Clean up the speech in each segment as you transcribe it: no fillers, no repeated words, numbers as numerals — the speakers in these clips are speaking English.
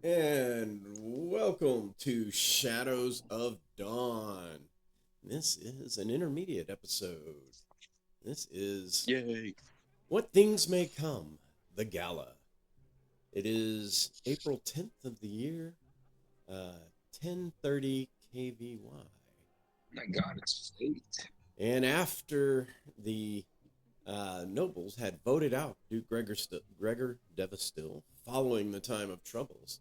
And welcome to Shadows of Dawn. This is an intermediate episode. This is Yay. What Things May Come, the Gala. It is April 10th of the year, 10:30 KVY. My God, it's just eight. And after the nobles had voted out Duke Gregor Devastil following the time of troubles,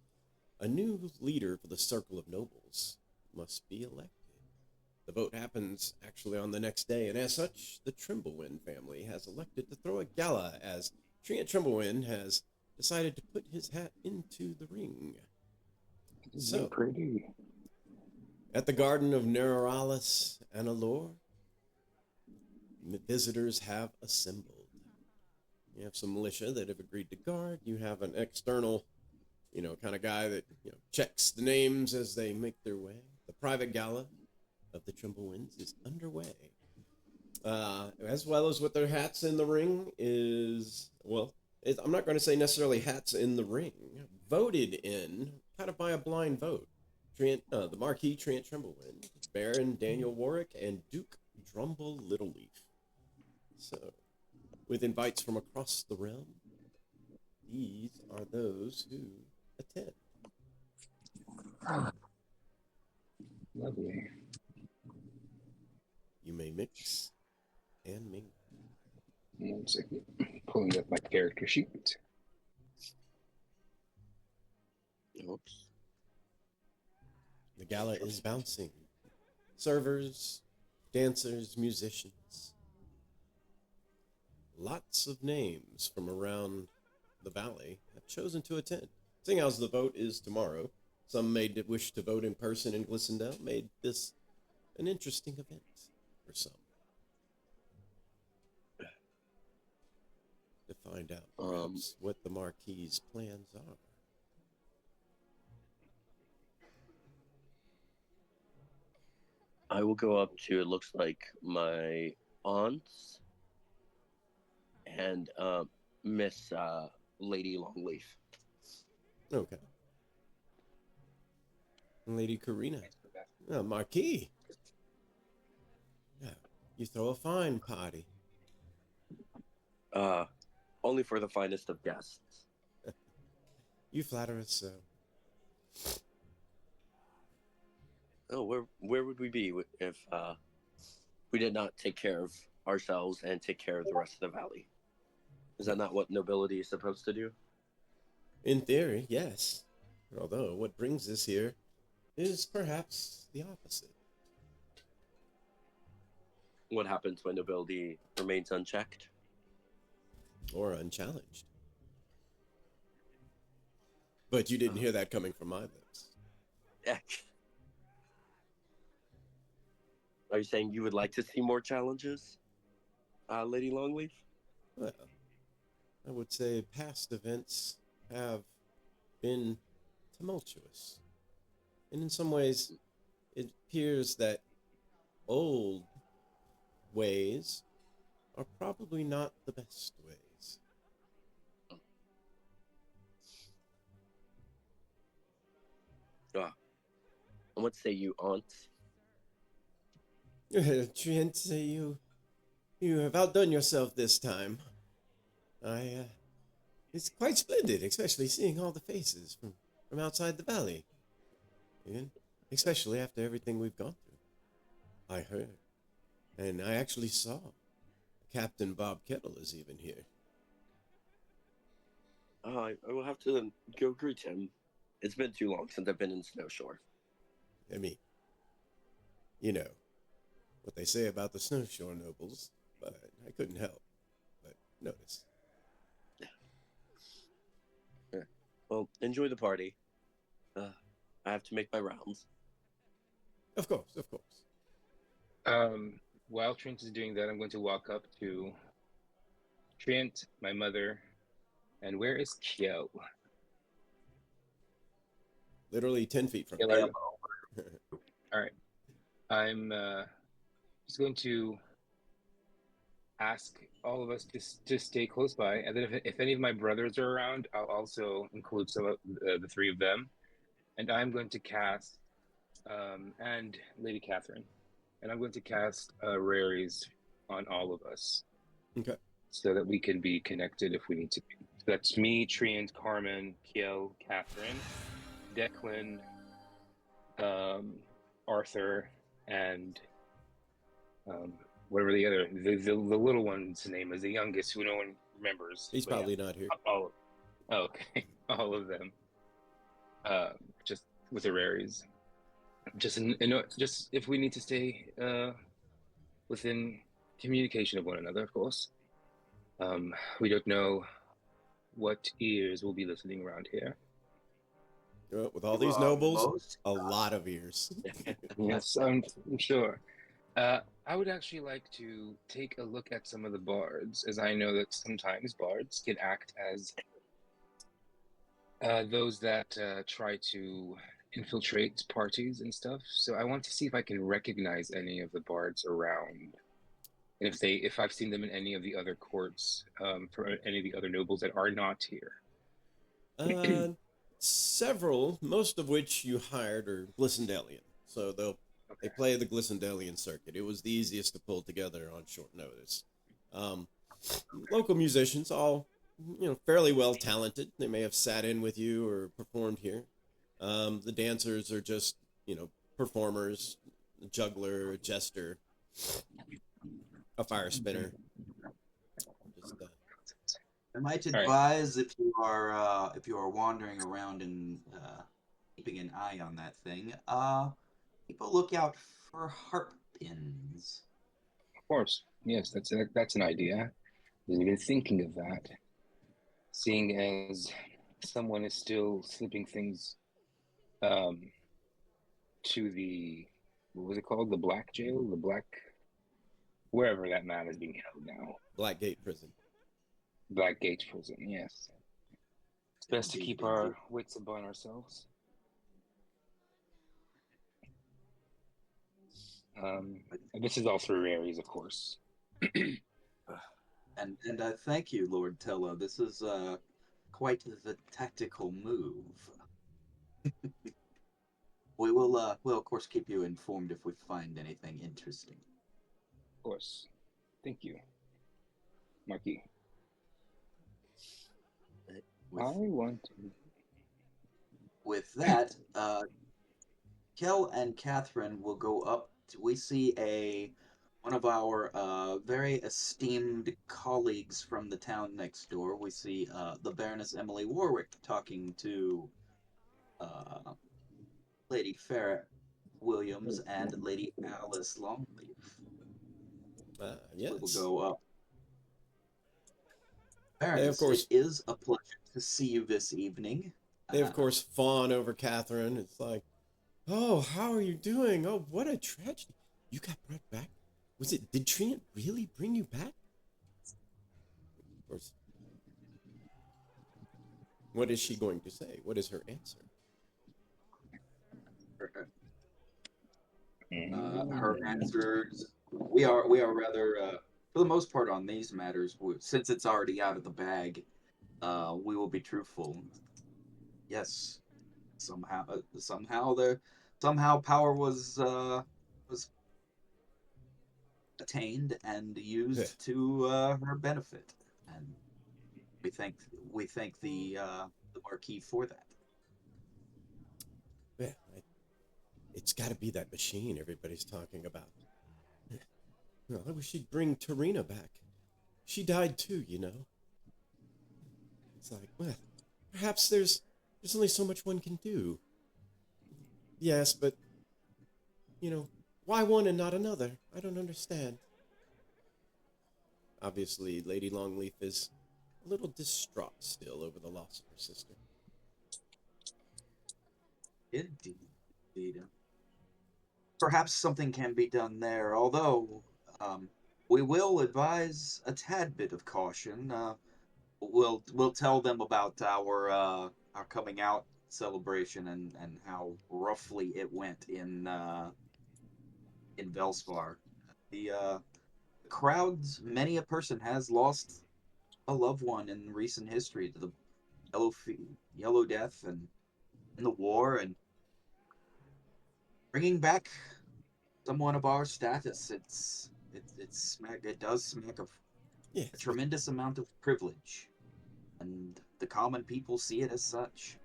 a new leader for the Circle of Nobles must be elected. The vote happens actually on the next day, and as such, the Trimblewind family has elected to throw a gala as Treant Trimblewind has decided to put his hat into the ring. So So, pretty. at the Garden of Neuralis and Allure, visitors have assembled. You have some militia that have agreed to guard. You have an external, kind of guy that checks the names as they make their way. The private gala of the Trimblewinds is underway. As well as with their hats in the ring is, I'm not going to say necessarily hats in the ring, voted in kind of by a blind vote. The Marquis Trant Trimblewind, Baron Daniel Warwick, and Duke Drumble Littleleaf. So, with invites from across the realm, these are those who attend. Lovely. You may mix and mingle. 1 second. Pulling up my character sheet. Oops. The gala is bouncing. Servers, dancers, musicians. Lots of names from around the valley have chosen to attend. Seeing as the vote is tomorrow, some may wish to vote in person in Glissondale, made this an interesting event for some. To find out perhaps what the Marquis's plans are. I will go up to, it looks like, my aunts and Miss Lady Longleaf. Okay. Lady Karina. Marquis. Yeah, you throw a fine party. Only for the finest of guests. You flatter us so. Oh, where would we be if we did not take care of ourselves and take care of the rest of the valley? Is that not what nobility is supposed to do? In theory, yes. Although what brings us here is perhaps the opposite. What happens when nobility remains unchecked? Or unchallenged. But you didn't hear that coming from my lips. Are you saying you would like to see more challenges, Lady Longleaf? Well, I would say past events have been tumultuous. And in some ways, it appears that old ways are probably not the best ways. And what say you, Aunt? Trent, you have outdone yourself this time. It's quite splendid, especially seeing all the faces from outside the valley. And especially after everything we've gone through. I heard, and I actually saw. Captain Bob Kettle is even here. I will have to go greet him. It's been too long since I've been in Snowshore. I mean, you know what they say about the Snowshore nobles, but I couldn't help but notice. Yeah. Well, enjoy the party. I have to make my rounds. Of course, of course. While Trent is doing that, I'm going to walk up to Trent, my mother, and where is Kyo? Literally 10 feet from Kyo. you. All right. I'm just going to ask all of us to stay close by, and then if any of my brothers are around, I'll also include some of the three of them, and I'm going to cast and Lady Catherine, and I'm going to cast rares on all of us Okay. so that we can be connected if we need to be. So that's me, Treant, Carmen, Kiel, Catherine, Declan, Arthur, and whatever the little one's name is, the youngest who no one remembers. He's But probably not here. all oh, okay, all of them, just with the rares. Just if we need to stay within communication of one another, of course. We don't know what ears will be listening around here. With all these nobles, Most a lot of ears. Yes, I'm sure. I would actually like to take a look at some of the bards, as I know that sometimes bards can act as those that try to infiltrate parties and stuff. So I want to see if I can recognize any of the bards around, and if I've seen them in any of the other courts, for any of the other nobles that are not here. Several, most of which you hired are Glissendalian, so they play the Glissendalian circuit. It was the easiest to pull together on short notice. Local musicians, all fairly well talented. They may have sat in with you or performed here. The dancers are just performers, a juggler, a jester, a fire spinner. Just I might right. advise if you are wandering around and keeping an eye on that thing, keep a lookout for harp pins. Of course, yes, that's an idea. I wasn't even thinking of that. Seeing as someone is still slipping things to the, what was it called? The Black Jail? The Black, wherever that man is being held now. Blackgate Prison. Blackgate Prison, yes. It's best to Indeed, keep indeed. our wits upon ourselves. And this is all through areas, of course. And thank you, Lord Tello. This is quite the tactical move. We'll of course keep you informed if we find anything interesting. Of course. Thank you, Marquis. With that, Kel and Catherine will go up. We see one of our very esteemed colleagues from the town next door. We see the Baroness Emily Warwick talking to Lady Farrah Williams and Lady Alice Longleaf. Yes. We will go up. They, Baroness, of course, it is a pleasure to see you this evening. They, of course, fawn over Catherine. It's like, oh, how are you doing? Oh, what a tragedy. You got brought back? Did Treant really bring you back? Of course. What is she going to say? What is her answer? Her answers, we are rather, for the most part on these matters, since it's already out of the bag, we will be truthful. Yes, somehow power was attained and used to her benefit, and we thank the Marquis for that. Yeah, it's got to be that machine everybody's talking about. Well, I wish she'd bring Tarina back. She died too, It's like, well, perhaps there's only so much one can do. Yes, but, why one and not another? I don't understand. Obviously, Lady Longleaf is a little distraught still over the loss of her sister. Indeed. Perhaps something can be done there, although we will advise a tad bit of caution. We'll tell them about our coming out celebration and how roughly it went in Velspar. The crowds, many a person has lost a loved one in recent history to the yellow death and in the war, and bringing back someone of our status, it does smack of Yes, a tremendous amount of privilege, and the common people see it as such.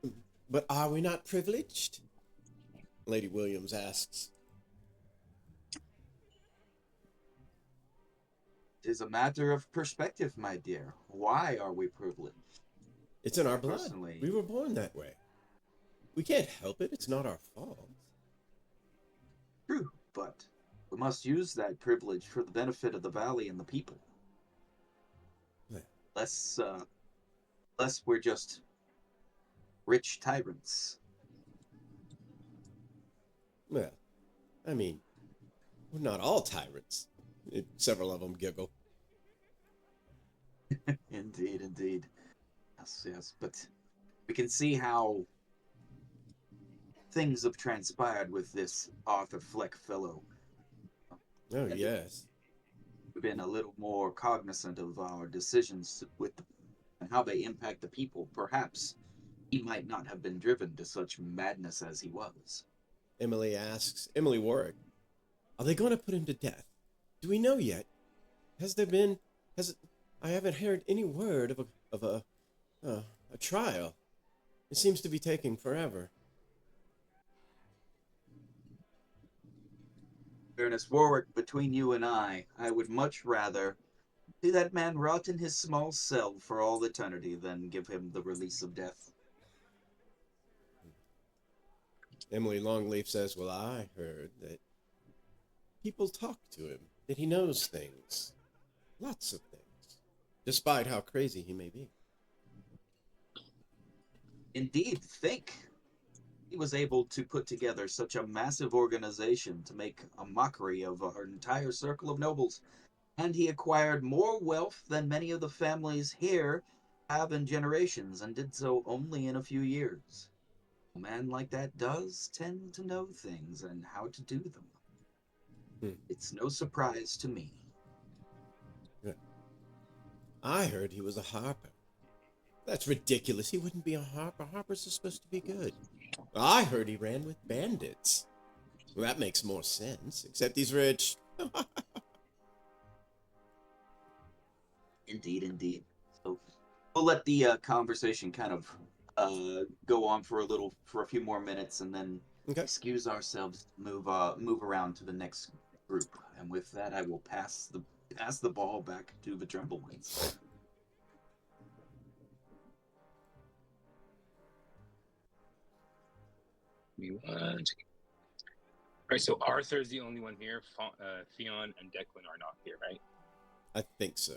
but are we not privileged? Lady Williams asks. It is a matter of perspective, my dear. Why are we privileged? It's in our blood. Personally, We were born that way. We can't help it. It's not our fault. true, but we must use that privilege for the benefit of the valley and the people. Yeah. Less we're just rich tyrants. Well, I mean, we're not all tyrants. Several of them giggle. Indeed, indeed. Yes, yes, but we can see how things have transpired with this Arthur Fleck fellow. Oh, And yes. we've been a little more cognizant of our decisions and how they impact the people. Perhaps he might not have been driven to such madness as he was. Emily asks, Emily Warwick, are they going to put him to death? Do we know yet? I haven't heard any word of a trial. It seems to be taking forever. Ernest Warwick, between you and I would much rather see that man rot in his small cell for all eternity than give him the release of death. Emily Longleaf says, well, I heard that people talk to him, that he knows things. Lots of things. Despite how crazy he may be. Indeed, think he was able to put together such a massive organization to make a mockery of our entire circle of nobles, and he acquired more wealth than many of the families here have in generations, and did so only in a few years. A man like that does tend to know things and how to do them. It's no surprise to me. Yeah. I heard he was a harper. That's ridiculous. He wouldn't be a harper. Harpers are supposed to be good. I heard he ran with bandits. Well, that makes more sense, except he's rich. Indeed, indeed. So we'll let the conversation kind of go on for a few more minutes, and then Okay. excuse ourselves to move around to the next group. And with that, I will pass the ball back to the Tremblewings. All right, so Arthur's the only one here. Theon and Declan are not here, right? I think so.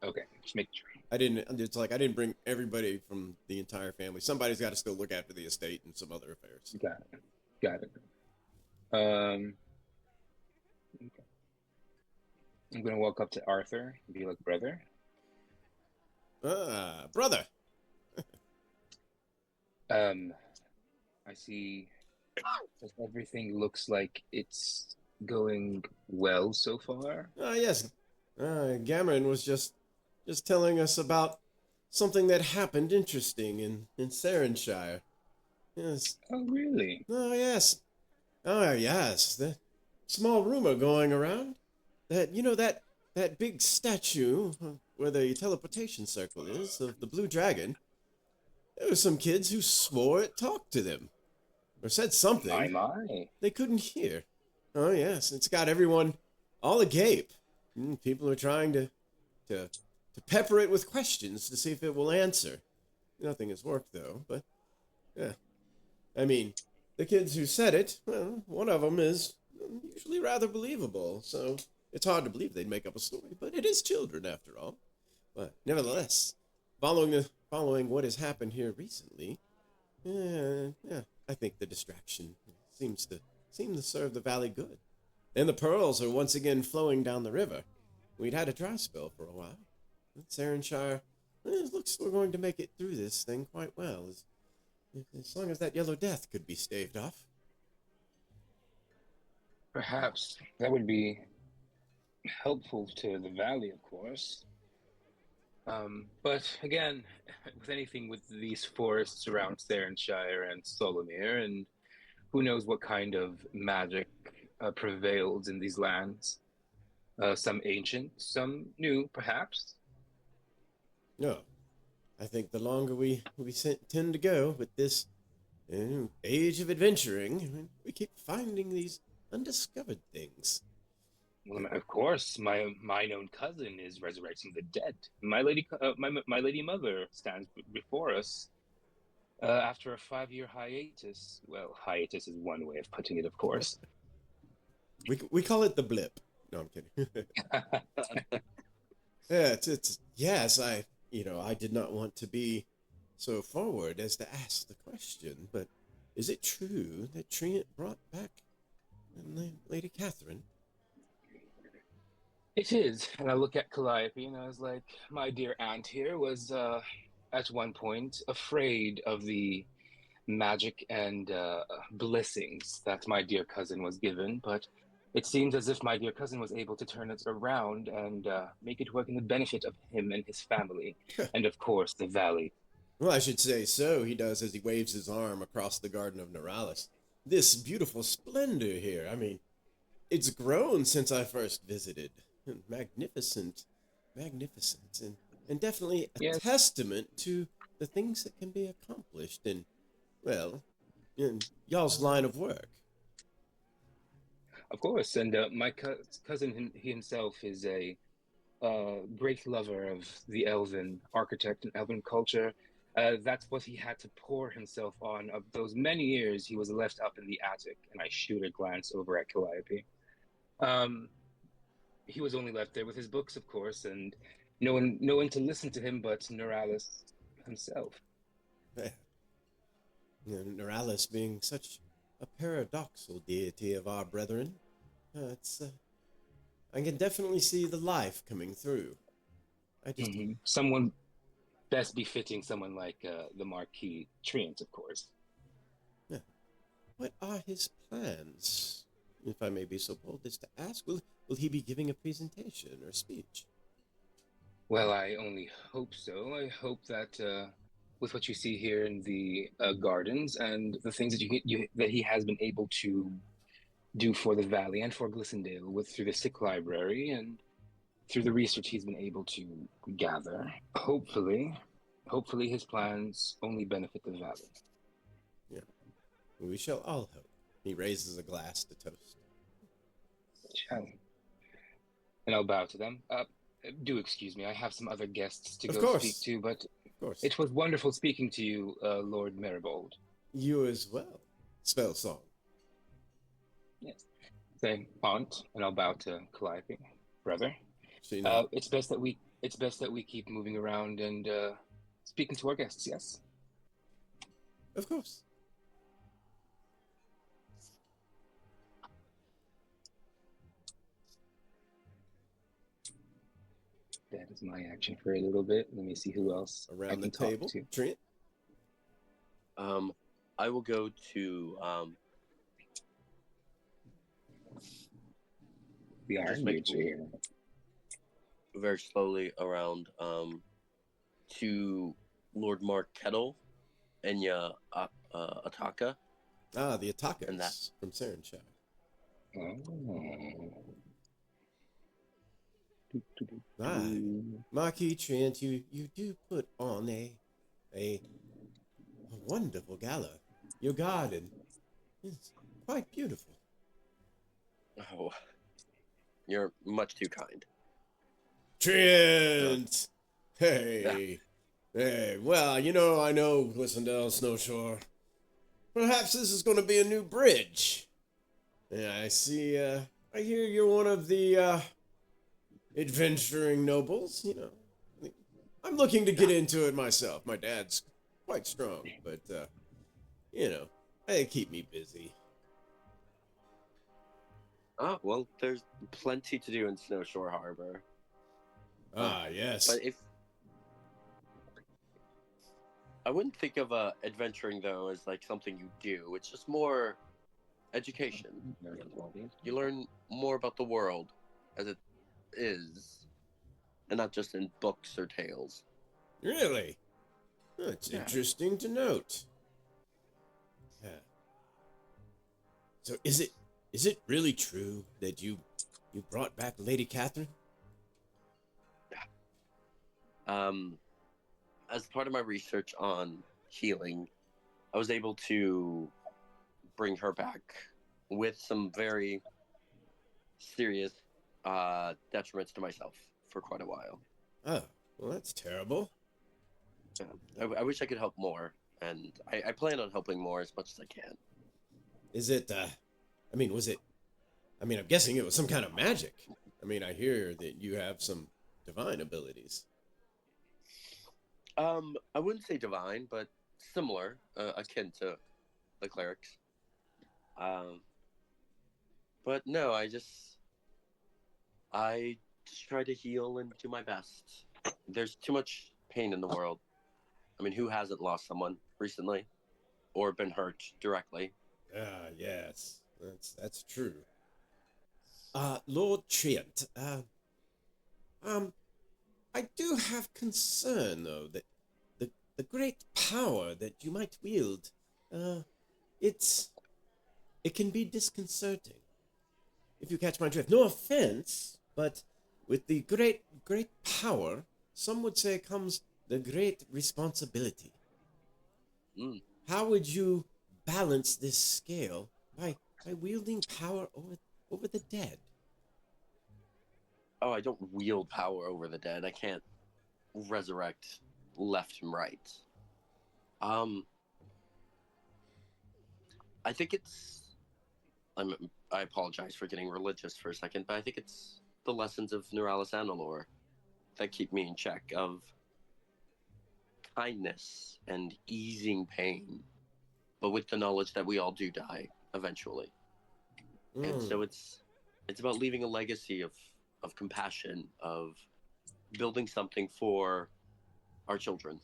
Okay, just making sure. I didn't bring everybody from the entire family. Somebody's got to still look after the estate and some other affairs. Got it. Okay. I'm gonna walk up to Arthur and be like, brother. Brother. I see that everything looks like it's going well so far. Yes. Cameron was just telling us about something that happened interesting in Sarenshire. Yes. Oh, really? Oh, yes. Oh, yes. The small rumor going around that, that big statue where the teleportation circle is of the blue dragon, there were some kids who swore it talked to them. Or said something My. they couldn't hear. Oh, yes. It's got everyone all agape. People are trying to pepper it with questions to see if it will answer. Nothing has worked, though, but, yeah. I mean, the kids who said it, well, one of them is usually rather believable, so it's hard to believe they'd make up a story, but it is children, after all. But, nevertheless, following what has happened here recently, yeah, I think the distraction seems to serve the valley good. And the pearls are once again flowing down the river. We'd had a dry spell for a while. Sarenshire, it looks we're going to make it through this thing quite well, as long as that yellow death could be staved off. Perhaps that would be helpful to the valley, of course. But again, with anything with these forests around Sarenshire and Solomir, and who knows what kind of magic prevails in these lands. Some ancient, some new, perhaps. No, I think the longer we tend to go with this age of adventuring, we keep finding these undiscovered things. Well, of course, mine own cousin is resurrecting the dead. My lady mother stands before us after a 5-year hiatus. Well, hiatus is one way of putting it, of course. We call it the blip. No, I'm kidding. Yeah, it's yes. I did not want to be so forward as to ask the question, but is it true that Trient brought back Lady Catherine? It is, and I look at Calliope and I was like, my dear aunt here was at one point afraid of the magic and blessings that my dear cousin was given, but it seems as if my dear cousin was able to turn it around and make it work in the benefit of him and his family, and of course the valley. Well, I should say so. He does as he waves his arm across the garden of Neuralis. This beautiful splendor here. I mean, it's grown since I first visited. Magnificent, magnificent, and definitely a Yes. testament to the things that can be accomplished in, well, in y'all's line of work. Of course, and my cousin he himself is a great lover of the elven architect and elven culture. That's what he had to pour himself on of those many years he was left up in the attic. And I shoot a glance over at Calliope. He was only left there with his books, of course, and no one to listen to him but Neuralis himself. Neuralis being such a paradoxal deity of our brethren, I can definitely see the life coming through. Someone best befitting someone like the Marquis Trient, of course. Yeah. What are his plans? If I may be so bold as to ask, will he be giving a presentation or speech? Well, I only hope so. I hope that with what you see here in the gardens and the things that he has been able to do for the valley and for Glissondale through the sick library and through the research he's been able to gather, hopefully his plans only benefit the valley. Yeah, we shall all hope. He raises a glass to toast. And I'll bow to them. Do excuse me, I have some other guests to Of go course. speak to, but Of course. it was wonderful speaking to you, Lord Maribold. You as well. Spell song. Yes. Say aunt, and I'll bow to Calliope, brother. She knows. It's best that we keep moving around and speaking to our guests. Yes. Of course. That is my action for a little bit. Let me see who else I Around can the talk table. to. Trent. I will go to The just Iron making- Dudes are here. very slowly around to Lord Mark Kettle, Enya Ataka. Ah, the Atakas And that- from Sarenshire. Oh. Aye. Marquis Trent, you do put on a wonderful gala. Your garden is quite beautiful. Oh, you're much too kind. Trent! Hey. Hey, well, I know Glissondale Snowshore. Perhaps this is going to be a new bridge. Yeah, I see, I hear you're one of the, adventuring nobles, I'm looking to get into it myself. My dad's quite strong, but, they keep me busy. Oh, well, there's plenty to do in Snowshore Harbor. Ah, yes. But if I wouldn't think of adventuring though as like something you do. It's just more education. You learn more about the world as it is, and not just in books or tales. Really? That's Yeah. interesting to note. Yeah. So is it really true that you brought back Lady Catherine? As part of my research on healing, I was able to bring her back with some very serious detriments to myself for quite a while. Oh, well, that's terrible. I wish I could help more, and I plan on helping more as much as I can. Is it, I mean, was it, I mean, I'm guessing it was some kind of magic. I mean, I hear that you have some divine abilities. I wouldn't say divine, but similar, akin to the clerics. Um, but no, I just try to heal and do my best. There's too much pain in the world. I mean, who hasn't lost someone recently or been hurt directly? Ah, yes, that's true. Lord Trient, I do have concern though that the great power that you might wield, uh, it's it can be disconcerting. If you catch my drift. No offense, but with the great power, some would say comes the great responsibility. Mm. How would you balance this scale by wielding power over the dead? Oh, I don't wield power over the dead. I can't resurrect left and right. Um, I think it's. I apologize for getting religious for a second, but I think it's the lessons of Neuralis Annalore that keep me in check of kindness and easing pain, but with the knowledge that we all do die eventually. And so Mm, it's about leaving a legacy of compassion, of building something for our children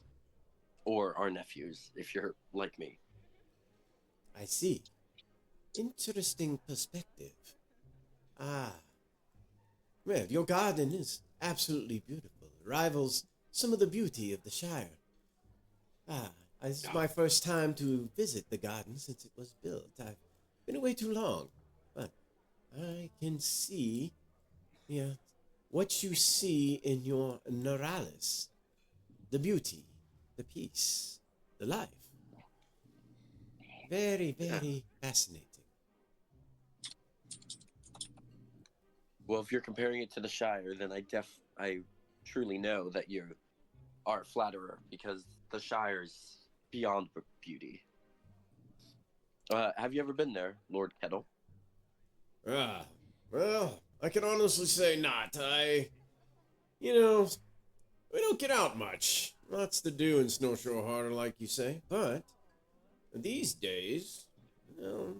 or our nephews, if you're like me. I see. Interesting perspective. Ah, well, your garden is absolutely beautiful. It rivals some of the beauty of the Shire. Ah, this is my first time to visit the garden since it was built. I've been away too long, but I can see, yeah, what you see in your Neuralis. The beauty, the peace, the life. Very, Yeah. very fascinating. Well, if you're comparing it to the Shire, then I truly know that you are a flatterer because the Shire's beyond beauty. Have you ever been there, Lord Kettle? Ah, well, I can honestly say not. You know, we don't get out much. Lots to do in Snowshore Harbor, like you say. But these days, you know,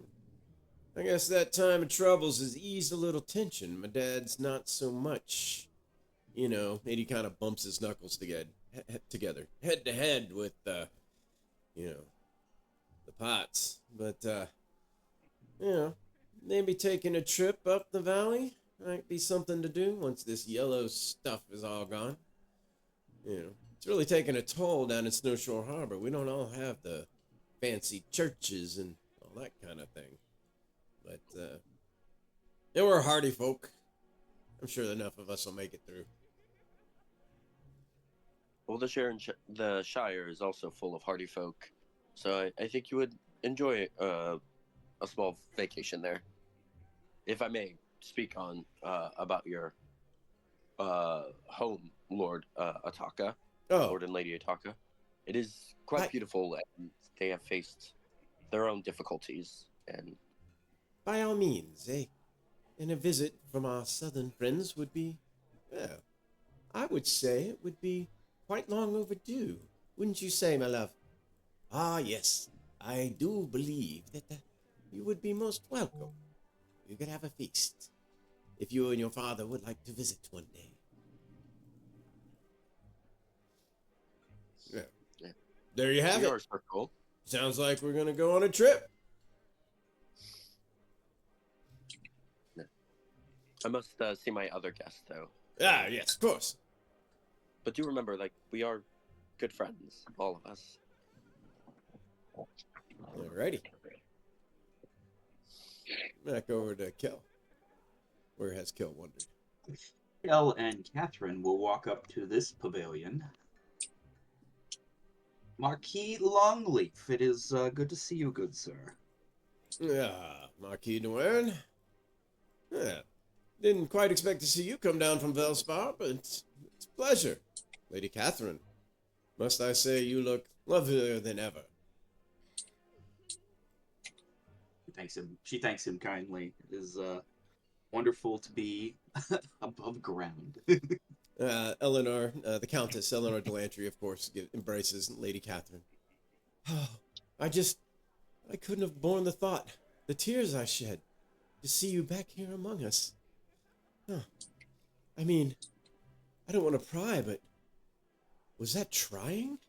I guess that time of troubles has eased a little tension. My dad's not so much, and he kind of bumps his knuckles together, head to head with, you know, the pots. But, maybe taking a trip up the valley might be something to do once this yellow stuff is all gone. It's really taking a toll down in Snowshore Harbor. We don't all have the fancy churches and all that kind of thing. But, yeah, we're hardy folk. I'm sure enough of us will make it through. Well, the Shire is also full of hardy folk, so I think you would enjoy a small vacation there. If I may speak on about your home, Lord Ataka, Oh, Lord and Lady Ataka, it is quite Hi. beautiful, and they have faced their own difficulties. And by all means, and a visit from our southern friends would be, well, I would say it would be quite long overdue. Wouldn't you say, my love? Ah, yes, I do believe that you would be most welcome. We could have a feast if you and your father would like to visit one day. Yeah. yeah, There you have we it. are circle. Sounds like we're gonna go on a trip. I must see my other guest, though. Ah, yes, of course. But do remember, like, we are good friends, all of us. Alrighty. Back over to Kel. Where has Kel wandered? Kel and Catherine will walk up to this pavilion. Marquis Longleaf, it is good to see you, good sir. Ah, Marquis Nguyen. Yeah, didn't quite expect to see you come down from Velspar, but it's a pleasure. Lady Catherine, must I say you look lovelier than ever. She thanks him kindly. It is wonderful to be above ground. Eleanor, the Countess Eleanor Delantry, of course, embraces Lady Catherine. Oh, I couldn't have borne the thought, the tears I shed, to see you back here among us. Huh. I mean, I don't want to pry, but was that trying?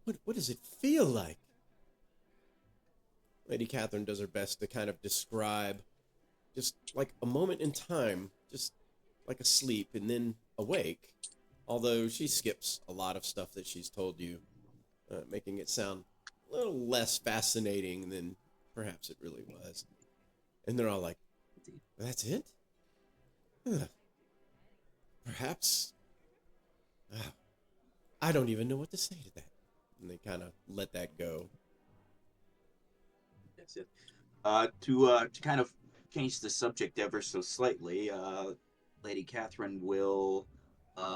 What does it feel like? Lady Catherine does her best to kind of describe just like a moment in time, just like asleep and then awake, although she skips a lot of stuff that she's told you, making it sound a little less fascinating than perhaps it really was. And they're all like, that's it? Huh. Perhaps. Wow. I don't even know what to say to that. And they kind of let that go. That's it. To kind of change the subject ever so slightly, Lady Catherine will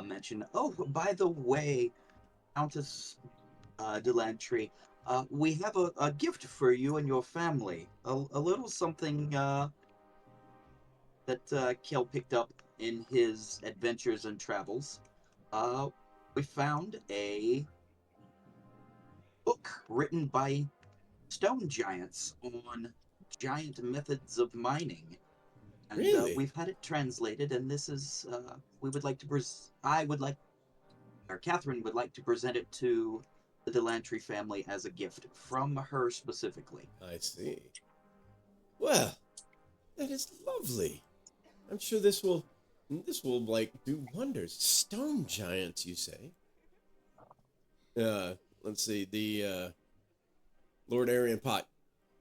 mention, oh, by the way, Countess Delantry, we have a gift for you and your family. A little something that Kel picked up in his adventures and travels. We found a book written by stone giants on giant methods of mining, and Really? we've had it translated. And this is we would like to I would like, or Catherine would like to present it to the Delantry family as a gift from her specifically. I see. Well, that is lovely. I'm sure this will like do wonders. Stone giants, you say? Let's see, the Lord Arian Pot.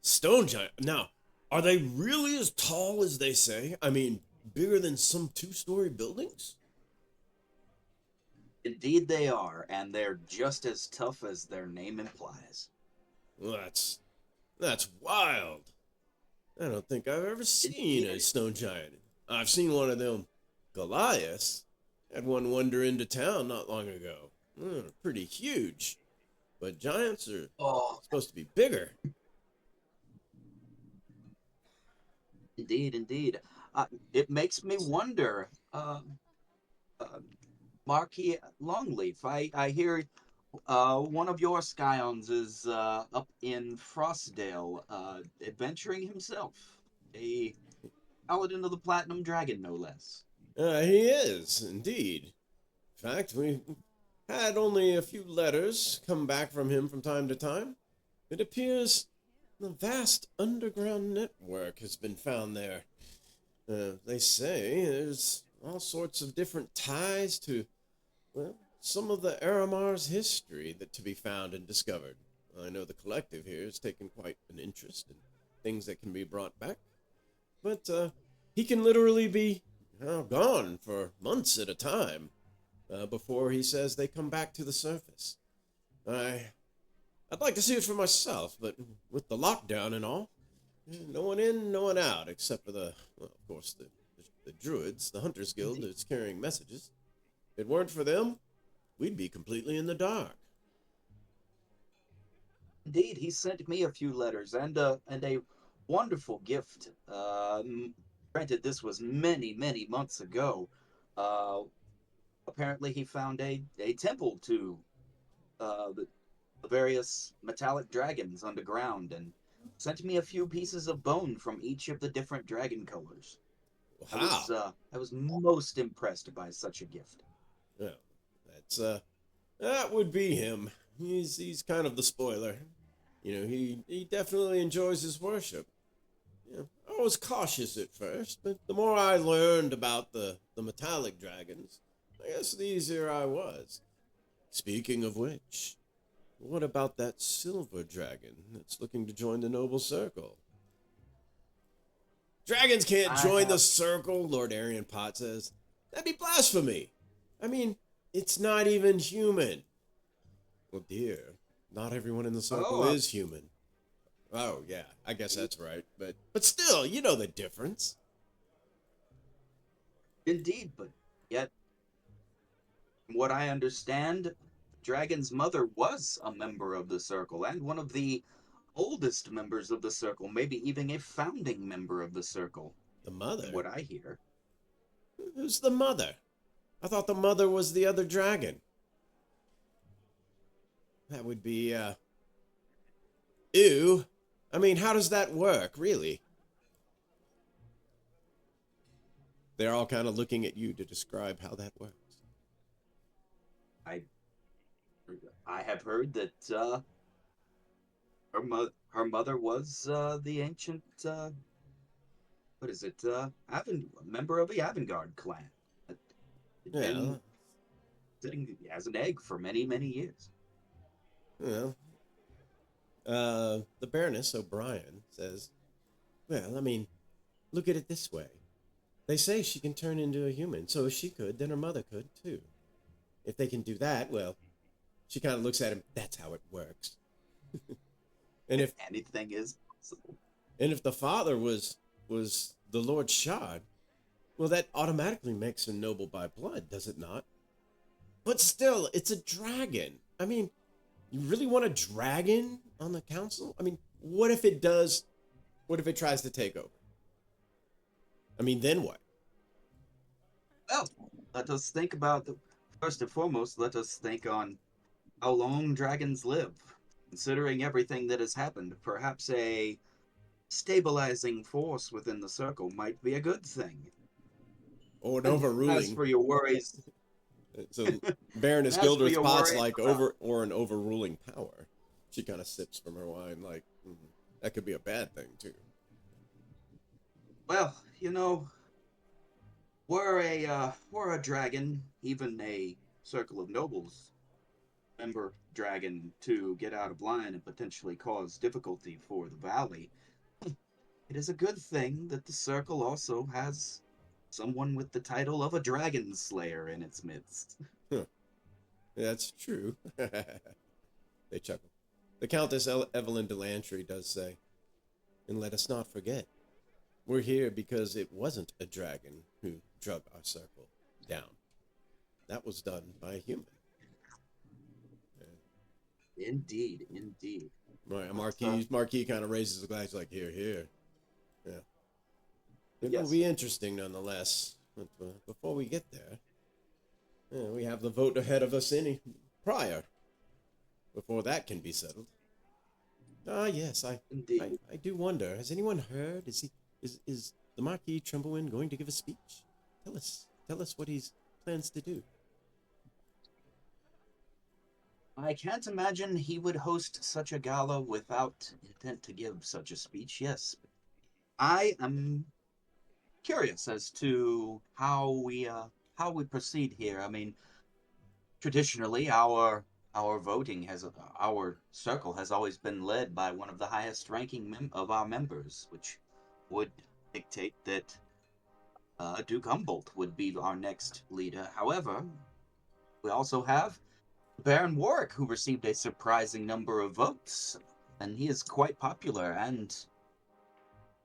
Stone giant. Now, are they really as tall as they say? I mean, bigger than some two-story buildings? Indeed, they are, and they're just as tough as their name implies. Well, that's wild. I don't think I've ever seen a stone giant. I've seen one of them Goliaths. Had one wander into town not long ago. Pretty huge. But giants are Oh, supposed to be bigger. indeed, indeed. It makes me wonder, uh, Marquis Longleaf. I hear one of your scions is up in Frostdale, adventuring himself. A paladin of the Platinum Dragon, no less. He is, indeed. In fact, we had only a few letters come back from him from time to time. It appears a vast underground network has been found there. They say there's all sorts of different ties to, well, some of the Aramar's history that to be found and discovered. I know the collective here has taken quite an interest in things that can be brought back. But he can literally be gone for months at a time before he says they come back to the surface. I'd like to see it for myself, but with the lockdown and all, no one in, no one out, except for well, of course, the druids, the Hunters Guild that's carrying messages. If it weren't for them, we'd be completely in the dark. Indeed, he sent me a few letters and a wonderful gift. Granted, this was many, many months ago. Uh, Apparently, he found a temple to the various metallic dragons underground and sent me a few pieces of bone from each of the different dragon colors. Wow. I was most impressed by such a gift. Well, that would be him. He's kind of the spoiler. You know, he definitely enjoys his worship. Yeah, I was cautious at first, but the more I learned about the metallic dragons, I guess the easier I was. Speaking of which, what about that silver dragon that's looking to join the noble circle? Dragons can't I join the have circle, Lord Arian Pot says. That'd be blasphemy. I mean, it's not even human. Well, dear, not everyone in the circle oh, is human. Oh, yeah, I guess that's right. But still, you know the difference. indeed, but yet, from what I understand, Dragon's mother was a member of the circle and one of the oldest members of the circle, maybe even a founding member of the circle, The from mother? what I hear. Who's the mother? I thought the mother was the other dragon. That would be, ew. I mean, how does that work, really? They're all kind of looking at you to describe how that works. I I have heard that her mother was the ancient what is it? Member of the Avangard clan. That had Yeah, been sitting as an egg for many, many years. well, the Baroness O'Brien says, well, I mean, look at it this way. They say she can turn into a human, so if she could, then her mother could too. If they can do that, well, she kind of looks at him, that's how it works. and if Anything is possible. and if the father was the Lord Shard, well, that automatically makes her noble by blood, does it not? But still, it's a dragon. I mean, you really want a dragon on the council? I mean, what if it does? What if it tries to take over? I mean, then what? Well, let us think about first and foremost. Let us think on how long dragons live. Considering everything that has happened, perhaps a stabilizing force within the circle might be a good thing. Or an And as overruling? for your worries, So Baroness as for Gilder's your pot's worries like about, an overruling power. She kind of sips from her wine, like that could be a bad thing too. well, were a dragon, even a circle of nobles member dragon, to get out of line and potentially cause difficulty for the valley, it is a good thing that the circle also has someone with the title of a dragon slayer in its midst. Huh. That's true. They chuckle. The Countess Evelyn de Lantry does say, and let us not forget, we're here because it wasn't a dragon who drug our circle down. That was done by a human. Indeed, indeed. Right, a But, Marquis kind of raises the glass like, here. Yeah. It will yes, be interesting nonetheless. But before we get there, we have the vote ahead of us prior. Before that can be settled. Ah, yes, indeed. I do wonder. Has anyone heard? Is the Marquis Tremblewind going to give a speech? Tell us what he plans to do. I can't imagine he would host such a gala without intent to give such a speech. Yes, I am curious as to how we proceed here. I mean, traditionally, our circle has always been led by one of the highest ranking of our members, which would dictate that Duke Humboldt would be our next leader. However, we also have Baron Warwick, who received a surprising number of votes, and he is quite popular. And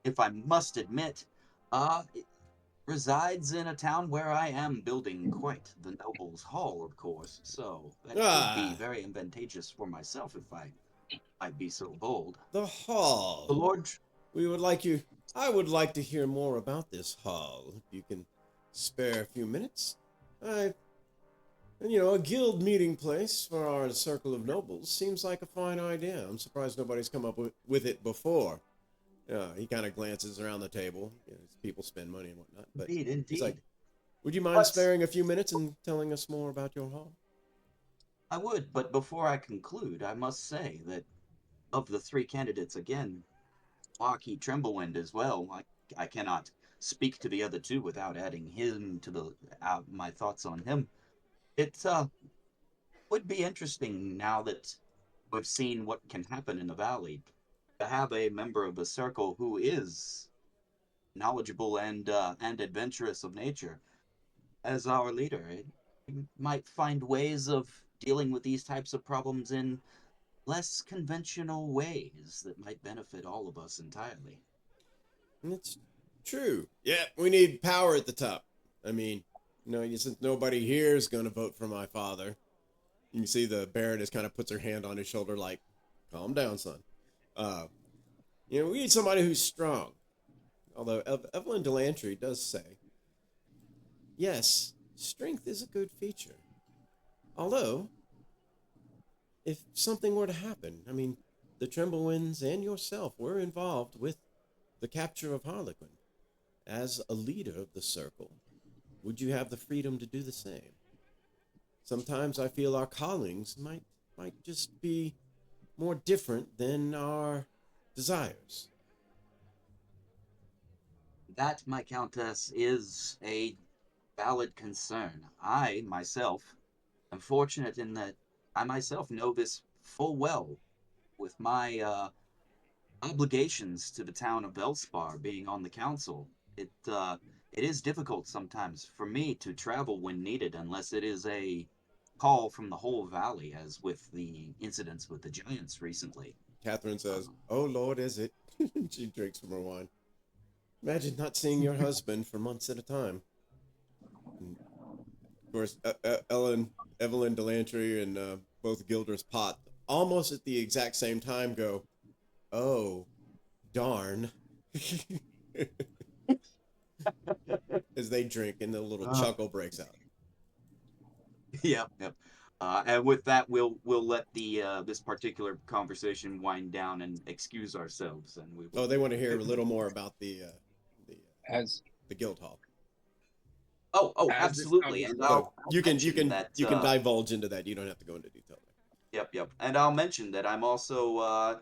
if I must admit, resides in a town where I am building quite the Nobles Hall, of course. So that could be Ah, very advantageous for myself if I'd be so bold. the hall. The Lord, I would like to hear more about this hall. If you can spare a few minutes. A guild meeting place for our circle of nobles seems like a fine idea. I'm surprised nobody's come up with it before. He kind of glances around the table. People spend money and whatnot. But indeed, he's like, indeed. would you mind But sparing a few minutes and telling us more about your hall? I would, but before I conclude, I must say that of the three candidates, again, Marquis Tremblewind as well. I cannot speak to the other two without adding him to the my thoughts on him. It would be interesting now that we've seen what can happen in the valley to have a member of the circle who is knowledgeable and adventurous of nature as our leader. It might find ways of dealing with these types of problems in less conventional ways that might benefit all of us entirely. It's true. Yeah, we need power at the top. I mean, since nobody here is going to vote for my father, you can see the Baroness kind of puts her hand on his shoulder, like, calm down, son. We need somebody who's strong. Although Evelyn Delantry does say, yes, strength is a good feature. Although, if something were to happen, I mean, the Tremblewinds and yourself were involved with the capture of Harlequin. As a leader of the circle, would you have the freedom to do the same? Sometimes I feel our callings might just be more different than our desires. That, my countess, is a valid concern. I, myself, am fortunate in that I myself know this full well with my obligations to the town of Belspar being on the council. It is difficult sometimes for me to travel when needed unless it is a call from the whole valley, as with the incidents with the giants recently. Catherine says, oh Lord, is it? She drinks from her wine. Imagine not seeing your husband for months at a time. And of course, Evelyn Delantry and both Gilders Pot, almost at the exact same time, go, oh, darn. As they drink and the little chuckle breaks out. Yep, yep. And with that, we'll let the this particular conversation wind down and excuse ourselves, and we will. Oh, they want to hear a little more about the As guild hall. Oh, as this absolutely. And I'll you can mention that, divulge into that. You don't have to go into detail. Yep. And I'll mention that I'm also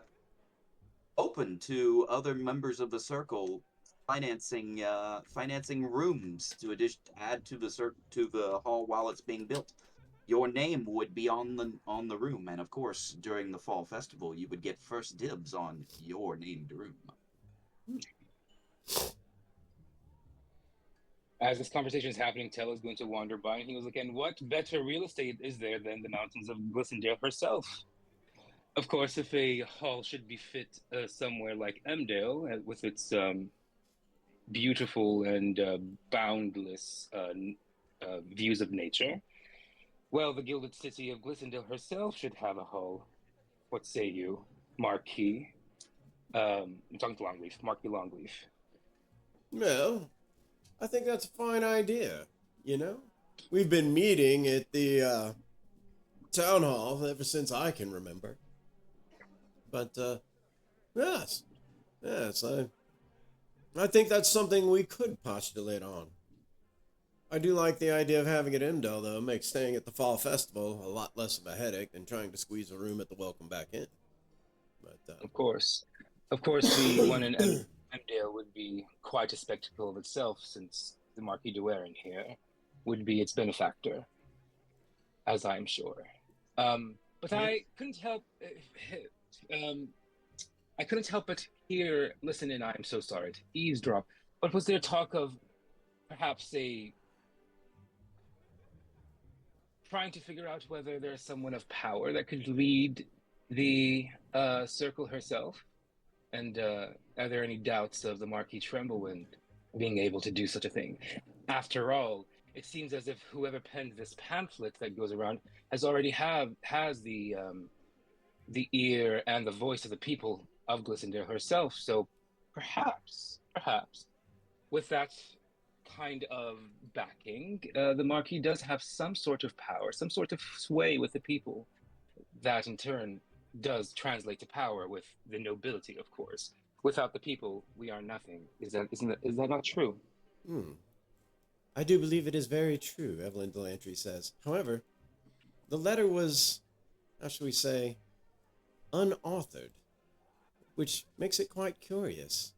open to other members of the circle financing rooms to add to the hall while it's being built. Your name would be on the room, and of course, during the fall festival, you would get first dibs on your named room. as this conversation is happening, Tell is going to wander by, and he goes, again, what better real estate is there than the mountains of Glissondale herself? Of course, if a hall should be fit somewhere like Emdale, with its beautiful and boundless views of nature, well, the gilded city of Glissondale herself should have a hall. What say you, Marquis? I'm talking to Longleaf, Marquis Longleaf. Well, I think that's a fine idea. We've been meeting at the town hall ever since I can remember. But yes, I think that's something we could postulate on. I do like the idea of having it Imdale, though. It makes staying at the fall festival a lot less of a headache than trying to squeeze a room at the Welcome Back Inn. But of course, the one in Emdale would be quite a spectacle of itself, since the Marquis de Warren here would be its benefactor, as I'm sure. But I couldn't help. I couldn't help but listen in. I'm so sorry to eavesdrop. But was there talk of perhaps trying to figure out whether there's someone of power that could lead the circle herself? And are there any doubts of the Marquis Tremblewind being able to do such a thing? After all, it seems as if whoever penned this pamphlet that goes around has already has the ear and the voice of the people of Glissondale herself. So perhaps, with that kind of backing, the Marquis does have some sort of power, some sort of sway with the people. That in turn does translate to power with the nobility, of course. Without the people, we are nothing. Is that not true? I do believe it is very true, Evelyn Delantry says. However, the letter was, how shall we say, unauthored. which makes it quite curious.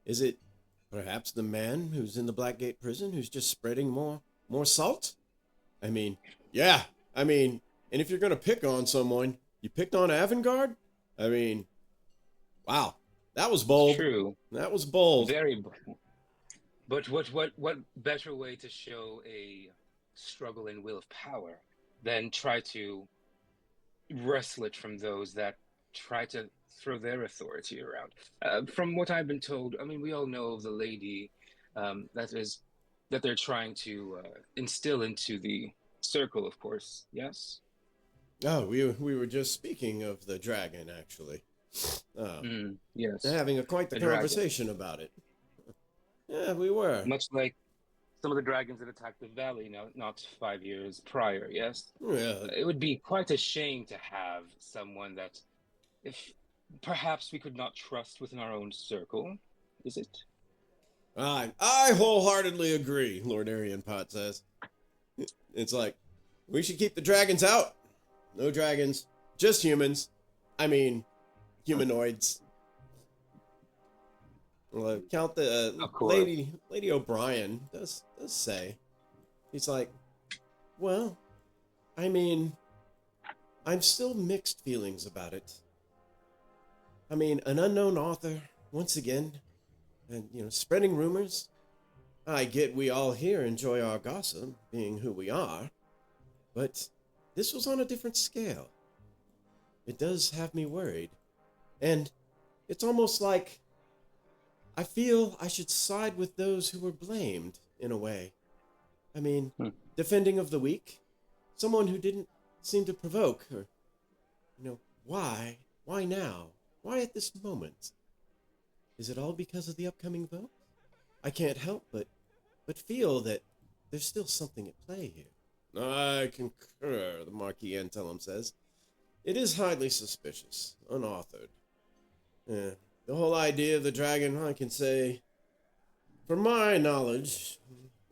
Is it perhaps the man who's in the Blackgate prison who's just spreading more salt? I mean, yeah, I mean, and if you're gonna pick on someone, you picked on Avangard? I mean, wow, that was bold. True. That was bold. Very. But what better way to show a struggle and will of power than try to wrestle it from those that try to throw their authority around? From what I've been told, I mean, we all know of the lady that they're trying to instill into the circle, of course. Yes. Oh, we were just speaking of the dragon, actually. Yes. Having quite the The dragon. conversation about it. Yeah, we were. Much like some of the dragons that attacked the valley not 5 years prior, yes? Yeah. It would be quite a shame to have someone that, if perhaps we could not trust within our own circle, is it? I wholeheartedly agree, Lord Arian Pot says. It's like, we should keep the dragons out. No dragons, just humans. I mean, humanoids. Well, count the Of course. Lady O'Brien does say, he's like, well, I mean, I'm still mixed feelings about it. I mean, an unknown author once again, and spreading rumors. I get we all here enjoy our gossip, being who we are, but this was on a different scale. It does have me worried, and it's almost like I feel I should side with those who were blamed, in a way. I mean, defending of the weak, someone who didn't seem to provoke, or, why? Why now? Why at this moment? Is it all because of the upcoming vote? I can't help but feel that there's still something at play here. I concur, the Marquis Antellum says. It is highly suspicious, unauthored. The whole idea of the dragon, I can say, from my knowledge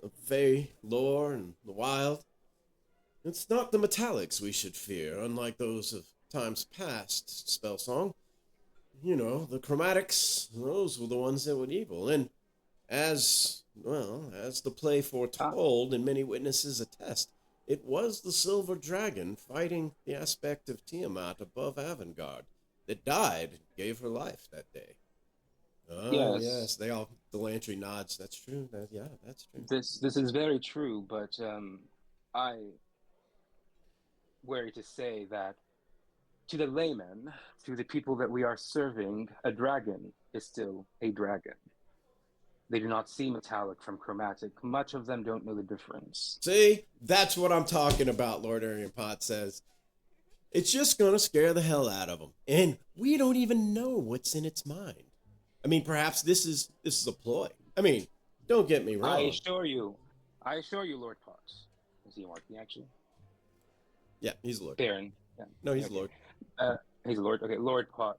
of Fey lore and the wild, it's not the metallics we should fear, unlike those of times past, Spellsong. The chromatics, those were the ones that were evil, and as the play foretold and many witnesses attest, it was the silver dragon fighting the aspect of Tiamat above Avangard that died and gave her life that day. Oh, yes. The Lantry nods. That's true. That's true. This is very true, but I worry to say that to the layman, to the people that we are serving, a dragon is still a dragon. They do not see metallic from chromatic. Much of them don't know the difference. See? That's what I'm talking about, Lord Arian Pot says. It's just gonna scare the hell out of them. And we don't even know what's in its mind. I mean, perhaps this is a ploy. I mean, don't get me wrong. I assure you, Lord Potts. Is he a Marquis, actually? Yeah, he's a Lord. Baron. Yeah. No, he's okay. a Lord. He's a Lord. Okay, Lord Potts.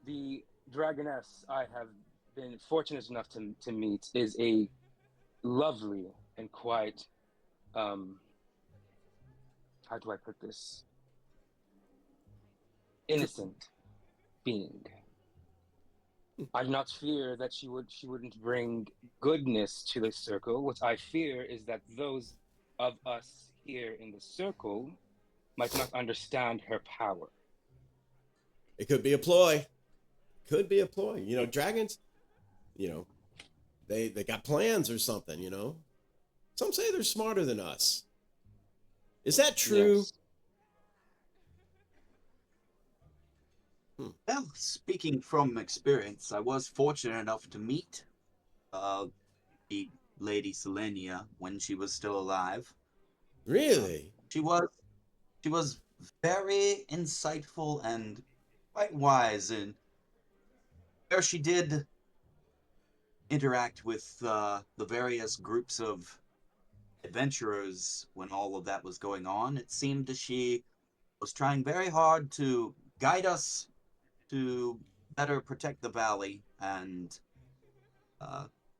The dragoness I have been fortunate enough to meet is a lovely and quite, how do I put this? Innocent being. I do not fear that she wouldn't bring goodness to the circle. What I fear is that those of us here in the circle might not understand her power. It could be a ploy. Dragons, they got plans or something, Some say they're smarter than us. Is that true? Yes. Well, speaking from experience, I was fortunate enough to meet the Lady Selenia when she was still alive. Really? She was very insightful and quite wise in where she did interact with the various groups of adventurers when all of that was going on. It seemed that she was trying very hard to guide us to better protect the valley and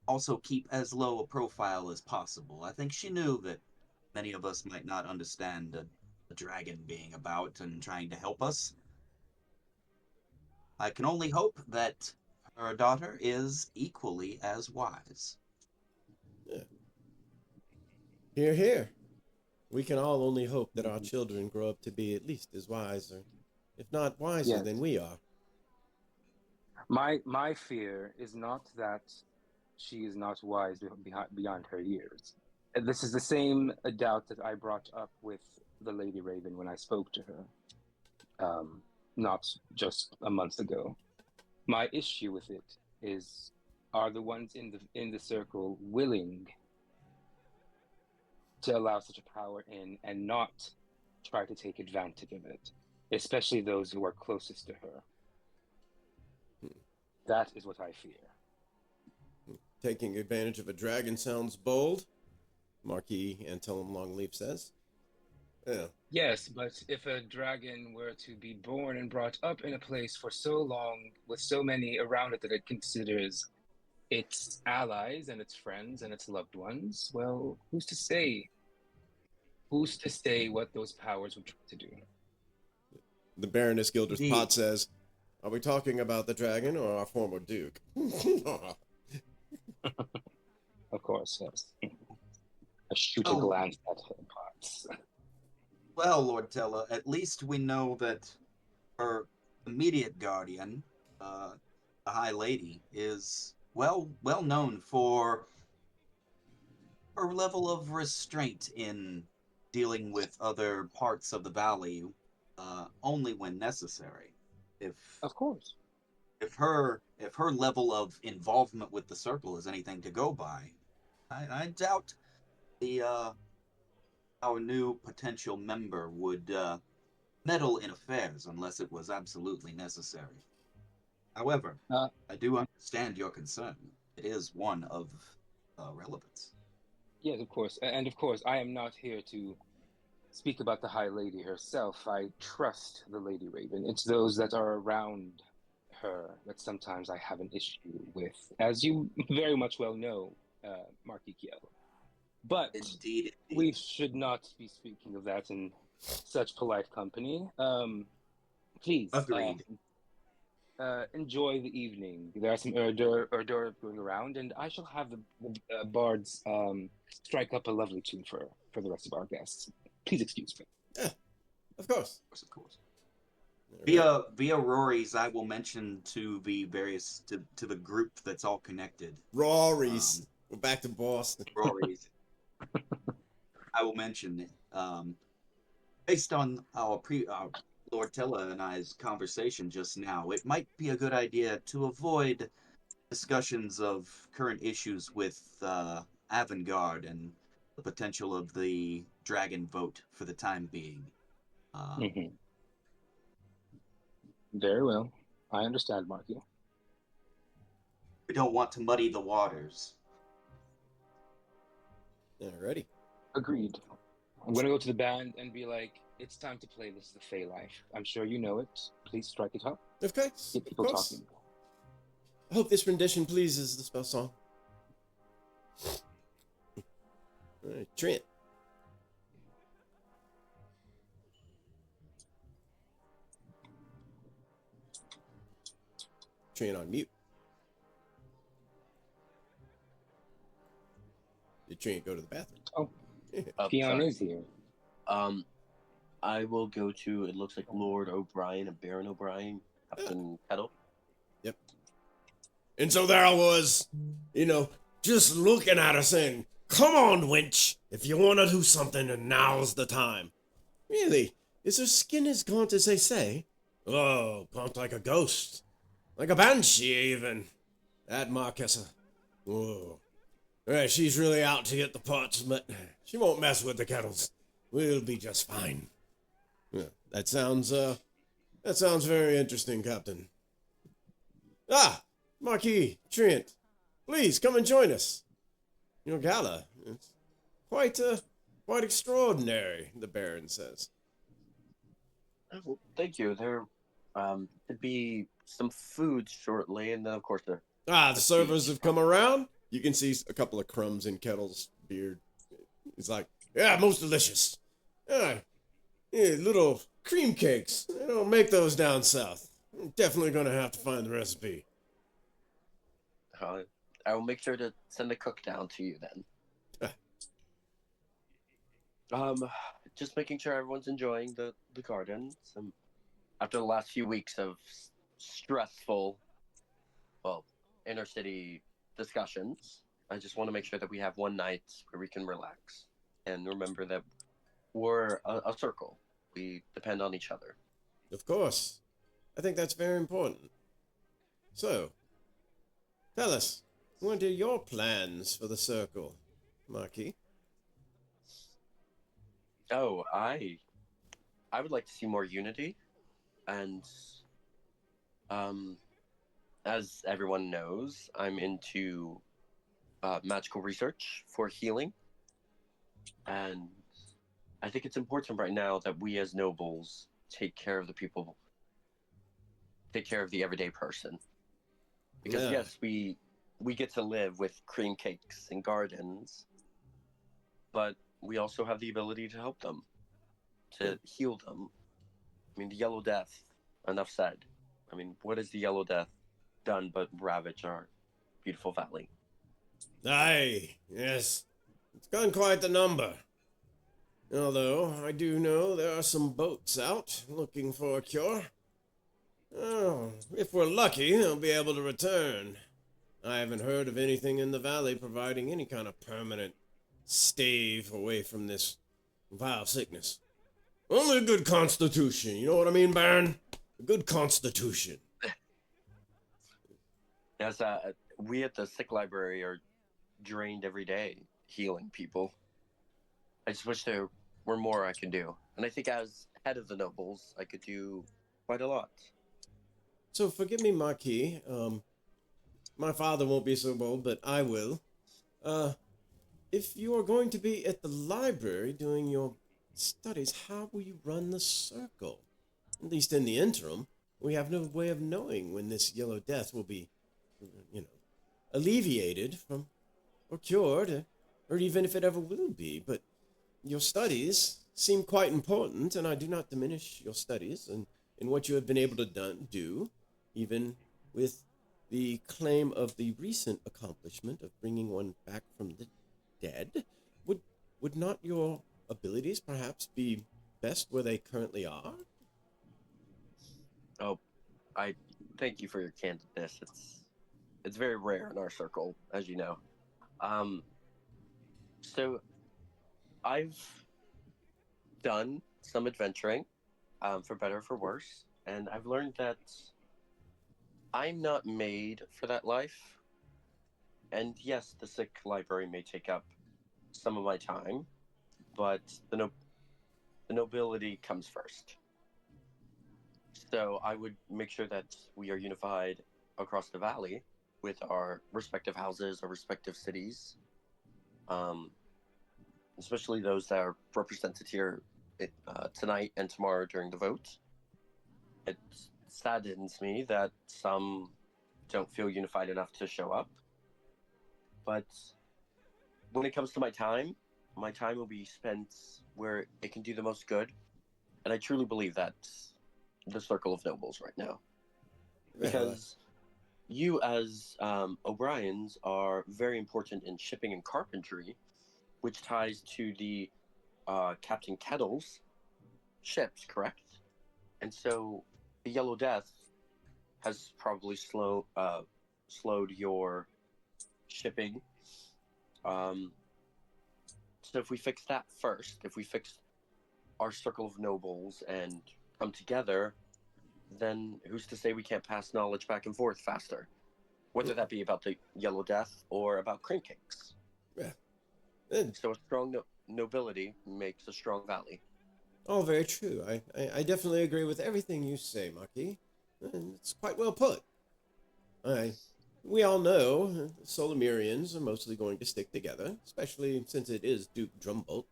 also keep as low a profile as possible. I think she knew that many of us might not understand the dragon being about and trying to help us. I can only hope that her daughter is equally as wise. Yeah. Here, here. We can all only hope that our children grow up to be at least as wise, or if not wiser Yes. than we are. My fear is not that she is not wise beyond her years. And this is the same doubt that I brought up with the Lady Raven when I spoke to her, not just a month ago. My issue with it is, are the ones in the circle willing to allow such a power in and not try to take advantage of it, especially those who are closest to her? That is what I fear. Taking advantage of a dragon sounds bold, Marquis Antellum Longleaf says. Yeah. Yes, but if a dragon were to be born and brought up in a place for so long, with so many around it that it considers its allies and its friends and its loved ones, well, who's to say? Who's to say what those powers would try to do? The Baroness Gilder's Indeed. Pot says, are we talking about the dragon or our former duke? Of course, yes. I shoot a Oh. glance at her parts. Well, Lord Tella, at least we know that her immediate guardian, the High Lady, is well known for her level of restraint in dealing with other parts of the valley, only when necessary. If Of course. if her level of involvement with the circle is anything to go by, I doubt the our new potential member would meddle in affairs unless it was absolutely necessary. However, Uh, I do understand your concern. It is one of relevance. yes, of course. And of course, I am not here to speak about the High Lady herself. I trust the Lady Raven. It's those that are around her that sometimes I have an issue with, as you very much well know, Marquis Kiel. But Indeed, we should not be speaking of that in such polite company. Please, Agreed. enjoy the evening. There are some hors d'oeuvres going around, and I shall have the bards strike up a lovely tune for the rest of our guests. Please excuse me. Yeah, of course. Of course. Via Rory's, I will mention to the various to the group that's all connected. Rory's. We're back to Boston. Rory's. I will mention, based on our Lord Tella and I's conversation just now, it might be a good idea to avoid discussions of current issues with Avangard and the potential of the dragon vote for the time being. Mm-hmm. Very well. I understand, Marky. We don't want to muddy the waters. Alrighty. Agreed. I'm gonna go to the band and be like, "It's time to play This Is the Fey Life. I'm sure you know it. Please strike it up. Of course. Get people Of course. talking." I hope this rendition pleases the spell song. Alright, Trent. Trent on mute. Did Trent go to the bathroom? Oh, Oh, Peon sorry. is here. I will go to, it looks like Lord O'Brien and Baron O'Brien, Captain Kettle. Yep. And so there I was, just looking at her saying, come on, wench. If you want to do something, then now's the time. Really? Is her skin as gaunt as they say? Oh, gaunt like a ghost. Like a banshee, even. That Marquessa. Whoa. Yeah, she's really out to get the pots, but she won't mess with the kettles. We'll be just fine. Yeah, that sounds very interesting, Captain. Ah, Marquis, Trent, please come and join us. Your gala, it's quite extraordinary, the Baron says. Well, thank you. There to be some food shortly, and then of course the The servers have come around. You can see a couple of crumbs in Kettle's beard. He's like, yeah, most delicious. Yeah, little cream cakes. They don't make those down south. Definitely gonna have to find the recipe. I will make sure to send the cook down to you then. Um, just making sure everyone's enjoying the gardens. After the last few weeks of stressful, well, inner city discussions, I just want to make sure that we have one night where we can relax and remember that we're a circle. We depend on each other. Of course. I think that's very important. So, tell us, what are your plans for the circle, Marquis? Oh, I would like to see more unity, and um, as everyone knows, I'm into magical research for healing, and I think it's important right now that we as nobles take care of the people, take care of the everyday person. Because Yeah. yes, we get to live with cream cakes and gardens, but we also have the ability to help them, to heal them. I mean, the Yellow Death, enough said. I mean, what has the Yellow Death done but ravage our beautiful valley? Aye, yes. It's gone quite the number. Although, I do know there are some boats out looking for a cure. Oh, if we're lucky, they'll be able to return. I haven't heard of anything in the valley providing any kind of permanent stave away from this vile sickness. Only a good constitution, you know what I mean, Baron? A good constitution. Yes, we at the sick library are drained every day healing people. I just wish there were more I could do. And I think as head of the nobles, I could do quite a lot. So forgive me, Marquis. My father won't be so bold, but I will. If you are going to be at the library doing your studies, how will you run the circle? At least in the interim, we have no way of knowing when this Yellow Death will be, you know, alleviated from, or cured, or even if it ever will be. But your studies seem quite important, and I do not diminish your studies and in what you have been able to do, even with the claim of the recent accomplishment of bringing one back from the dead. Would would not your abilities perhaps be best where they currently are? Oh, I thank you for your candidness. It's very rare in our circle, as you know. Um, so I've done some adventuring, for better or for worse, and I've learned that I'm not made for that life. And yes, the sick library may take up some of my time, but the nobility comes first. So I would make sure that we are unified across the valley with our respective houses, our respective cities, um, especially those that are represented here tonight and tomorrow during the vote. It saddens me that some don't feel unified enough to show up. But when it comes to my time will be spent where it can do the most good. And I truly believe that's the circle of nobles right now. Well, Because you, as O'Briens, are very important in shipping and carpentry, which ties to the Captain Kettle's ships, correct? And so the Yellow Death has probably slowed your shipping. Um, so if we fix that first, if we fix our circle of nobles and come together, then who's to say we can't pass knowledge back and forth faster? Whether that be about the Yellow Death or about cream cakes. yeah. eh, So a strong nobility makes a strong valley. All very true. I definitely agree with everything you say, Marquis. And it's quite well put. I, we all know the Solomirians are mostly going to stick together, especially since it is Duke Drumbolt.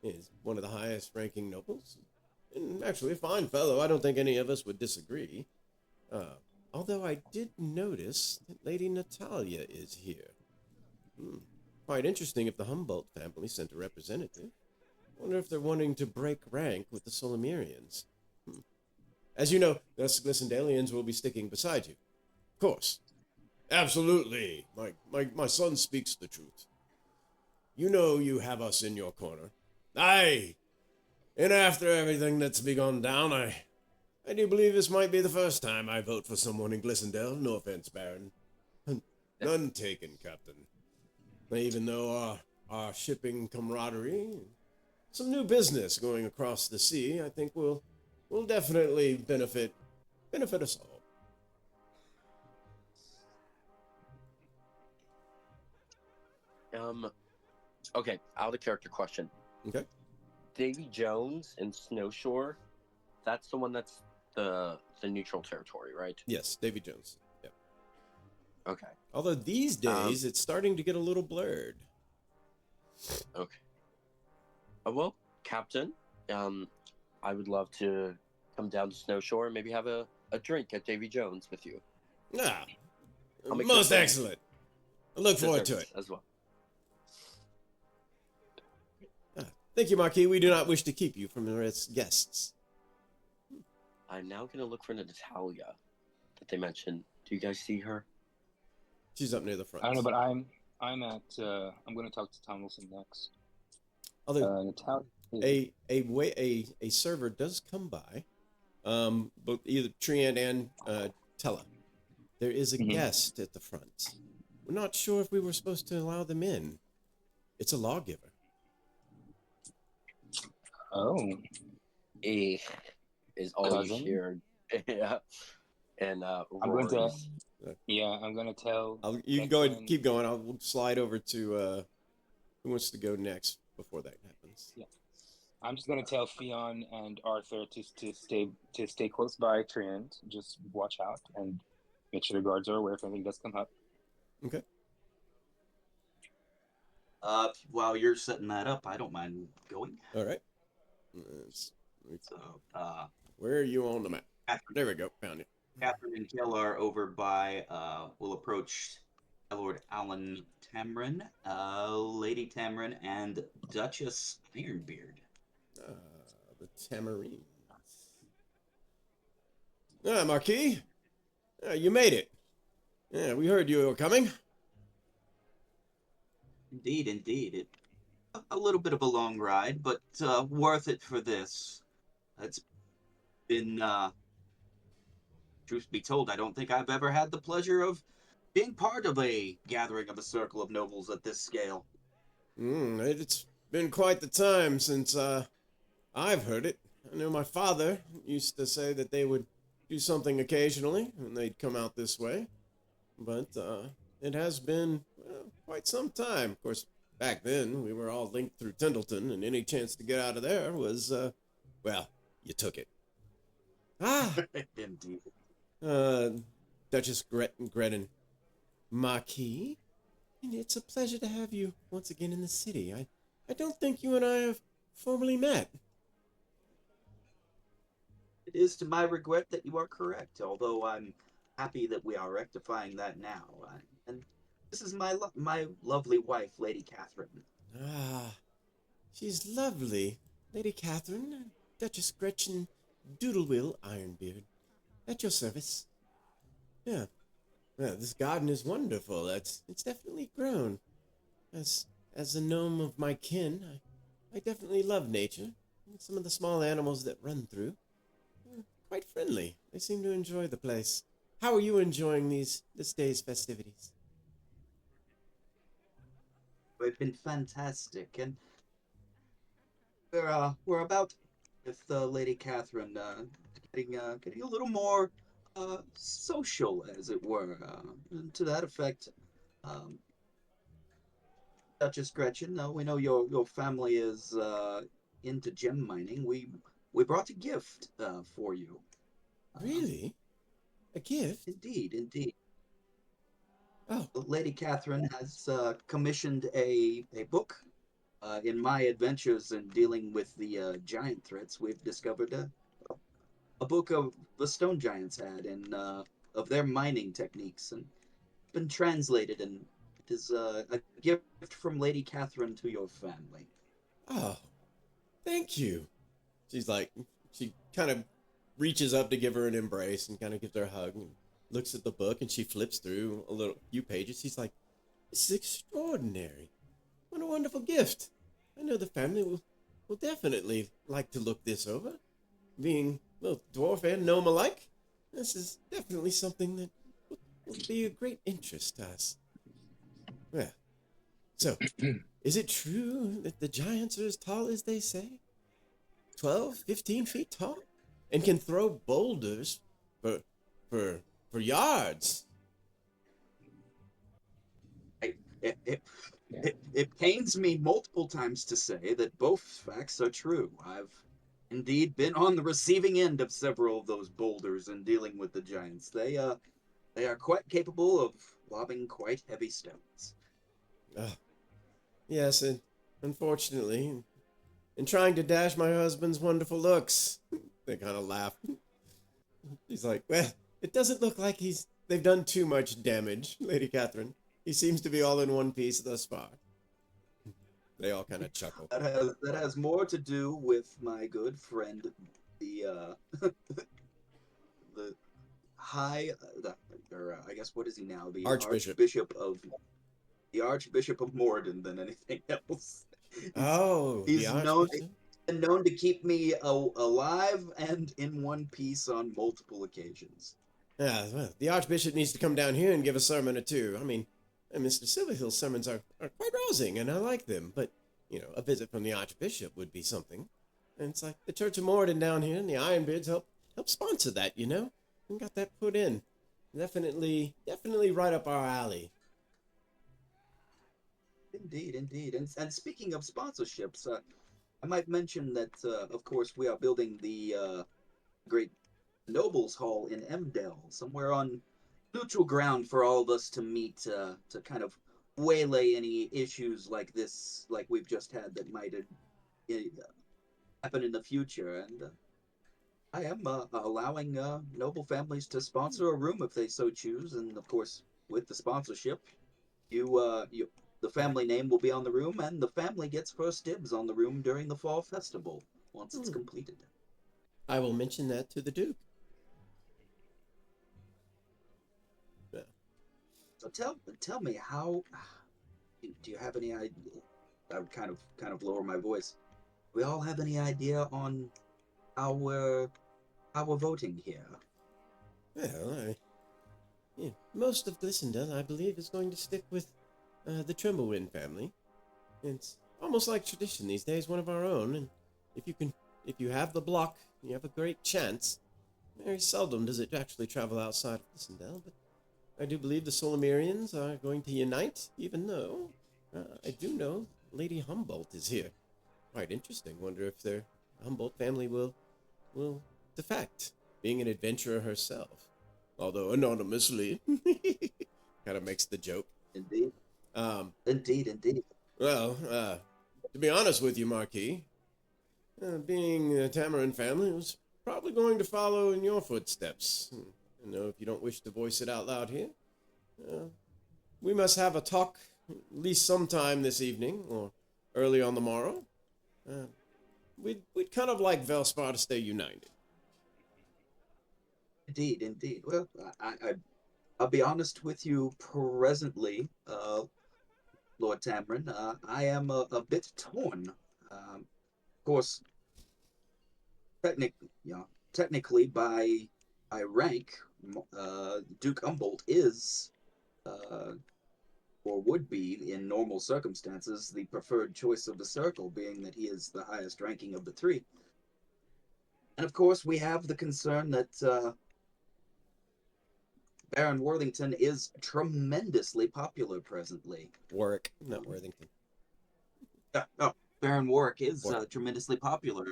He's one of the highest ranking nobles. And actually a fine fellow. I don't think any of us would disagree. Uh, Although I did notice that Lady Natalia is here. Hmm. Quite interesting if the Humboldt family sent a representative. Wonder if they're wanting to break rank with the Solomirians. As you know, us Glissandalians will be sticking beside you. Of course. Absolutely. My son speaks the truth. You know you have us in your corner. Aye. And after everything that's begun down, I do believe this might be the first time I vote for someone in Glissandale. No offense, Baron. None taken, Captain. Even though our shipping camaraderie, some new business going across the sea, I think will definitely benefit us all. Okay, out of character question. Okay. Davy Jones and Snowshore, that's the one that's the neutral territory, right? Yes, Davy Jones. Yep. Okay. Although these days it's starting to get a little blurred. Okay. Well, Captain, I would love to come down to Snowshore and maybe have a drink at Davy Jones with you. Ah, I'll make most sure excellent. I look forward to it. as well. Thank you, Marquis. We do not wish to keep you from your guests. I'm now going to look for Natalia that they mentioned. Do you guys see her? She's up near the front. I don't know, but I'm at. I'm going to talk to Tom Wilson next. Although Natalia. a server does come by, both either Trian and Tella. There is a guest at the front. We're not sure if we were supposed to allow them in. It's a lawgiver. Oh. Is always Cousin? here. Yeah. And I'm going to. Yeah, I'm going to tell. You can go ahead and keep going. I'll slide over to who wants to go next before that happens. Yeah. I'm just going to tell Fionn and Arthur to stay close by Trian. Just watch out and make sure the guards are aware if anything does come up. Okay. While you're setting that up, I don't mind going. All right. So, where are you on the map? There we go. Found it. Catherine and Kill are over by, will approach Lord Alan Tamrin, Lady Tamrin, and Duchess Ironbeard. The Tamarines. Marquis. You made it. Yeah, we heard you were coming. Indeed. A little bit of a long ride, but worth it for this. It's been, truth be told, I don't think I've ever had the pleasure of being part of a gathering of a circle of nobles at this scale. It's been quite the time since I've heard it. I know my father used to say that they would do something occasionally and they'd come out this way. But it has been quite some time. Of course, back then we were all linked through Tindleton, and any chance to get out of there was, well, you took it. Indeed. Duchess Grenin. Marquis, it's a pleasure to have you once again in the city. I don't think you and I have formally met. It is to my regret that you are correct, although I'm happy that we are rectifying that now. And this is my lovely wife, Lady Catherine. She's lovely. Lady Catherine, Duchess Gretchen Doodlewill Ironbeard. At your service. Yeah. Well, this garden is wonderful. It's definitely grown. As a gnome of my kin, I definitely love nature. Some of the small animals that run through are quite friendly. They seem to enjoy the place. How are you enjoying this day's festivities? It's been fantastic, and we're about with Lady Catherine getting a little more social, as it were. And to that effect, Duchess Gretchen, we know your family is into gem mining. We brought a gift for you. Really? A gift? Indeed. Oh. Lady Catherine has commissioned a book. In my adventures in dealing with the giant threats, we've discovered a book of the stone giants had and of their mining techniques, and been translated, and it is a gift from Lady Catherine to your family. Oh, thank you. She kind of reaches up to give her an embrace and kind of gives her a hug and looks at the book, and she flips through few pages. He's like, "This is extraordinary. What a wonderful gift. I know the family will definitely like to look this over. Being both dwarf and gnome alike, this is definitely something that will be of great interest to us." Well, so, is it true that the giants are as tall as they say? 12, 15 feet tall? And can throw boulders for, for yards? It pains me multiple times to say that both facts are true. I've indeed been on the receiving end of several of those boulders in dealing with the giants. They are quite capable of lobbing quite heavy stones. Yes, and unfortunately, in trying to dash my husband's wonderful looks, they kind of laugh. He's like, "Well, it doesn't look like they've done too much damage, Lady Catherine. He seems to be all in one piece thus far." They all kind of chuckle. That has more to do with my good friend, the the high, or I guess what is he now? The Archbishop of Morden than anything else. Oh, He's the Archbishop? known to keep me alive and in one piece on multiple occasions. Yeah, well, the Archbishop needs to come down here and give a sermon or two. I mean, Mr. Silverhill's sermons are quite rousing, and I like them, but, a visit from the Archbishop would be something. And it's like the Church of Morden down here and the Ironbeards help sponsor that, We got that put in. Definitely right up our alley. Indeed. And speaking of sponsorships, I might mention that, of course, we are building the Great Nobles Hall in Emdale, somewhere on neutral ground for all of us to meet, to kind of waylay any issues like this, like we've just had, that might happen in the future. And I am allowing noble families to sponsor a room if they so choose, and of course, with the sponsorship, the family name will be on the room, and the family gets first dibs on the room during the fall festival once it's completed. I will mention that to the Duke. Yeah. So tell me, how do you have any idea? I would kind of lower my voice. We all have any idea on how we're voting here? Well, most of Glissenden, I believe, is going to stick with the Tremblewind family. It's almost like tradition these days, one of our own, and if you have the block, you have a great chance. Very seldom does it actually travel outside of Glissenden, but I do believe the Solomirians are going to unite, even though I do know Lady Humboldt is here. Quite interesting. Wonder if their Humboldt family will defect, being an adventurer herself, although anonymously. Kind of makes the joke. Indeed. Indeed. Well, to be honest with you, Marquis, being a Tamarin family was probably going to follow in your footsteps. If you don't wish to voice it out loud here, we must have a talk at least sometime this evening or early on the morrow. We'd kind of like Velspar to stay united. Indeed. Well, I'll be honest with you presently, Lord Tamarin. I am a bit torn. Of course, technically by rank, Duke Humboldt is, or would be in normal circumstances, the preferred choice of the circle, being that he is the highest ranking of the three. And of course, we have the concern that Baron Worthington is tremendously popular presently. Warwick, not Worthington. Baron Warwick is tremendously popular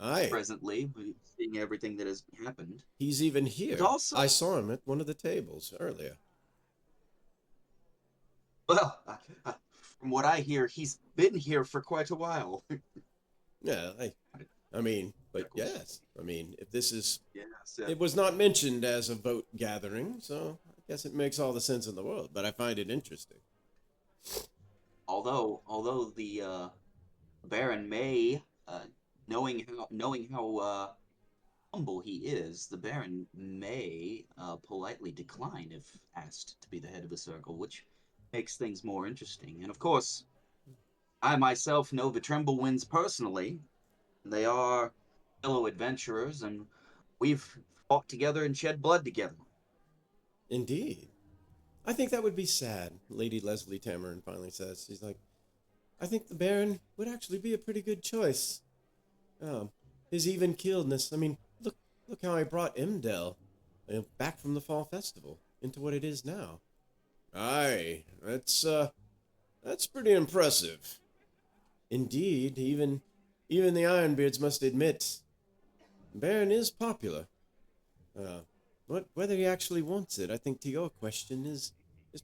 Aye. presently, seeing everything that has happened. He's even here. But also, I saw him at one of the tables earlier. Well, from what I hear, he's been here for quite a while. Yeah, I mean, but yes. I mean, if this is... Yes. It was not mentioned as a vote gathering, so I guess it makes all the sense in the world, but I find it interesting. Although the Baron may, knowing how humble he is, the Baron may politely decline if asked to be the head of a circle, which makes things more interesting. And of course, I myself know the Tremblewinds personally. They are fellow adventurers, and we've fought together and shed blood together. Indeed. I think that would be sad, Lady Leslie Tamarin finally says. She's like, I think the Baron would actually be a pretty good choice. Um, his even-keeledness. I mean, look how I brought Imdel back from the Fall Festival into what it is now. Aye, that's pretty impressive. Indeed, even the Ironbeards must admit, Baron is popular. Uh, whether he actually wants it, I think to your question is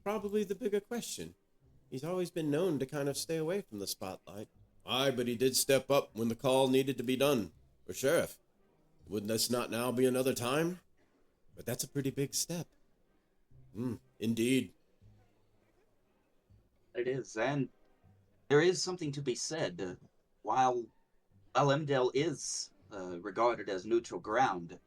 probably the bigger question. He's always been known to kind of stay away from the spotlight. Aye, but he did step up when the call needed to be done. For Sheriff. Wouldn't this not now be another time? But that's a pretty big step. Indeed. It is, and there is something to be said. While Emdel is regarded as neutral ground,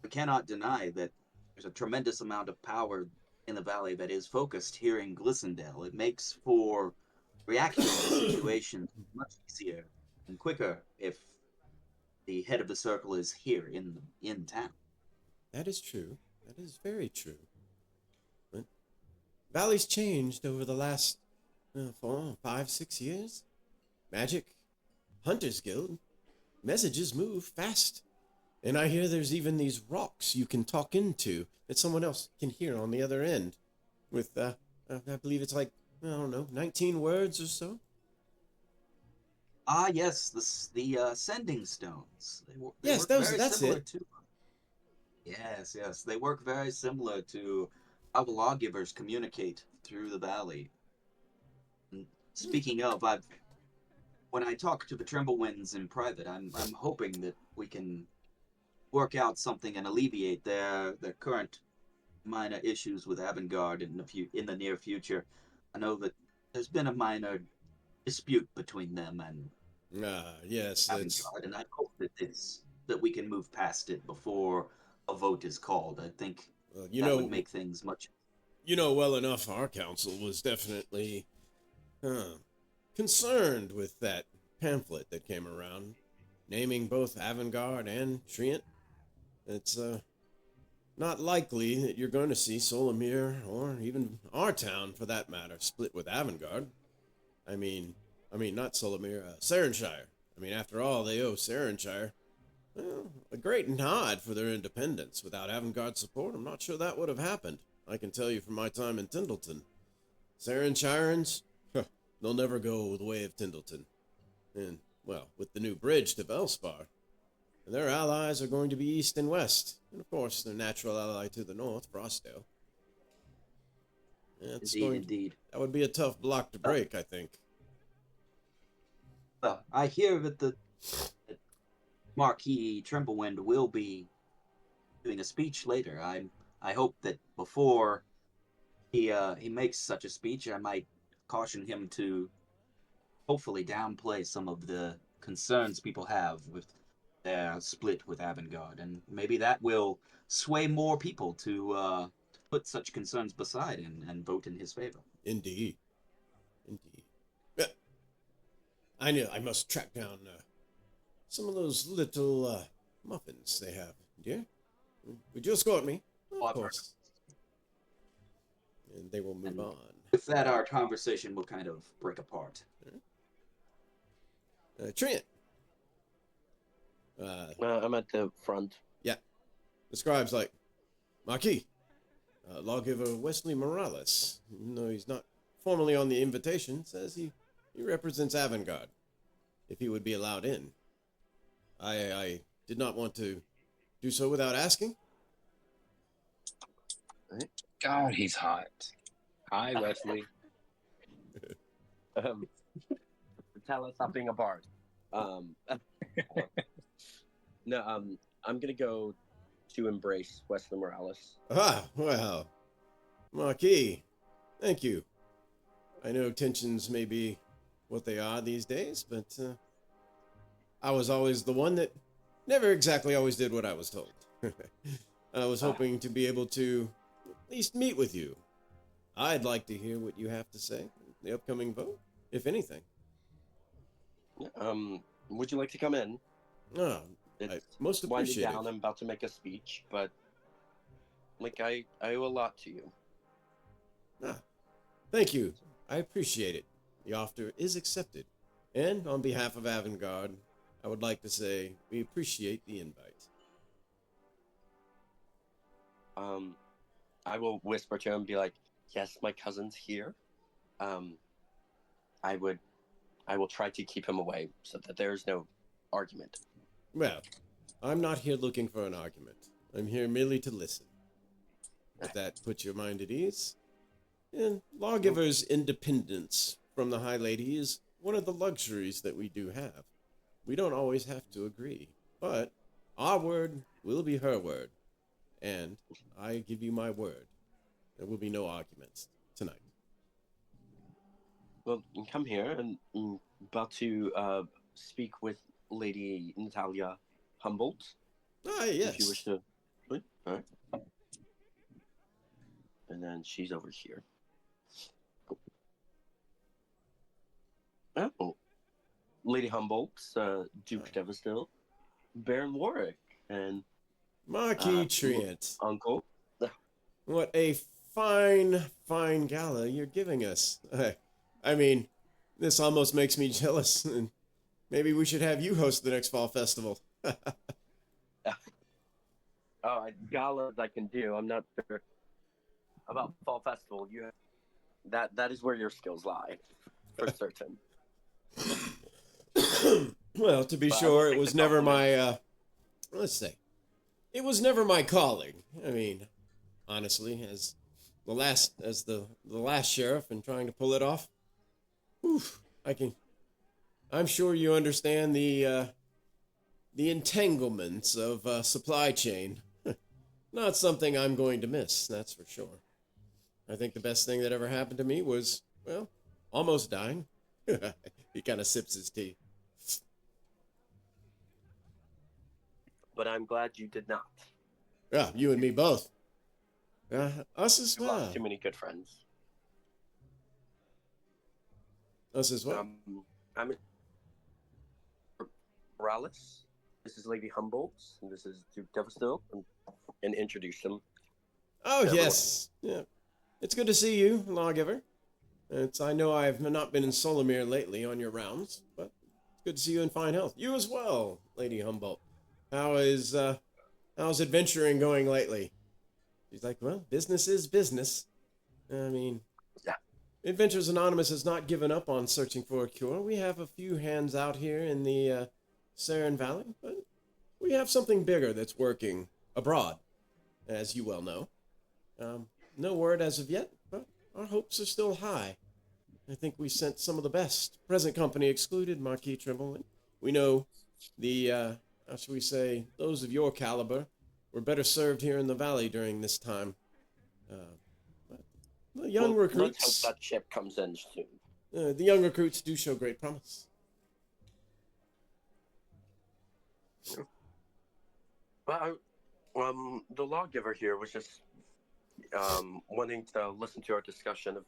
we cannot deny that there's a tremendous amount of power in the valley that is focused here in Glissondale. It makes for reaction to situations much easier and quicker if the head of the circle is here in town. That is true. That is very true. But Valley's changed over the last 4, 5, 6 years. Magic, Hunters Guild, messages move fast. And I hear there's even these rocks you can talk into that someone else can hear on the other end. With, I believe it's like, I don't know, 19 words or so. Ah, yes, the sending stones. They Yes, work those. very That's similar it. to. Yes, they work very similar to how the lawgivers communicate through the valley. And speaking of, when I talk to the Tremblewinds in private, I'm hoping that we can work out something and alleviate their current minor issues with Avangard in the near future. I know that there's been a minor dispute between them and Yes, that's. Avangard, and I hope that we can move past it before a vote is called. I think You that would know, make things much. you know well enough. Our council was definitely concerned with that pamphlet that came around, naming both Avangard and Trient. It's not likely that you're going to see Solomir, or even our town for that matter, split with Avangard. I mean, not Solomir, Sarenshire. I mean, after all, they owe Sarenshire a great nod for their independence. Without Avangard support, I'm not sure that would have happened. I can tell you from my time in Tindleton. Sarenshirans, they'll never go the way of Tindleton. And, well, with the new bridge to Velspar, and their allies are going to be east and west, and of course their natural ally to the north, Frostdale. Indeed. That would be a tough block to break, I think. I hear that the Marquis Tremblewind will be doing a speech later. I hope that before he makes such a speech, I might caution him to hopefully downplay some of the concerns people have with their split with Avangard, and maybe that will sway more people to put such concerns beside and vote in his favor. Indeed. Yeah, I knew I must track down some of those little muffins they have, dear. Would you escort me? Of course. And they will move on. With that, our conversation will kind of break apart. Trent. I'm at the front. Yeah. The scribe's like, Marquis, lawgiver Wesley Morales, even though he's not formally on the invitation, says he represents Avangard, if he would be allowed in. I did not want to do so without asking. God, he's hot. Hi, Wesley. Tell us something apart. No, I'm gonna go to embrace Wesley Morales. Ah, well, Marquis, thank you. I know tensions may be what they are these days, but I was always the one that never exactly always did what I was told. I was hoping to be able to at least meet with you. I'd like to hear what you have to say, the upcoming vote, if anything. Would you like to come in? Ah, I It's most winding appreciated. down. I'm about to make a speech, but like I owe a lot to you. Ah, thank you. I appreciate it. The offer is accepted. And on behalf of Avangard, I would like to say we appreciate the invite. I will whisper to him and be like, "Yes, my cousin's here. Um, I would, I will try to keep him away so that there's no argument." Well, I'm not here looking for an argument. I'm here merely to listen. If that puts your mind at ease. And lawgivers' independence from the High Lady is one of the luxuries that we do have. We don't always have to agree, but our word will be her word. And I give you my word. There will be no arguments tonight. Well, come here, and I'm about to speak with Lady Natalia Humboldt. Ah, If you wish yes. to, all right. And then she's over here. Oh, Lady Humboldt, Duke Devastil, Baron Warwick, and Marquis Treant. Uncle. What a fine, fine gala you're giving us. I mean, this almost makes me jealous. And maybe we should have you host the next fall festival. Galas I can do. I'm not sure about Fall Festival. You have, that is where your skills lie, for certain. Well, to be But I sure, will it take was the never compliment. my, let's say, it was never my calling. I mean, honestly, as the last sheriff and trying to pull it off, oof, I'm sure you understand the entanglements of supply chain. Not something I'm going to miss, that's for sure. I think the best thing that ever happened to me was, well, almost dying. He kind of sips his tea. But I'm glad you did not. Yeah, you and me both. Us as You lost well. too many good friends. Us as well. I'm Morales. This is Lady Humboldt, and this is Duke Devastil, and introduce them. Oh, to yes. Yeah. It's good to see you, lawgiver. I know I've not been in Solomir lately on your rounds, but it's good to see you in fine health. You as well, Lady Humboldt. How's adventuring going lately? She's like, well, business is business. I mean, Yeah. Adventures Anonymous has not given up on searching for a cure. We have a few hands out here in the Saren Valley, but we have something bigger that's working abroad, as you well know. No word as of yet, but our hopes are still high. I think we sent some of the best, present company excluded, Marquis Trimble. We know how shall we say, those of your caliber were better served here in the valley during this time. But the young Let's hope recruits, that ship comes in soon. the young recruits do show great promise. But the lawgiver here was just wanting to listen to our discussion of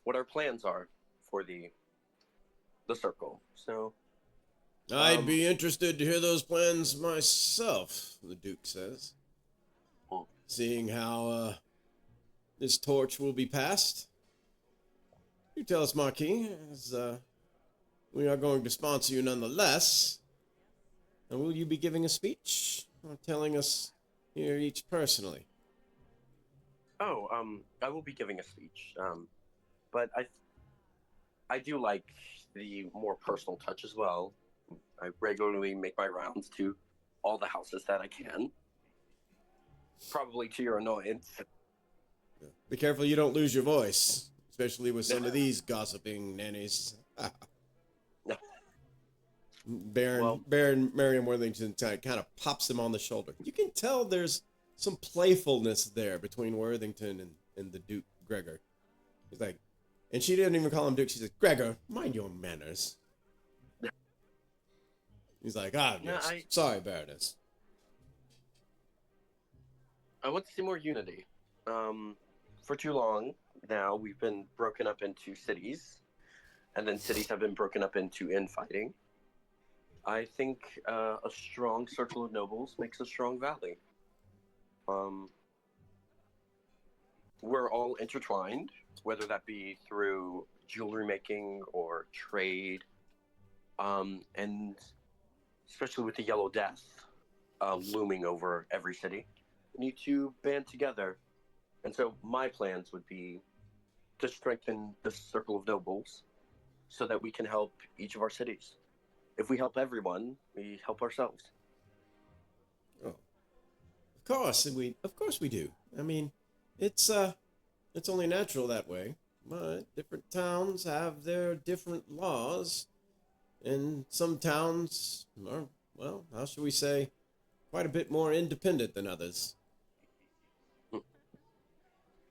what our plans are for the circle. So I'd be interested to hear those plans myself, the Duke says. Oh. Seeing how this torch will be passed. You tell us, Marquis, as we are going to sponsor you nonetheless. And will you be giving a speech or telling us here each personally? I will be giving a speech. But I do like the more personal touch as well. I regularly make my rounds to all the houses that I can. Probably to your annoyance. Be careful you don't lose your voice, especially with some of these gossiping nannies. Baron Merriam Worthington kind of pops him on the shoulder. You can tell there's some playfulness there between Worthington and the Duke Gregor. He's like, and she didn't even call him Duke. She said, Gregor, mind your manners. He's like, ah, No, yes. Sorry, Baroness. I want to see more unity. For too long now, we've been broken up into cities, and then cities have been broken up into infighting. I think a strong circle of nobles makes a strong valley. Um, we're all intertwined, whether that be through jewelry making or trade, and especially with the Yellow Death looming over every city, we need to band together. And so my plans would be to strengthen the circle of nobles so that we can help each of our cities. If we help everyone, we help ourselves. Oh, of course we do. I mean, it's only natural that way. But different towns have their different laws, and some towns are, well, how should we say, quite a bit more independent than others.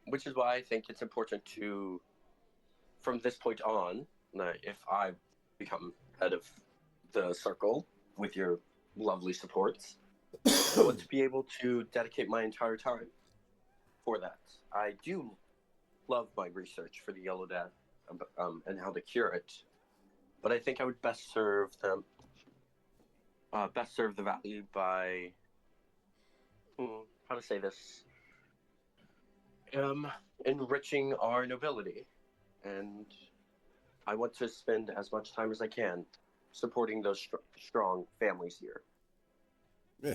Which is why I think it's important to, from this point on, if I become head of the circle with your lovely supports, I want to be able to dedicate my entire time for that. I do love my research for the Yellow Death and how to cure it, but I think I would best serve them, best serve the valley by, how to say this, enriching our nobility, and I want to spend as much time as I can supporting those strong families here. Yeah.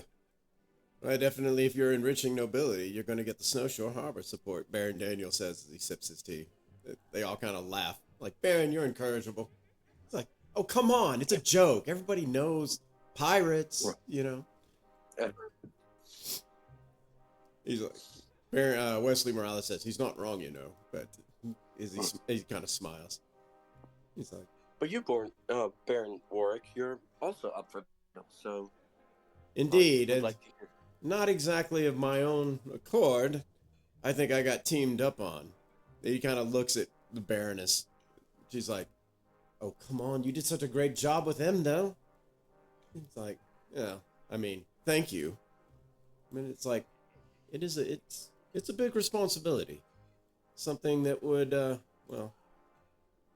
Well, definitely, if you're enriching nobility, you're going to get the Snowshore Harbor support, Baron Daniel says as he sips his tea. They all kind of laugh. Like, Baron, you're incorrigible. It's like, oh, come on. It's a joke. Everybody knows pirates, you know. He's like, Baron, Wesley Morales says, he's not wrong, you know, but he kind of smiles. He's like, but you, Baron Warwick, you're also up for battle, so... Indeed, and not exactly of my own accord. I think I got teamed up on. He kind of looks at the Baroness. She's like, oh, come on, you did such a great job with him, though. It's like, yeah, I mean, thank you. I mean, it's like, it's a big responsibility. Something that would, well,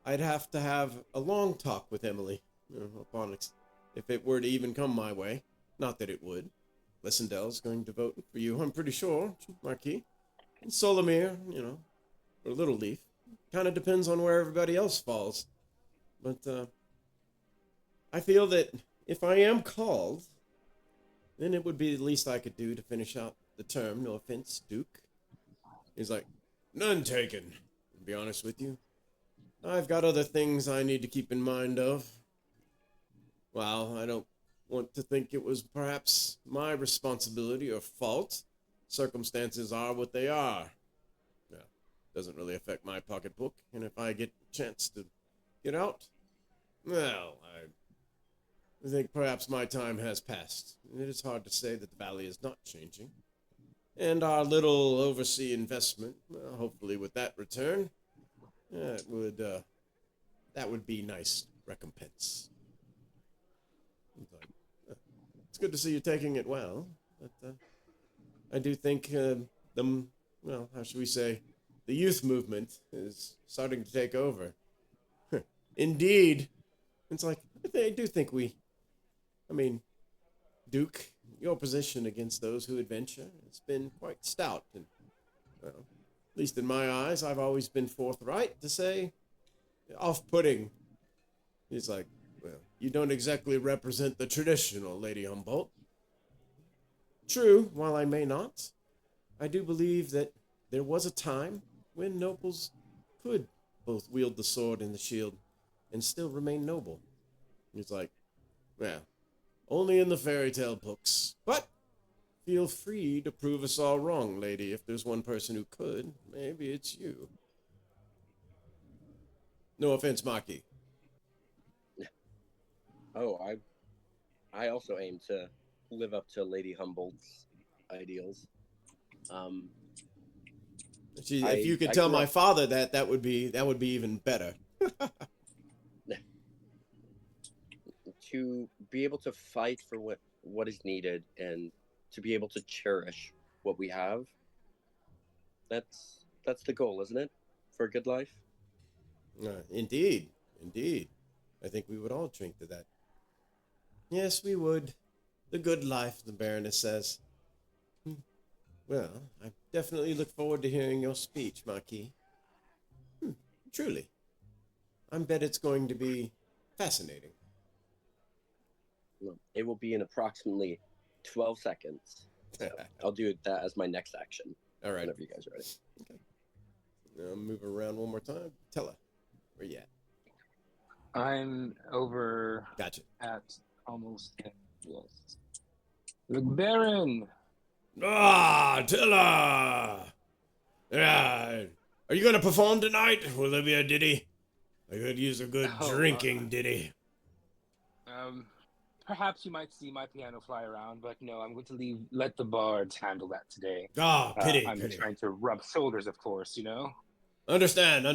I'd have to have a long talk with Emily, if it were to even come my way. Not that it would. Lessendel's going to vote for you, I'm pretty sure, Marquis. And Solomir, you know, or Little Leaf. Kind of depends on where everybody else falls. But, I feel that if I am called, then it would be the least I could do to finish out the term. No offense, Duke. He's like, none taken. To be honest with you, I've got other things I need to keep in mind of. Well, I don't want to think it was perhaps my responsibility or fault. Circumstances are what they are. Yeah, doesn't really affect my pocketbook, and if I get a chance to get out, well, I think perhaps my time has passed. It is hard to say that the valley is not changing. And our little overseas investment, well, hopefully with that return, that would be nice recompense. It's good to see you taking it well, but I do think well, how should we say, the youth movement is starting to take over. Indeed. It's like, I do think Duke, your position against those who adventure has been quite stout, and, well, at least in my eyes, I've always been forthright to say, off-putting. He's like, well, you don't exactly represent the traditional Lady Humboldt. True, while I may not, I do believe that there was a time when nobles could both wield the sword and the shield and still remain noble. He's like, well, only in the fairy tale books. But feel free to prove us all wrong, lady. If there's one person who could, maybe it's you. No offense, Maki. Oh, I also aim to live up to Lady Humboldt's ideals. If you could tell my father that would be even better. To be able to fight for what is needed and to be able to cherish what we have. That's the goal, isn't it? For a good life. Indeed, indeed. I think we would all drink to that. Yes, we would. The good life, the Baroness says. Hmm. Well, I definitely look forward to hearing your speech, Marquis. Truly. I bet it's going to be fascinating. No, it will be in approximately 12 seconds. So I'll do that as my next action. All right. Whenever you guys are ready. Okay. Now move around one more time. Tella, where you at? I'm over Gotcha. at almost. Yes. The Baron. Ah, Tella! Yeah. Are you going to perform tonight? Will there be a ditty? I could use a good drinking ditty. Perhaps you might see my piano fly around, but no, I'm going to let the bards handle that today. Ah, pity, I'm pity. trying to rub shoulders, of course, you know? Understand.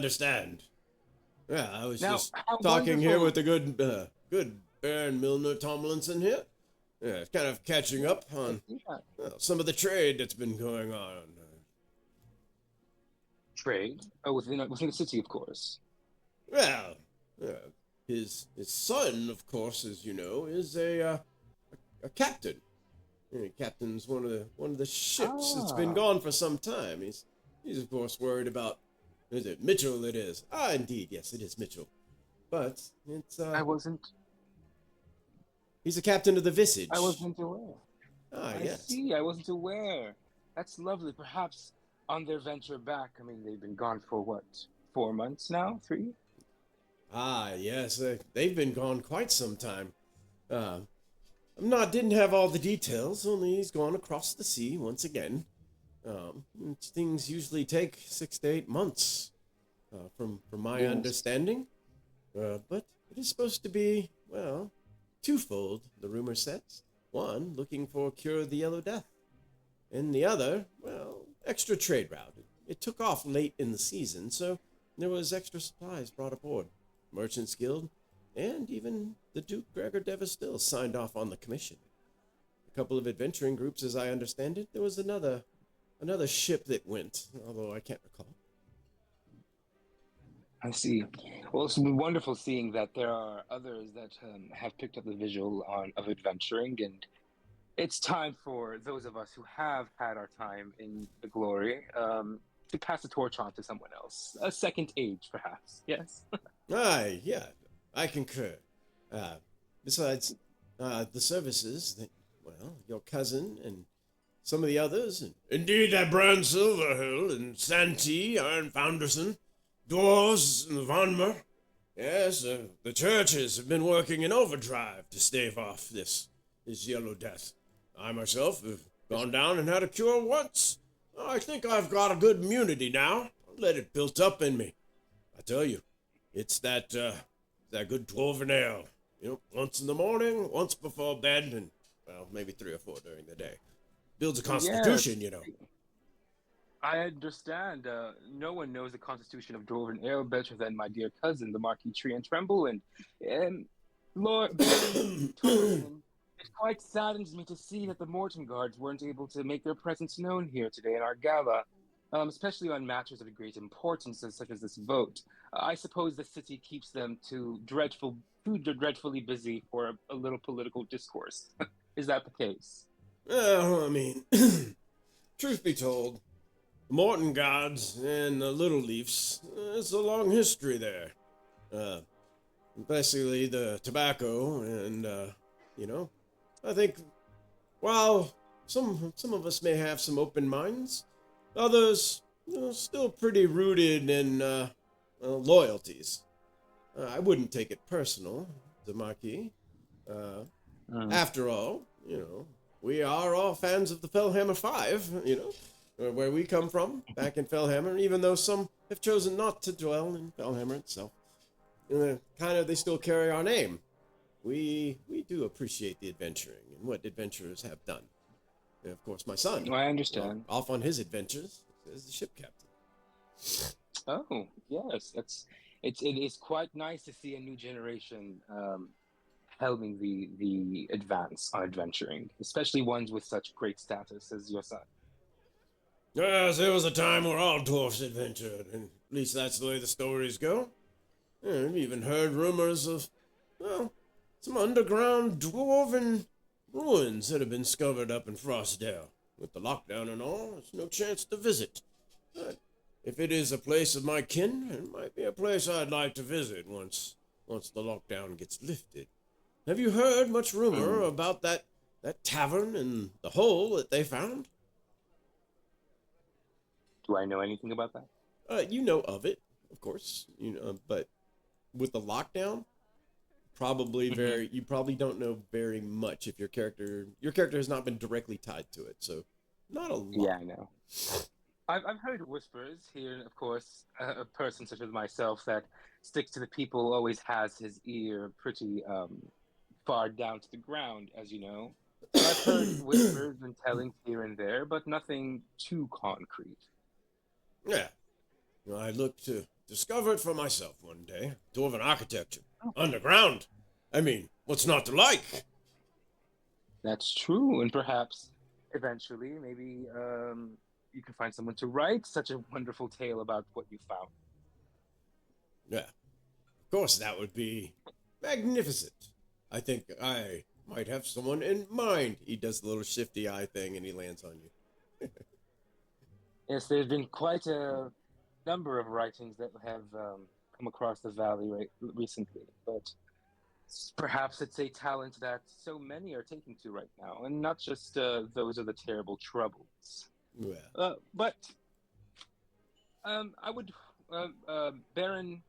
Yeah, I was Now, just how talking here wonderful- with the good Baron Milner Tomlinson here. Yeah, kind of catching up on some of the trade that's been going on. Trade? Oh, within the city, of course. Well, his son, of course, as you know, is a captain. He captains one of the ships that's been gone for some time. He's of course worried about. Is it Mitchell? It is. Ah, indeed, yes, it is Mitchell. But it's I wasn't. He's a captain of the Visage. I wasn't aware. Yes. I see. I wasn't aware. That's lovely. Perhaps on their venture back. I mean, they've been gone for what? 4 months now? 3? Ah, yes. They've been gone quite some time. Didn't have all the details. Only he's gone across the sea once again. Things usually take 6 to 8 months, from my understanding. But it is supposed to be, well, twofold, the rumor says. One, looking for a cure of the Yellow Death. And the other, well, extra trade route. It took off late in the season, so there was extra supplies brought aboard. Merchants Guild, and even the Duke Gregor Devastil signed off on the commission. A couple of adventuring groups, as I understand it. There was another ship that went, although I can't recall. I see. Well, it's been wonderful seeing that there are others that have picked up the visual of adventuring, and it's time for those of us who have had our time in the glory to pass the torch on to someone else. A second age, perhaps. Yes. Aye, yeah, I concur. Besides, the services that, well, your cousin and some of the others, and indeed that Bran Silverhill and Santee, Iron Founderson, Dwarves and Vanmer. Yes, the churches have been working in overdrive to stave off this Yellow Death. I myself have gone down and had a cure once. I think I've got a good immunity now. I'll let it built up in me. I tell you, it's that good dwarven ale. You know, once in the morning, once before bed, and, well, maybe 3 or 4 during the day. Builds a constitution, Yes. you know. I understand. No one knows the constitution of Dwarven Ale better than my dear cousin, the Marquis Tree and Tremble, and Lord Baron Tomlinson. It quite saddens me to see that the Morton Guards weren't able to make their presence known here today in our gala, especially on matters of great importance such as this vote. I suppose the city keeps them too dreadfully busy for a little political discourse. Is that the case? Well, I mean, truth be told, the Morton Guards and the Little Leafs, it's a long history there. Basically the tobacco and, you know, I think while some of us may have some open minds, others, still pretty rooted in, loyalties. I wouldn't take it personal, the Marquis. After all, we are all fans of the Fellhammer Five, where we come from, back in Fellhammer, even though some have chosen not to dwell in Fellhammer itself. They still carry our name. We do appreciate the adventuring and what adventurers have done. And of course, my son. I understand. Off on his adventures as the ship captain. Oh, yes, it is quite nice to see a new generation helming the advance on adventuring, especially ones with such great status as your son. Yes, there was a time where all dwarfs adventured, and at least that's the way the stories go. Yeah, I've even heard rumors of, well, some underground dwarven ruins that have been discovered up in Frostdale. With the lockdown and all, there's no chance to visit. But if it is a place of my kin, it might be a place I'd like to visit once the lockdown gets lifted. Have you heard much rumor about that tavern and the hole that they found? Do I know anything about that? You know of it, of course. You know, but with the lockdown, probably very. You probably don't know very much if your character has not been directly tied to it. So, not a lot. Yeah, I know. I've heard whispers here, of course. A person such as myself that sticks to the people always has his ear pretty far down to the ground, as you know. So I've heard whispers and tellings here and there, but nothing too concrete. Yeah. Well, I look to discover it for myself one day. Dwarven architecture, underground. I mean, what's not to like? That's true, and perhaps eventually, maybe you can find someone to write such a wonderful tale about what you found. Yeah. Of course, that would be magnificent. I think I might have someone in mind. He does the little shifty eye thing and he lands on you. Yes, there's been quite a number of writings that have come across the valley recently, but perhaps it's a talent that so many are taking to right now, and not just those of the terrible troubles. Yeah. But I would, Baron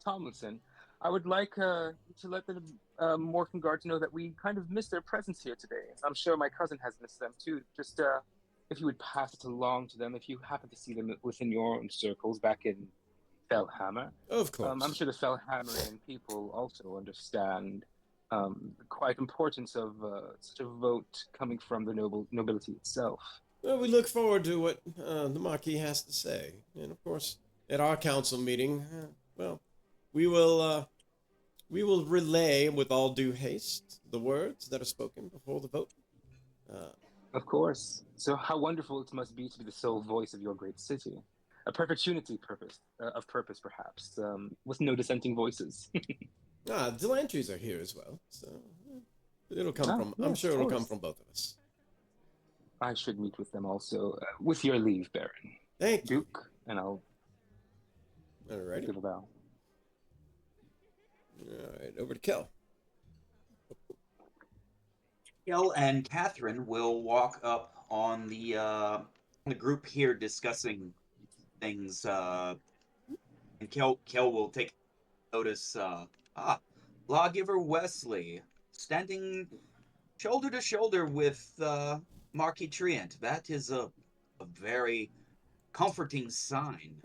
Tomlinson, I would like to let the Morkan guards know that we kind of missed their presence here today. I'm sure my cousin has missed them too. Just if you would pass it along to them, if you happen to see them within your own circles back in Fellhammer. Of course. I'm sure the Fellhammerian people also understand the quite importance of such a vote coming from the nobility itself. Well, we look forward to what the Marquis has to say. And of course, at our council meeting, we will relay with all due haste the words that are spoken before the vote. Of course. So how wonderful it must be to be the sole voice of your great city. A perpetuity of purpose, perhaps, with no dissenting voices. The Lantries are here as well, so it'll come from. Yes, I'm sure of it'll course. come from both of us. I should meet with them also, with your leave, Baron. Thank you. Duke, and I'll Alrighty. give a bow. All right, over to Kel. Kel and Catherine will walk up on the group here discussing things. And Kel will take notice. Lawgiver Wesley standing shoulder to shoulder with Marquis Trient. That is a very comforting sign.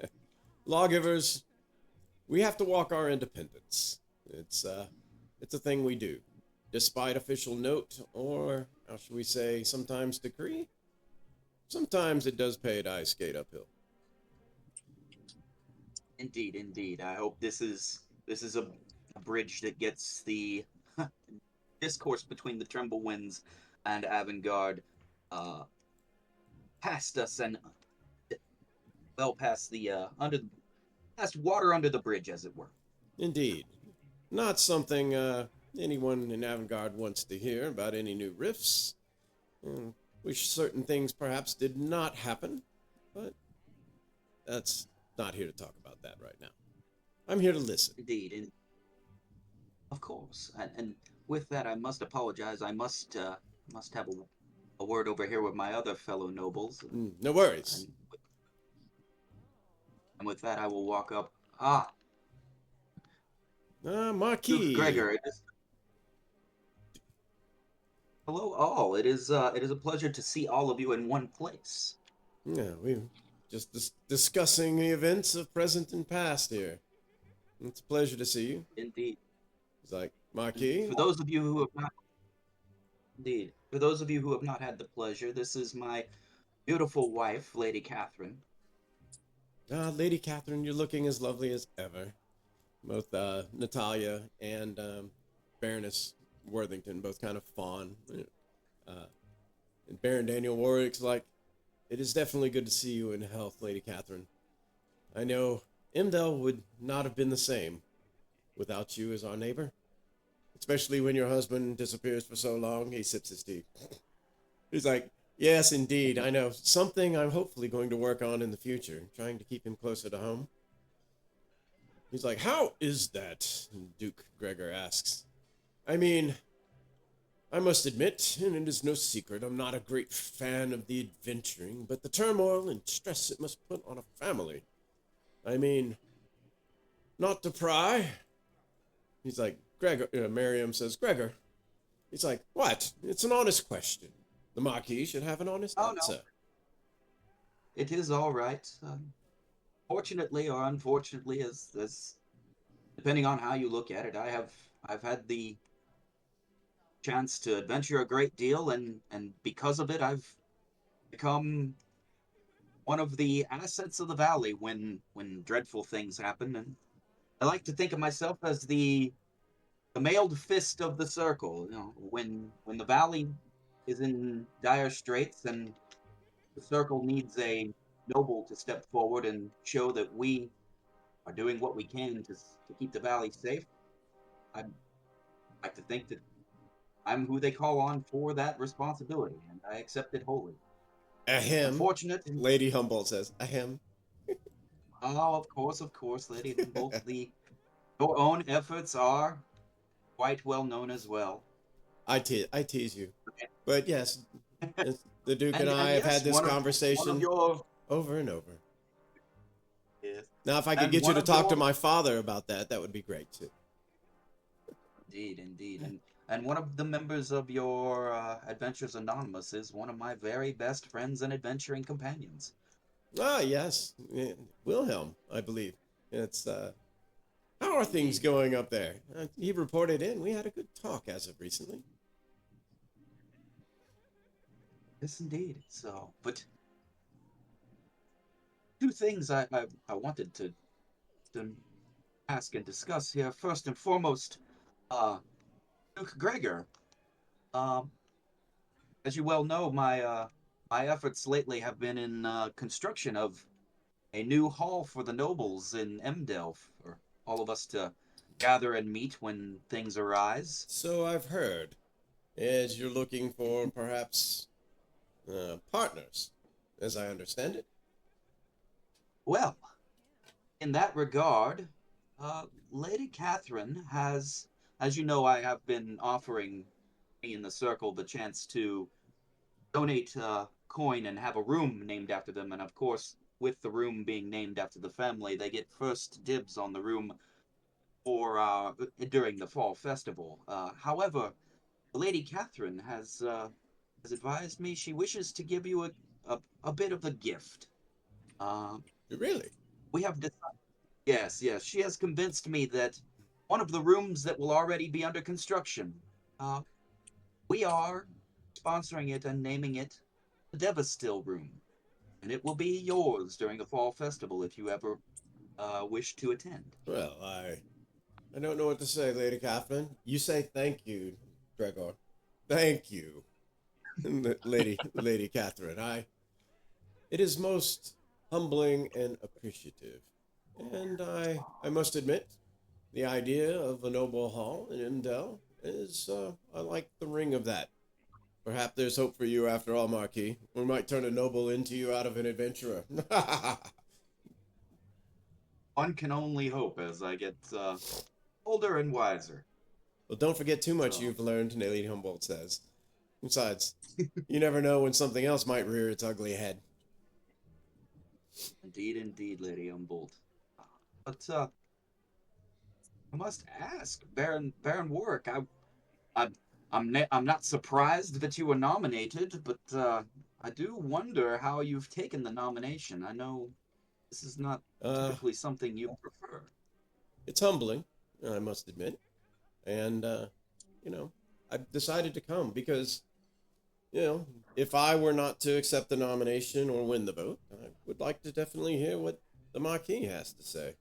Lawgivers, we have to walk our independence. It's a thing we do, despite official note, or how should we say, sometimes decree. Sometimes it does pay to ice skate uphill. Indeed. I hope this is a bridge that gets the discourse between the Tremblewinds and Avangard past us and well past the past water under the bridge, as it were. Indeed. Not something anyone in Avangard wants to hear about any new rifts. Wish certain things perhaps did not happen, but that's not here to talk about that right now. I'm here to listen. Indeed, and of course. And with that, I must apologize. I must have a word over here with my other fellow nobles. No worries. And with that, I will walk up. Marquis. Duke Gregor. Hello, all. It is a pleasure to see all of you in one place. Yeah, we just discussing the events of present and past here. It's a pleasure to see you. Indeed. It's like, Marquis. For those of you who have not had the pleasure, this is my beautiful wife, Lady Catherine. Lady Catherine, you're looking as lovely as ever. Both Natalia and Baroness Worthington both kind of fawn. And Baron Daniel Warwick's like, "It is definitely good to see you in health, Lady Catherine. I know Imdel would not have been the same without you as our neighbor. Especially when your husband disappears for so long." He sips his tea. He's like, "Yes, indeed. I know. Something I'm hopefully going to work on in the future, trying to keep him closer to home." He's like, "How is that?" Duke Gregor asks. "I mean, I must admit, and it is no secret, I'm not a great fan of the adventuring, but the turmoil and stress it must put on a family. I mean, not to pry." He's like, "Gregor," Miriam says, "Gregor." He's like, "What? It's an honest question. The Marquis should have an honest Oh, no. answer." It is all right. Fortunately or unfortunately, as depending on how you look at it, I've had the chance to adventure a great deal, and because of it, I've become one of the assets of the valley when dreadful things happen. And I like to think of myself as the mailed fist of the circle. You know, when the valley is in dire straits and the circle needs a noble to step forward and show that we are doing what we can to keep the valley safe. I like to think that I'm who they call on for that responsibility, and I accept it wholly. Ahem. Unfortunate, Lady Humboldt says, "Ahem." oh, of course, Lady Humboldt, your own efforts are quite well known as well. I tease you. But yes, the Duke and And I have yes, had this one of conversation your over and over. yes, Now, if I could and get you one to of talk to your my father about that, that would be great too. indeed, and one of the members of your Adventures Anonymous is one of my very best friends and adventuring companions. Ah, yes. Wilhelm, I believe. It's, how are things Indeed. going up there? He reported in. We had a good talk as of recently. Yes, indeed. So, but two things I wanted to ask and discuss here. First and foremost, uh, Duke Gregor. Um, as you well know, my efforts lately have been in construction of a new hall for the nobles in Emdel for all of us to gather and meet when things arise. So I've heard. As you're looking for perhaps partners, as I understand it. Well, in that regard, Lady Catherine has, as you know, I have been offering me in the circle the chance to donate coin and have a room named after them. And of course, with the room being named after the family, they get first dibs on the room for during the fall festival. However, Lady Catherine has advised me she wishes to give you a bit of a gift. Uh, Really? we have decided. Yes, yes. She has convinced me that one of the rooms that will already be under construction, uh, we are sponsoring it and naming it the Devastill Room, and it will be yours during the fall festival if you ever wish to attend. Well, I don't know what to say, Lady Catherine. You say thank you, Gregor. Thank you, Lady Catherine. It is most humbling and appreciative. And I must admit, the idea of a noble hall in Imdel is, I like the ring of that. Perhaps there's hope for you after all, Marquis. We might turn a noble into you out of an adventurer. Well, One can only hope as I get older and wiser. don't forget too much So, you've learned, Lady Humboldt says. Besides, you never know when something else might rear its ugly head. indeed, indeed, Lady Humboldt. But I must ask, Baron Warwick, I I'm not surprised that you were nominated, but I do wonder how you've taken the nomination. I know this is not Uh, typically something you prefer. it's humbling, I must admit. And, you know, I've decided to come because, you know, if I were not to accept the nomination or win the vote, I would like to definitely hear what the Marquis has to say.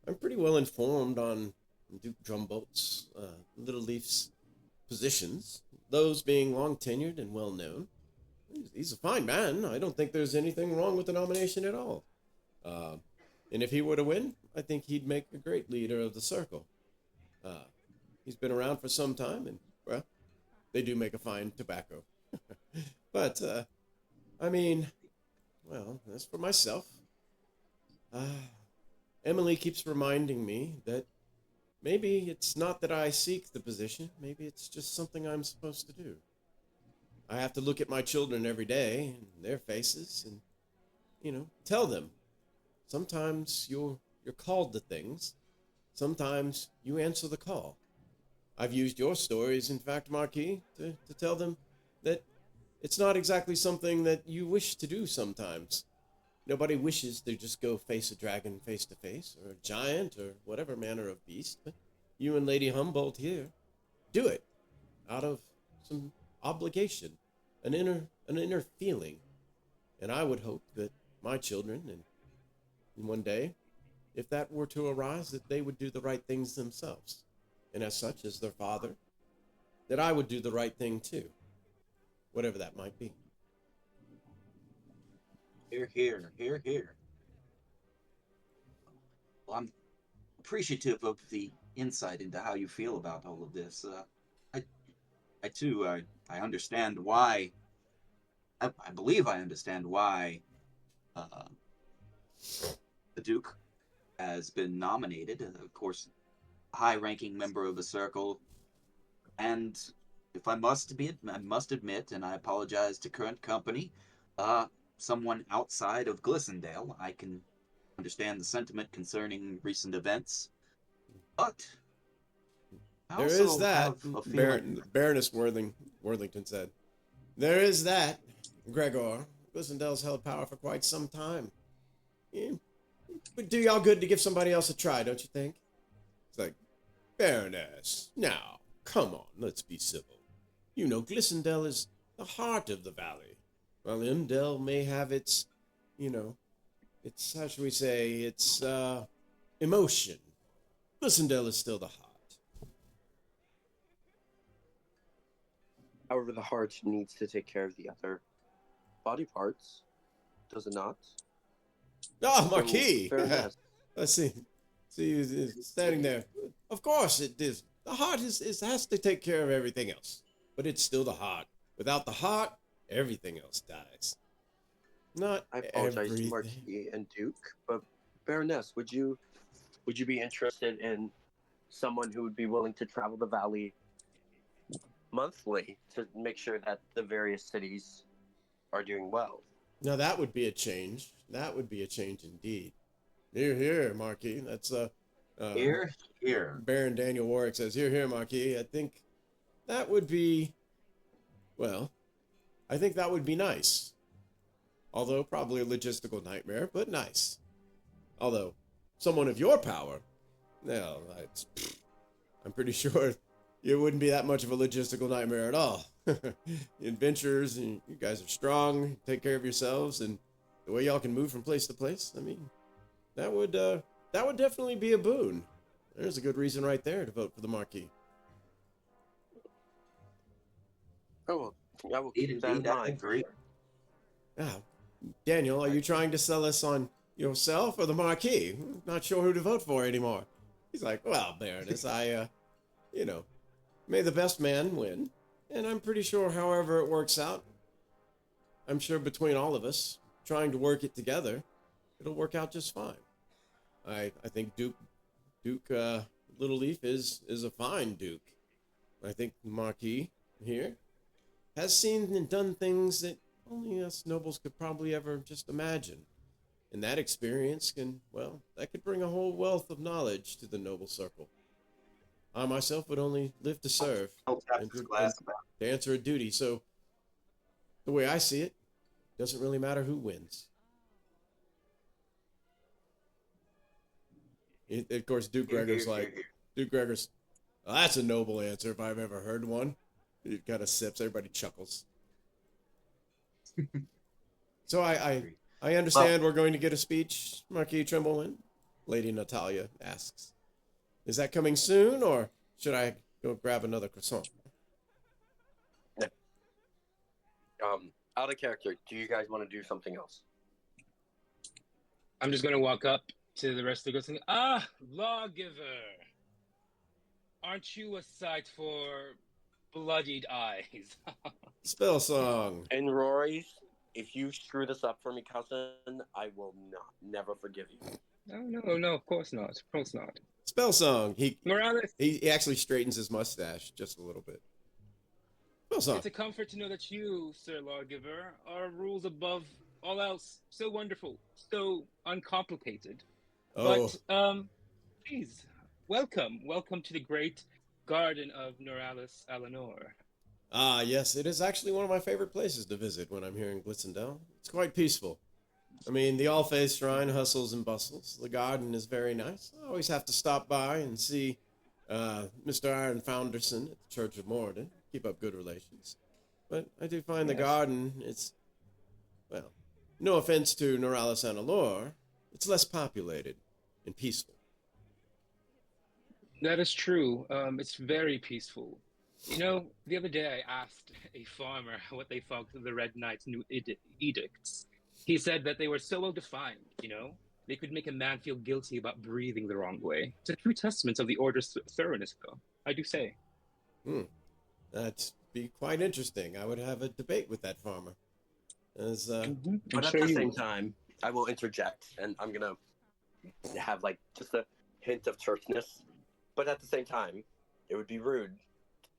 I'm pretty well informed on Duke Drumbolt's, Little Leaf's positions, those being long tenured and well known. He's a fine man. I don't think there's anything wrong with the nomination at all. Uh, and if he were to win, I think he'd make a great leader of the circle. Uh, he's been around for some time, and, well, they do make a fine tobacco. But, I mean, well, as for myself, Emily keeps reminding me that maybe it's not that I seek the position, maybe it's just something I'm supposed to do. I have to look at my children every day and their faces and, tell them. Sometimes you're called to things. Sometimes you answer the call. I've used your stories, in fact, Marquis, to tell them that it's not exactly something that you wish to do sometimes. Nobody wishes to just go face a dragon face to face, or a giant, or whatever manner of beast, but you and Lady Humboldt here do it out of some obligation, an inner feeling. And I would hope that my children, and one day, if that were to arise, that they would do the right things themselves. And as such, as their father, that I would do the right thing too, whatever that might be. Here, here, here, here. Well, I'm appreciative of the insight into how you feel about all of this. I too, I understand why. I believe I understand why the Duke has been nominated. Of course, high-ranking member of the circle, and if I must admit, and I apologize to current company, someone outside of Glissondale, I can understand the sentiment concerning recent events, but I There also is that, have a feeling. Baroness Worthington said. There is that, Gregor. Glissondale's held power for quite some time. Yeah. Would do y'all good to give somebody else a try, don't you think? It's like, Baroness, now, come on, let's be civil. You know, Glissondale is the heart of the valley. While Imdale may have its, its, how should we say, its, emotion. Glissondale is still the heart. However, the heart needs to take care of the other body parts, does it not? Ah, Marquis! Baroness. Let's see. See you standing there. Of course it is. The heart has to take care of everything else. But it's still the heart. Without the heart, everything else dies. Not I apologize, everything. Marquis and Duke, but Baroness, would you be interested in someone who would be willing to travel the valley monthly to make sure that the various cities are doing well? Now that would be a change. That would be a change indeed. Here, here, Marquis. That's Here, here. Baron Daniel Warwick says, here, Marquis. I think that would be, well, I think that would be nice. Although probably a logistical nightmare, but nice. Although, someone of your power, well, I'm pretty sure it wouldn't be that much of a logistical nightmare at all. Adventurers, and you guys are strong, take care of yourselves, and the way y'all can move from place to place, I mean, that would definitely be a boon. There's a good reason right there to vote for the Marquis. Oh, well, I will keep that in Indeed, I mind. agree. Ah, Daniel, are you trying to sell us on yourself or the Marquis? Not sure who to vote for anymore. He's like, well, Baroness, may the best man win. And I'm pretty sure however it works out, I'm sure between all of us, trying to work it together, it'll work out just fine. I think Duke Little Leaf is a fine Duke. I think Marquis here has seen and done things that only us nobles could probably ever just imagine. And that experience that could bring a whole wealth of knowledge to the noble circle. I myself would only live to serve and to answer a duty. So the way I see it, doesn't really matter who wins. Of course, Duke Gregor's well, that's a noble answer if I've ever heard one. He kind of sips, everybody chuckles. So I understand we're going to get a speech, Marquis Tremblewind, Lady Natalia asks. Is that coming soon, or should I go grab another croissant? Out of character, do you guys want to do something else? I'm just gonna walk up to the rest of the girls and ah, lawgiver, aren't you a sight for bloodied eyes? Spell song. And Rory's, if you screw this up for me, cousin, I will never forgive you. No, of course not. Of course not. Spell song. Morales, He actually straightens his mustache just a little bit. Spell song. it's a comfort to know that you, Sir Lawgiver, are rules above all else. So wonderful, so uncomplicated. Oh, But please, welcome to the great garden of Noralis Alanor. ah, yes, it is actually one of my favorite places to visit when I'm here in Glitzendale. It's quite peaceful. I mean, the All-Faith Shrine hustles and bustles. The garden is very nice. I always have to stop by and see Mr. Iron Founderson at the Church of Moradin. Keep up good relations. But I do find the Yes. garden, it's, well, no offense to Noralis Analor, it's less populated and peaceful. That is true. It's very peaceful. You know, the other day I asked a farmer what they thought of the Red Knight's new edicts. He said that they were so well defined, you know? They could make a man feel guilty about breathing the wrong way. It's a true testament of the order's thoroughness, though, I do say. That'd be quite interesting. I would have a debate with that farmer. As But at the same time, I will interject, and I'm gonna have like just a hint of terseness. But at the same time, it would be rude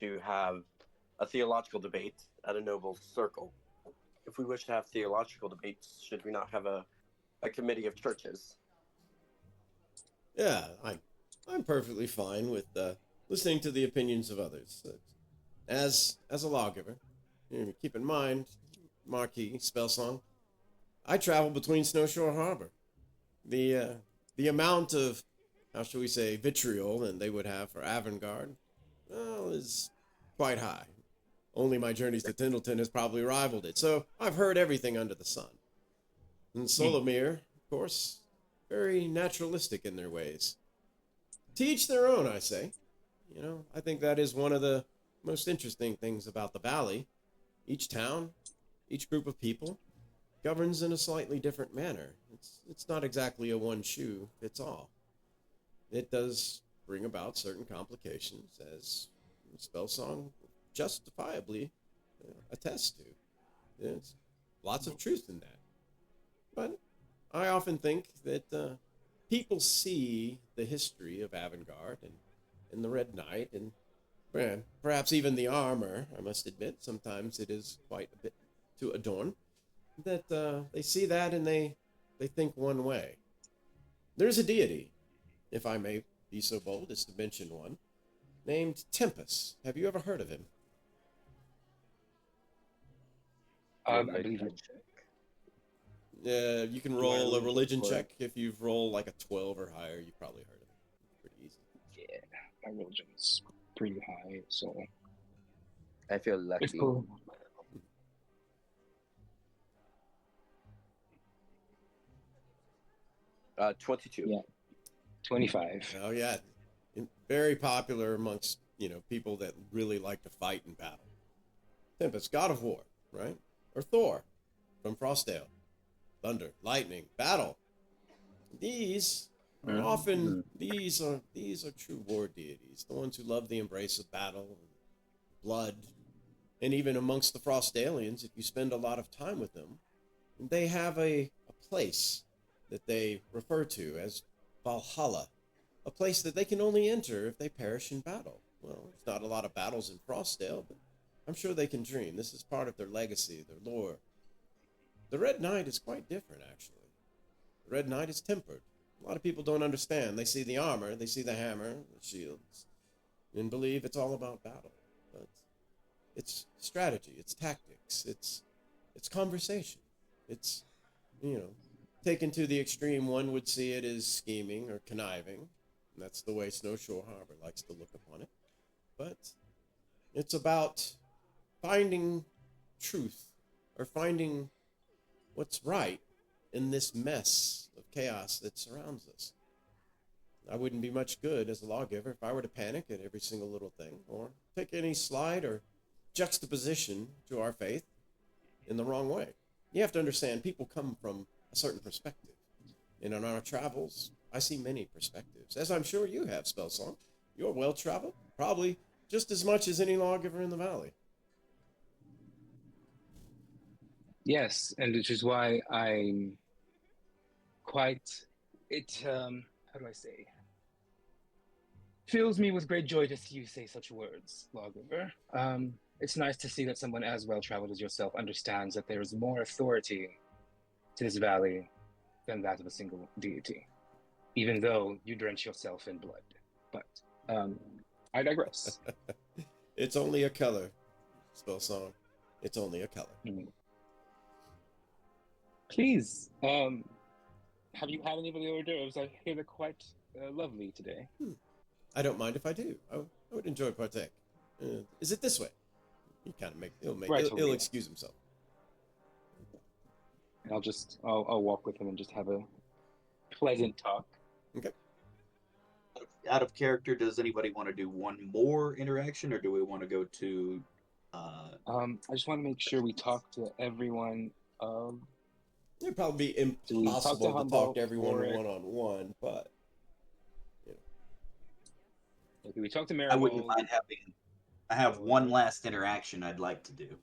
to have a theological debate at a noble circle. If we wish to have theological debates, should we not have a committee of churches? yeah, I'm perfectly fine with listening to the opinions of others. As a lawgiver, keep in mind, Marquis Spellsong, I travel between Snowshore Harbor. The amount of, how shall we say, vitriol that they would have for Avangard, well, is quite high. Only my journeys to Tindleton has probably rivaled it. So I've heard everything under the sun. And Solomir, of course, very naturalistic in their ways. To each their own, I say. You know, I think that is one of the most interesting things about the Valley. Each town, each group of people, governs in a slightly different manner. It's not exactly a one shoe fits all. It does bring about certain complications, as Spellsong justifiably attests to. There's lots of truth in that. But I often think that people see the history of Avangard and the Red Knight, and well, perhaps even the armor, I must admit, sometimes it is quite a bit to adorn, that they see that and they think one way. There's a deity, if I may be so bold as to mention one, named Tempest. Have you ever heard of him? I believe it. You can roll a religion check. If you've rolled like a 12 or higher, you've probably heard of him. Pretty easy. Yeah, my religion's pretty high, so I feel it's lucky. cool. 22. Yeah. 25. Oh yeah, very popular amongst people that really like to fight in battle. Tempest, god of war, right? Or Thor, from Frostdale. Thunder, lightning, battle. These are often these are true war deities, the ones who love the embrace of battle, and blood, and even amongst the Frostdalians, if you spend a lot of time with them, they have a place that they refer to as Valhalla, a place that they can only enter if they perish in battle. Well, there's not a lot of battles in Frostdale, but I'm sure they can dream. This is part of their legacy, their lore. The Red Knight is quite different, actually. The Red Knight is tempered. A lot of people don't understand. They see the armor, they see the hammer, the shields, and believe it's all about battle. But it's strategy, it's tactics, it's conversation. It's, taken to the extreme, one would see it as scheming or conniving. And that's the way Snowshore Harbor likes to look upon it. But it's about finding truth, or finding what's right in this mess of chaos that surrounds us. I wouldn't be much good as a lawgiver if I were to panic at every single little thing, or take any slight or juxtaposition to our faith in the wrong way. You have to understand, people come from a certain perspective. And on our travels, I see many perspectives, as I'm sure you have, Spellsong. You're well traveled, probably just as much as any lawgiver in the valley. Yes, and which is why I'm quite. It how do I say? Fills me with great joy to see you say such words, lawgiver. It's nice to see that someone as well traveled as yourself understands that there is more authority to this valley than that of a single deity, even though you drench yourself in blood. But I digress. It's only a color, Spellsong. It's only a color. Please, have you had any of the hors d'oeuvres? I hear they're quite lovely today. I don't mind if I do. I would enjoy partake. Is it this way? He kind of he'll excuse himself. I'll walk with him and just have a pleasant talk. Okay. Out of character, does anybody want to do one more interaction, or do we want to go to? I just want to make sure we talk to everyone. It'd probably be impossible to talk to everyone one-on-one, but okay, we talked to Marigold. I wouldn't mind having. I have one last interaction I'd like to do.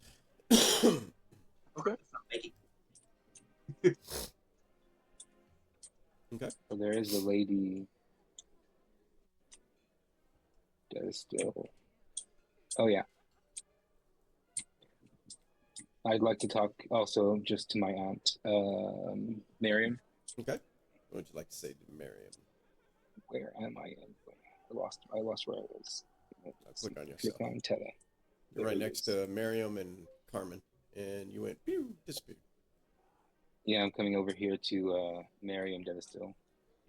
Okay. Okay. So there is the lady that is still. Oh yeah. I'd like to talk also just to my aunt, Miriam. Okay. What would you like to say to Miriam? Where am I? I lost where I was. I'll click on yourself. Click on Tele. You're right next to Miriam and Carmen, and you went pew, disappeared. Yeah, I'm coming over here to Miriam Devistil.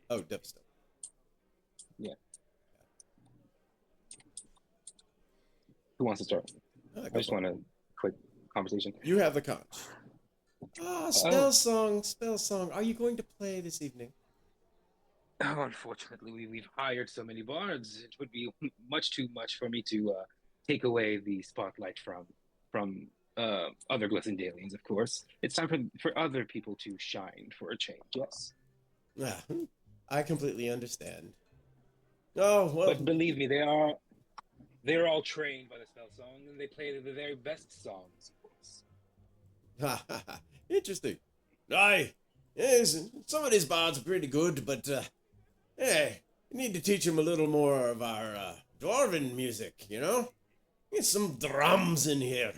Oh, Devistil. Yeah. Who wants to start? I just want a quick conversation. You have the conch. Spell song. Are you going to play this evening? Oh, unfortunately, we've hired so many bards. It would be much too much for me to take away the spotlight from other Glissendalians, of course. It's time for other people to shine for a change, yes. I completely understand. Oh, well. But believe me, they're all trained by the spell song, and they play the very best songs, of course. Interesting. Aye. Yes, some of these bards are pretty good, but, hey, you need to teach them a little more of our, dwarven music, you know? Get some drums in here.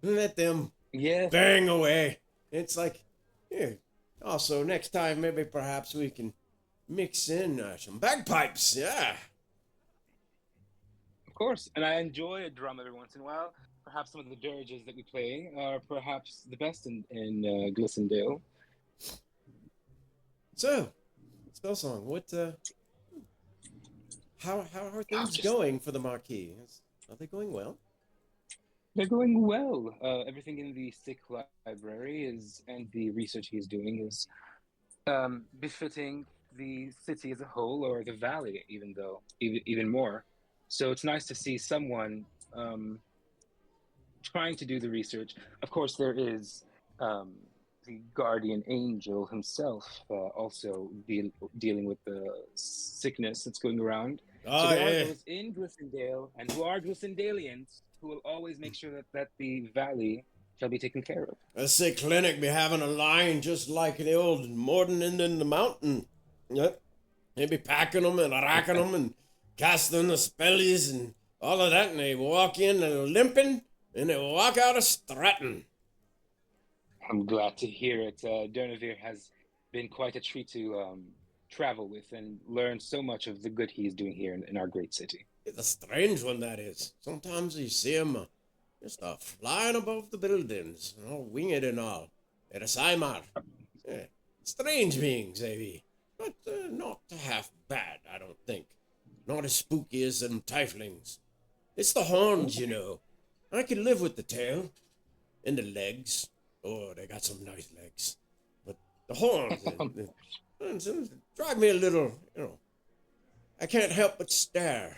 Let them bang away. It's like, yeah. Also, next time, maybe perhaps we can mix in some bagpipes, yeah. Of course, and I enjoy a drum every once in a while. Perhaps some of the dirges that we play are perhaps the best in Glissendale. So, Spellsong, what, how are things going for the Marquis? Are they going well? They're going well. Everything in the sick library and the research he's doing is befitting the city as a whole, or the valley, even more. So it's nice to see someone trying to do the research. Of course, there is the guardian angel himself also dealing with the sickness that's going around. So there are those in Glissendale and who are Glissendalians who will always make sure that the valley shall be taken care of. A sick clinic be having a line just like the old Morden in the mountain. Yep. They be packing them and racking them and casting the spellies and all of that, and they walk in limping and they walk out a strutting. I'm glad to hear it. Dernevere has been quite a treat to travel with and learn so much of the good he is doing here in our great city. It's a strange one, that is. Sometimes you see him just flying above the buildings, all winged and all. They're a Simar. Yeah. Strange beings, they be. But not half bad, I don't think. Not as spooky as them tieflings. It's the horns, you know. I can live with the tail. And the legs. Oh, they got some nice legs. But the horns, drive me a little, I can't help but stare.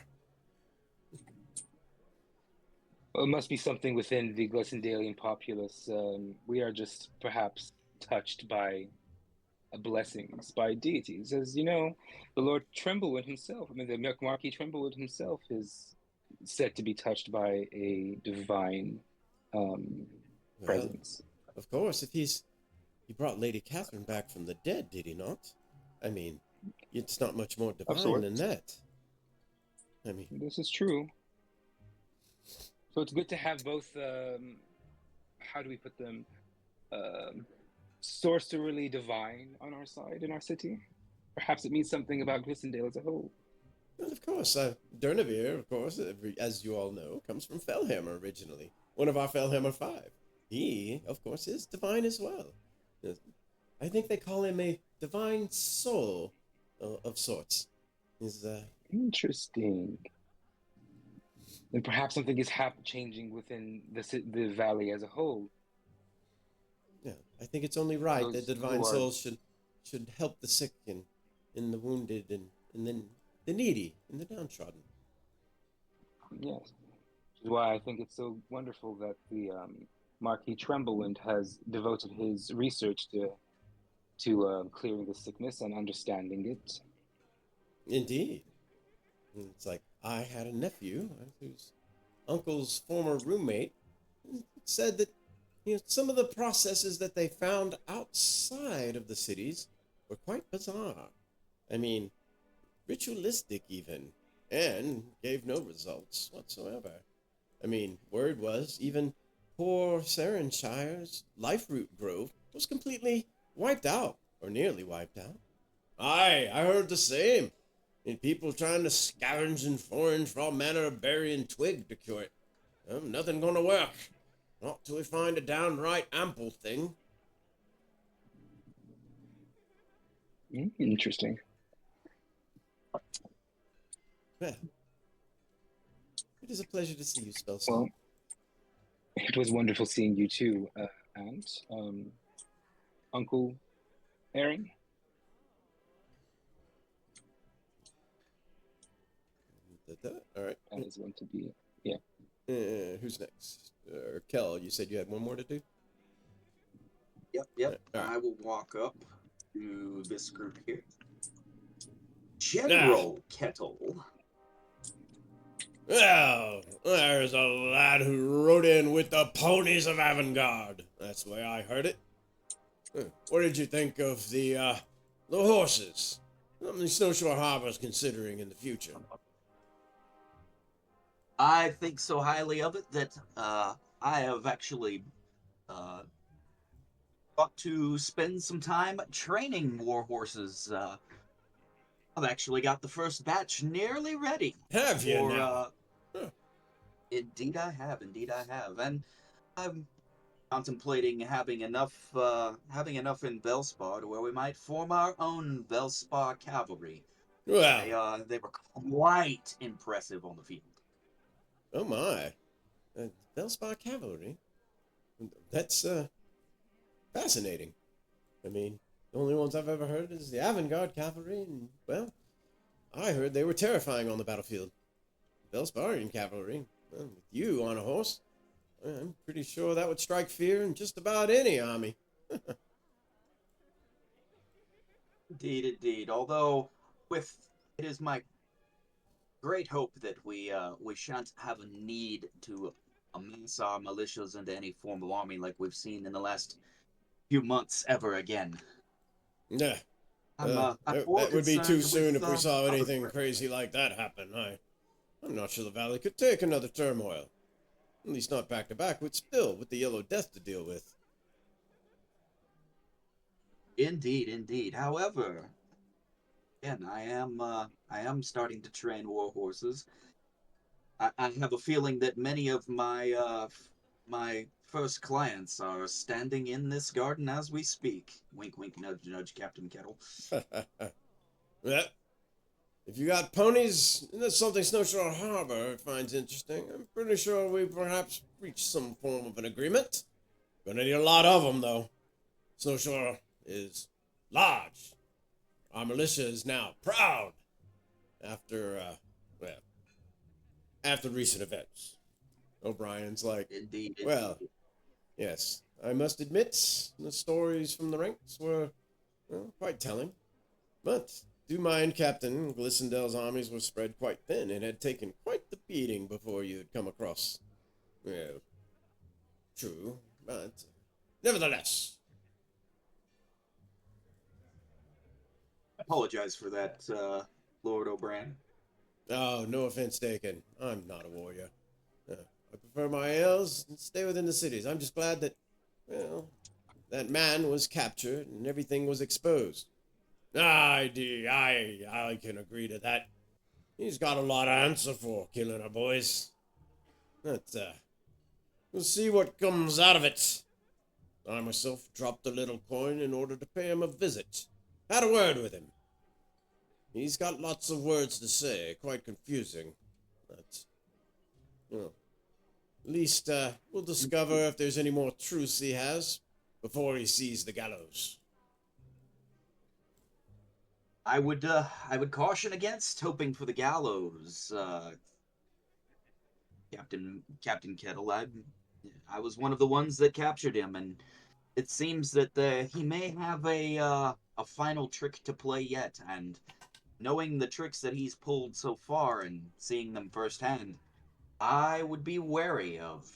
Well, it must be something within the Glissendalian populace. We are just perhaps touched by blessings, by deities. As you know, the Lord Tremblewood himself, I mean, the Marquis Tremblewood himself is said to be touched by a divine um, Well, presence. of course, if he brought Lady Catherine back from the dead, did he not? I mean, it's not much more Of divine than sorts. that. I mean, This is true. So it's good to have both, how do we put them, um, sorcererly divine on our side in our city. Perhaps it means something about Glissendale as a whole. well, of course, Durnevere, of course, as you all know, comes from Fellhammer originally. One of our Fellhammer 5. He, of course, is divine as well. Yes, I think they call him a divine soul of sorts. He's, Interesting. And perhaps something is changing within the valley as a whole. yeah, I think it's only right that Those the divine who are, souls should help the sick and the wounded and then the needy and the downtrodden. yes. Which is why I think it's so wonderful that the Marquis Tremblewind has devoted his research to clearing the sickness and understanding it. Indeed. And it's like I had a nephew whose uncle's former roommate said that some of the processes that they found outside of the cities were quite bizarre. I mean, ritualistic even, and gave no results whatsoever. I mean, word was even poor Sarenshire's life root grove was completely wiped out, or nearly wiped out. Aye, I heard the same. And people trying to scavenge and forage for all manner of berry and twig to cure it. Nothing gonna work. Not till we find a downright ample thing. Interesting. Well, it is a pleasure to see you, Spellstone. Well, it was wonderful seeing you too, and Uncle Aaron. All right. That is going to be, yeah. Who's next? Kel, you said you had one more to do? Yep. All right. I will walk up to this group here. General Kettle. Well, there's a lad who rode in with the ponies of Avangard. That's the way I heard it. What did you think of the horses? Something Snowshore Harbor's considering in the future. I think so highly of it that I have actually got to spend some time training war horses. I've actually got the first batch nearly ready. Have you now? Indeed I have, and I'm contemplating having enough in Velspar to where we might form our own Velspar cavalry. Well, They were quite impressive on the field. oh my. Velspar Cavalry? That's, fascinating. I mean, the only ones I've ever heard is the Avangard Cavalry, and, well, I heard they were terrifying on the battlefield. Velsparian Cavalry, well, with you on a horse, I'm pretty sure that would strike fear in just about any army. Indeed. Although, it is my great hope that we shan't have a need to amass our militias into any form of army like we've seen in the last few months ever again. Yeah. I'm that would be too soon if we saw anything crazy like that happen. I'm not sure the valley could take another turmoil. At least not back to back with the Yellow Death to deal with. Indeed. However, again, I am starting to train war horses. I have a feeling that many of my first clients are standing in this garden as we speak. Wink, nudge, Captain Kettle. Yeah. If you got ponies, and that's something Snowshore Harbor finds interesting, I'm pretty sure we perhaps reach some form of an agreement. Gonna need a lot of them, though. Snowshore is large. Our militia is now proud. after, well, after recent events. O'Brien's like, Indeed, well, indeed. yes, I must admit, the stories from the ranks were, well, quite telling. But, do mind, Captain, Glissendel's armies were spread quite thin and had taken quite the beating before you had come across. Well, true, but nevertheless. Apologize for that, Lord O'Brien. Oh, no offense taken. I'm not a warrior. I prefer my ales and stay within the cities. I'm just glad that, well, that man was captured and everything was exposed. I can agree to that. He's got a lot to answer for, killing our boys. But, we'll see what comes out of it. I myself dropped a little coin in order to pay him a visit. Had a word with him. He's got lots of words to say, quite confusing. But, well, at least, we'll discover if there's any more truths he has before he sees the gallows. I would caution against hoping for the gallows, Captain Kettle. I was one of the ones that captured him, and it seems that he may have a final trick to play yet. And knowing the tricks that he's pulled so far and seeing them firsthand, I would be wary of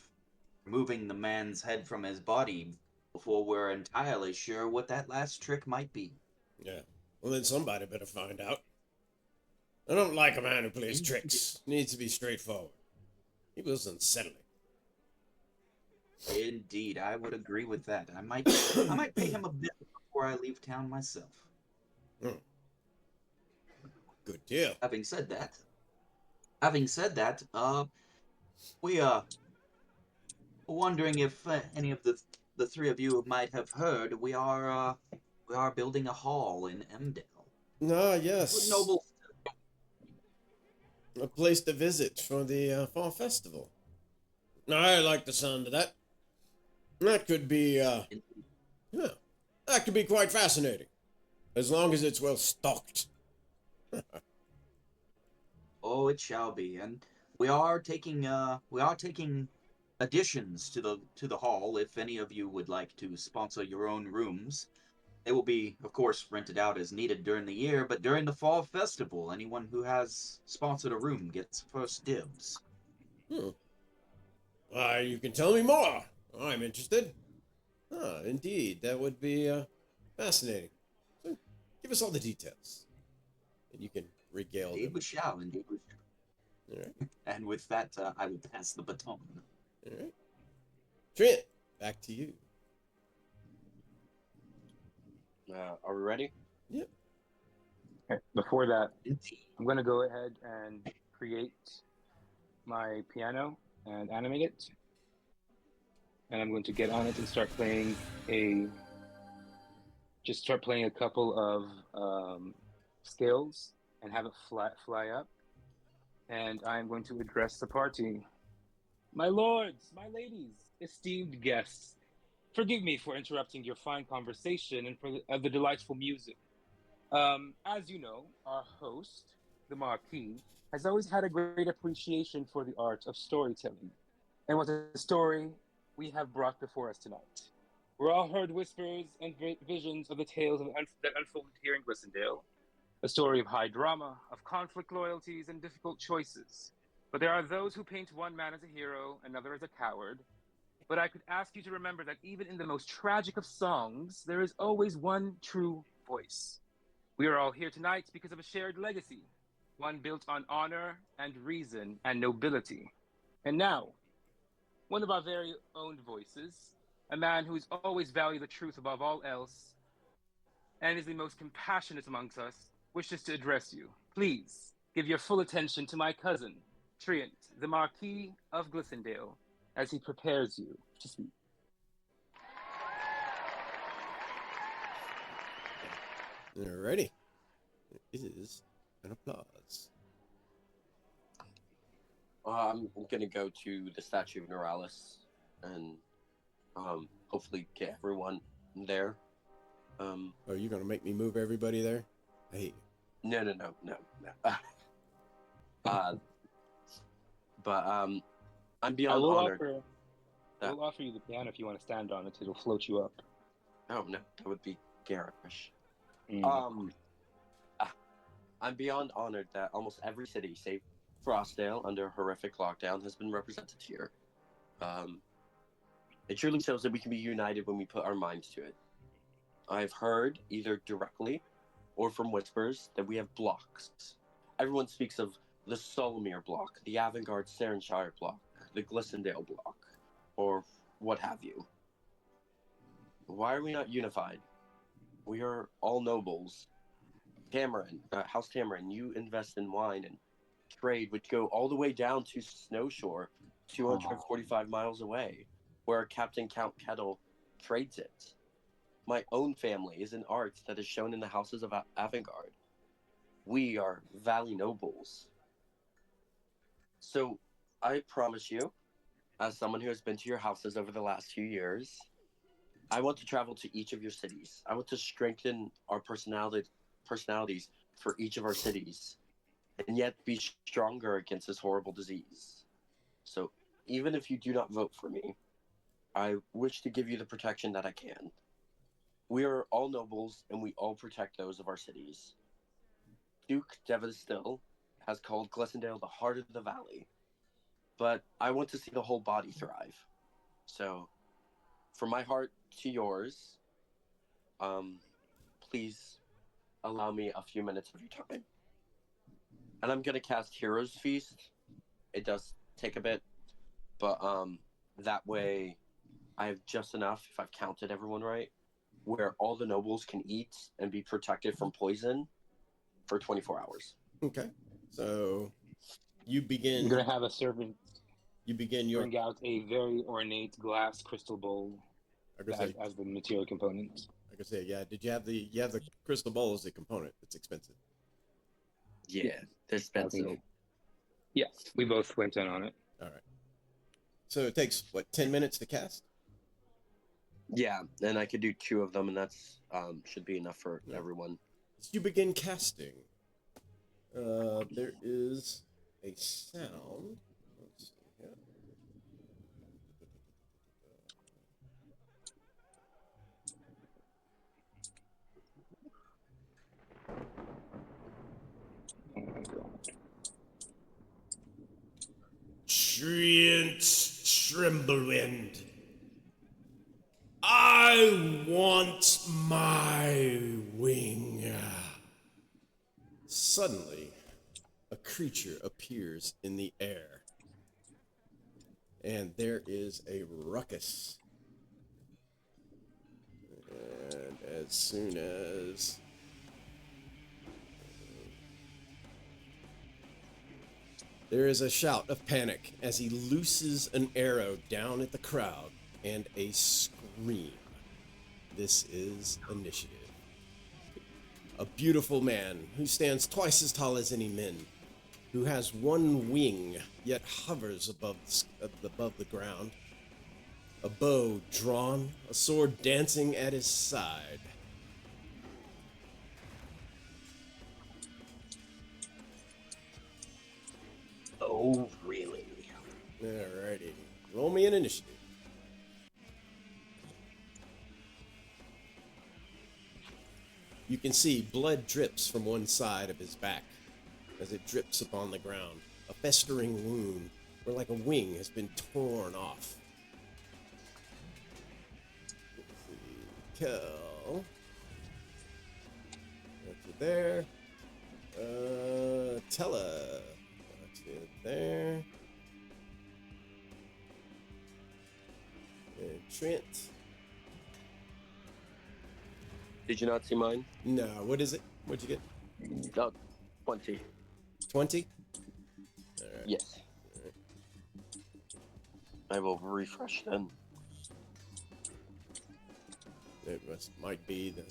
removing the man's head from his body before we're entirely sure what that last trick might be. Yeah. Well, then somebody better find out. I don't like a man who plays tricks. Needs to be straightforward. He was unsettling. Indeed, I would agree with that. I might pay him a bit before I leave town myself. Hmm. Good deal. Having said that, we wondering if any of the three of you might have heard we are building a hall in Emdale. Ah, yes. Noble. A place to visit for the fall festival. I like the sound of that. That could be, yeah, that could be quite fascinating. As long as it's well stocked. Oh, it shall be, and we are taking additions to the hall. If any of you would like to sponsor your own rooms, they will be, of course, rented out as needed during the year. But during the fall festival, anyone who has sponsored a room gets first dibs. Why, you can tell me more. I'm interested. Ah, indeed, that would be fascinating. So, give us all the details, and you can regale Indeed, them. we shall. Indeed, we shall. All right. And with that, I will pass the baton. All right. Trent, back to you. Are we ready? Yep. Okay, before that, Indeed. I'm going to go ahead and create my piano and animate it. And I'm going to get on it and start playing a couple of scales and have it fly up. And I'm going to address the party. My lords, my ladies, esteemed guests, forgive me for interrupting your fine conversation and for the delightful music. As you know, our host, the Marquis, has always had a great appreciation for the art of storytelling. And what a story we have brought before us tonight. We're all heard whispers and visions of the tales that unfolded here in Glissondale. A story of high drama, of conflict loyalties, and difficult choices. But there are those who paint one man as a hero, another as a coward. But I could ask you to remember that even in the most tragic of songs, there is always one true voice. We are all here tonight because of a shared legacy, one built on honor and reason and nobility. And now, one of our very own voices, a man who has always valued the truth above all else, and is the most compassionate amongst us, wishes to address you. Please give your full attention to my cousin, Triant, the Marquis of Glissondale, as he prepares you to speak. Alrighty. It is an applause. I'm gonna go to the statue of Neuralis and hopefully get everyone there. Are you gonna make me move everybody there? I hate you. No. Uh, but I'm I beyond will honored. offer. I will offer you the piano if you want to stand on it. It'll float you up. Oh no, that would be garish. Mm. I'm beyond honored that almost every city, save Frostdale, under horrific lockdown, has been represented here. It truly shows that we can be united when we put our minds to it. I've heard, either directly or from whispers, that we have blocks. Everyone speaks of the Solomir block, the Avantgarde Sarenshire block, the Glissondale block, or what have you. Why are we not unified? We are all nobles. House Tamarin, you invest in wine and trade, which go all the way down to Snowshore, 245 miles away, where Captain Count Kettle trades it. My own family is in arts that is shown in the houses of Avantgarde. We are Valley nobles. So, I promise you, as someone who has been to your houses over the last few years, I want to travel to each of your cities. I want to strengthen our personalities for each of our cities, and yet be stronger against this horrible disease. So, even if you do not vote for me, I wish to give you the protection that I can. We are all nobles, and we all protect those of our cities. Duke Devastil has called Glissondale the heart of the valley, but I want to see the whole body thrive. So, from my heart to yours, please allow me a few minutes of your time. And I'm gonna cast Hero's Feast. It does take a bit, but that way I have just enough, if I've counted everyone right, where all the nobles can eat and be protected from poison for 24 hours. Okay. So you I'm begin. gonna have a servant You begin your. bring out a very ornate glass crystal bowl I could say. as the material component. I could say, yeah. Did you have the? You have the crystal bowl as a component. It's expensive. Yeah, they're expensive. Yeah, we both went in on it. All right. So it takes what 10 minutes to cast? Yeah, and I could do 2 of them, and that's should be enough for everyone. As you begin casting, there is a sound. Let's see here. Oh my god. Treant Tremblewind, I want my wing. Suddenly, a creature appears in the air, and there is a ruckus. And as soon as there is a shout of panic as he looses an arrow down at the crowd and a scream. This is initiative. A beautiful man who stands twice as tall as any men, who has one wing yet hovers above the ground, a bow drawn, a sword dancing at his side. Oh, really? Alrighty. Roll me an initiative. You can see blood drips from one side of his back as it drips upon the ground. A festering wound where like a wing has been torn off. Kel. That's it there. Tella. That's it there. And Trent. Did you not see mine? No, what is it? What'd you get? 20. 20? Alright. Yes. I will refresh then. It might be the.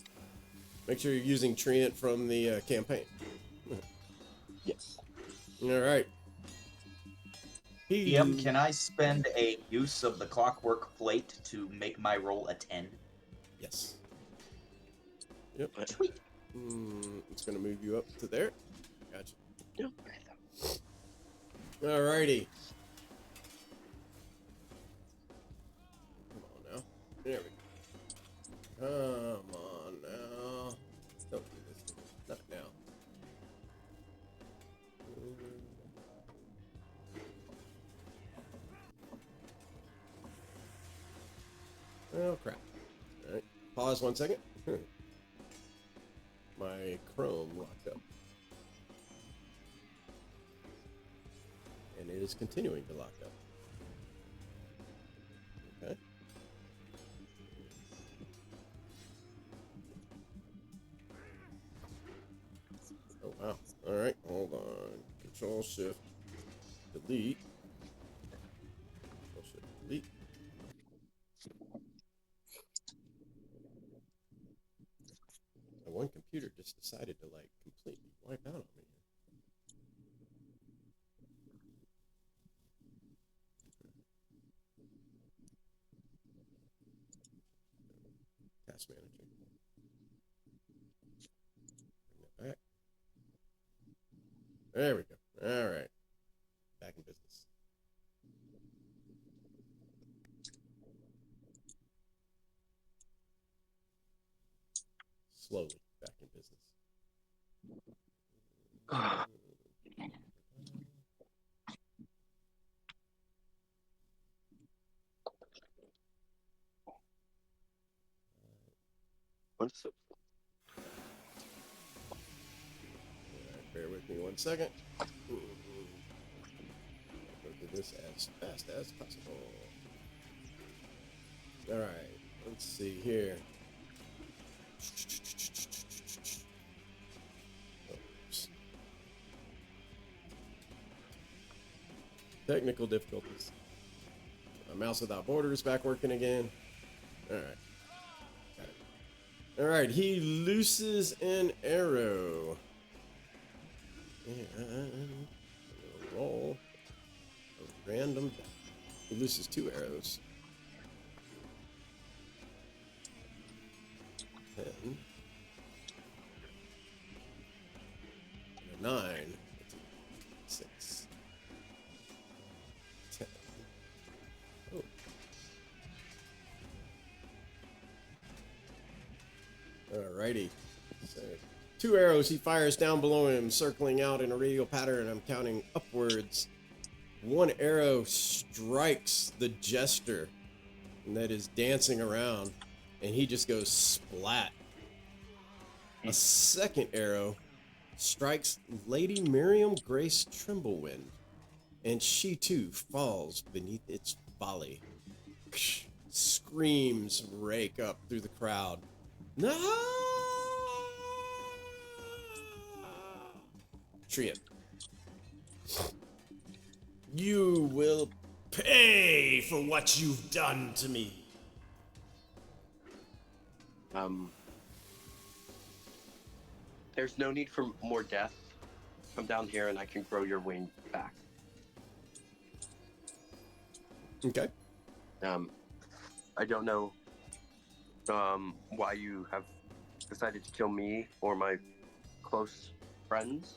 Make sure you're using Trent from the campaign. Yes. Alright. Yep, can I spend a use of the clockwork plate to make my roll a 10? Yes. Yep. Sweet. It's gonna move you up to there. Gotcha. Yep. Alrighty. Come on now. There we go. Come on now. Don't do this to me. Not now. Oh crap. Alright. Pause 1 second. My Chrome locked up. And it is continuing to lock up. Okay. Oh wow. Alright, hold on. Control Shift Delete. Control Shift Delete. My one computer just decided to like completely wipe out on me. Task Manager. Bring that back. There we go. All right. Back in business. Slowly back in business. What's up? Alright, bear with me 1 second. I'll go through this as fast as possible. Alright, let's see here. Oops. Technical difficulties. Mouse without borders back working again. Alright. Alright, he looses an arrow. And roll a random die. He loses 2 arrows. 10. And a 9. 6. 10. Oh. Alrighty. So 2 arrows he fires down below him, circling out in a radial pattern. I'm counting upwards. 1 arrow strikes the jester that is dancing around, and he just goes splat. A 2nd arrow strikes Lady Miriam Grace Trimblewind, and she too falls beneath its volley. Screams rake up through the crowd. No! Triad. You will pay for what you've done to me. There's no need for more death. Come down here and I can grow your wing back. Okay. I don't know why you have decided to kill me or my close friends,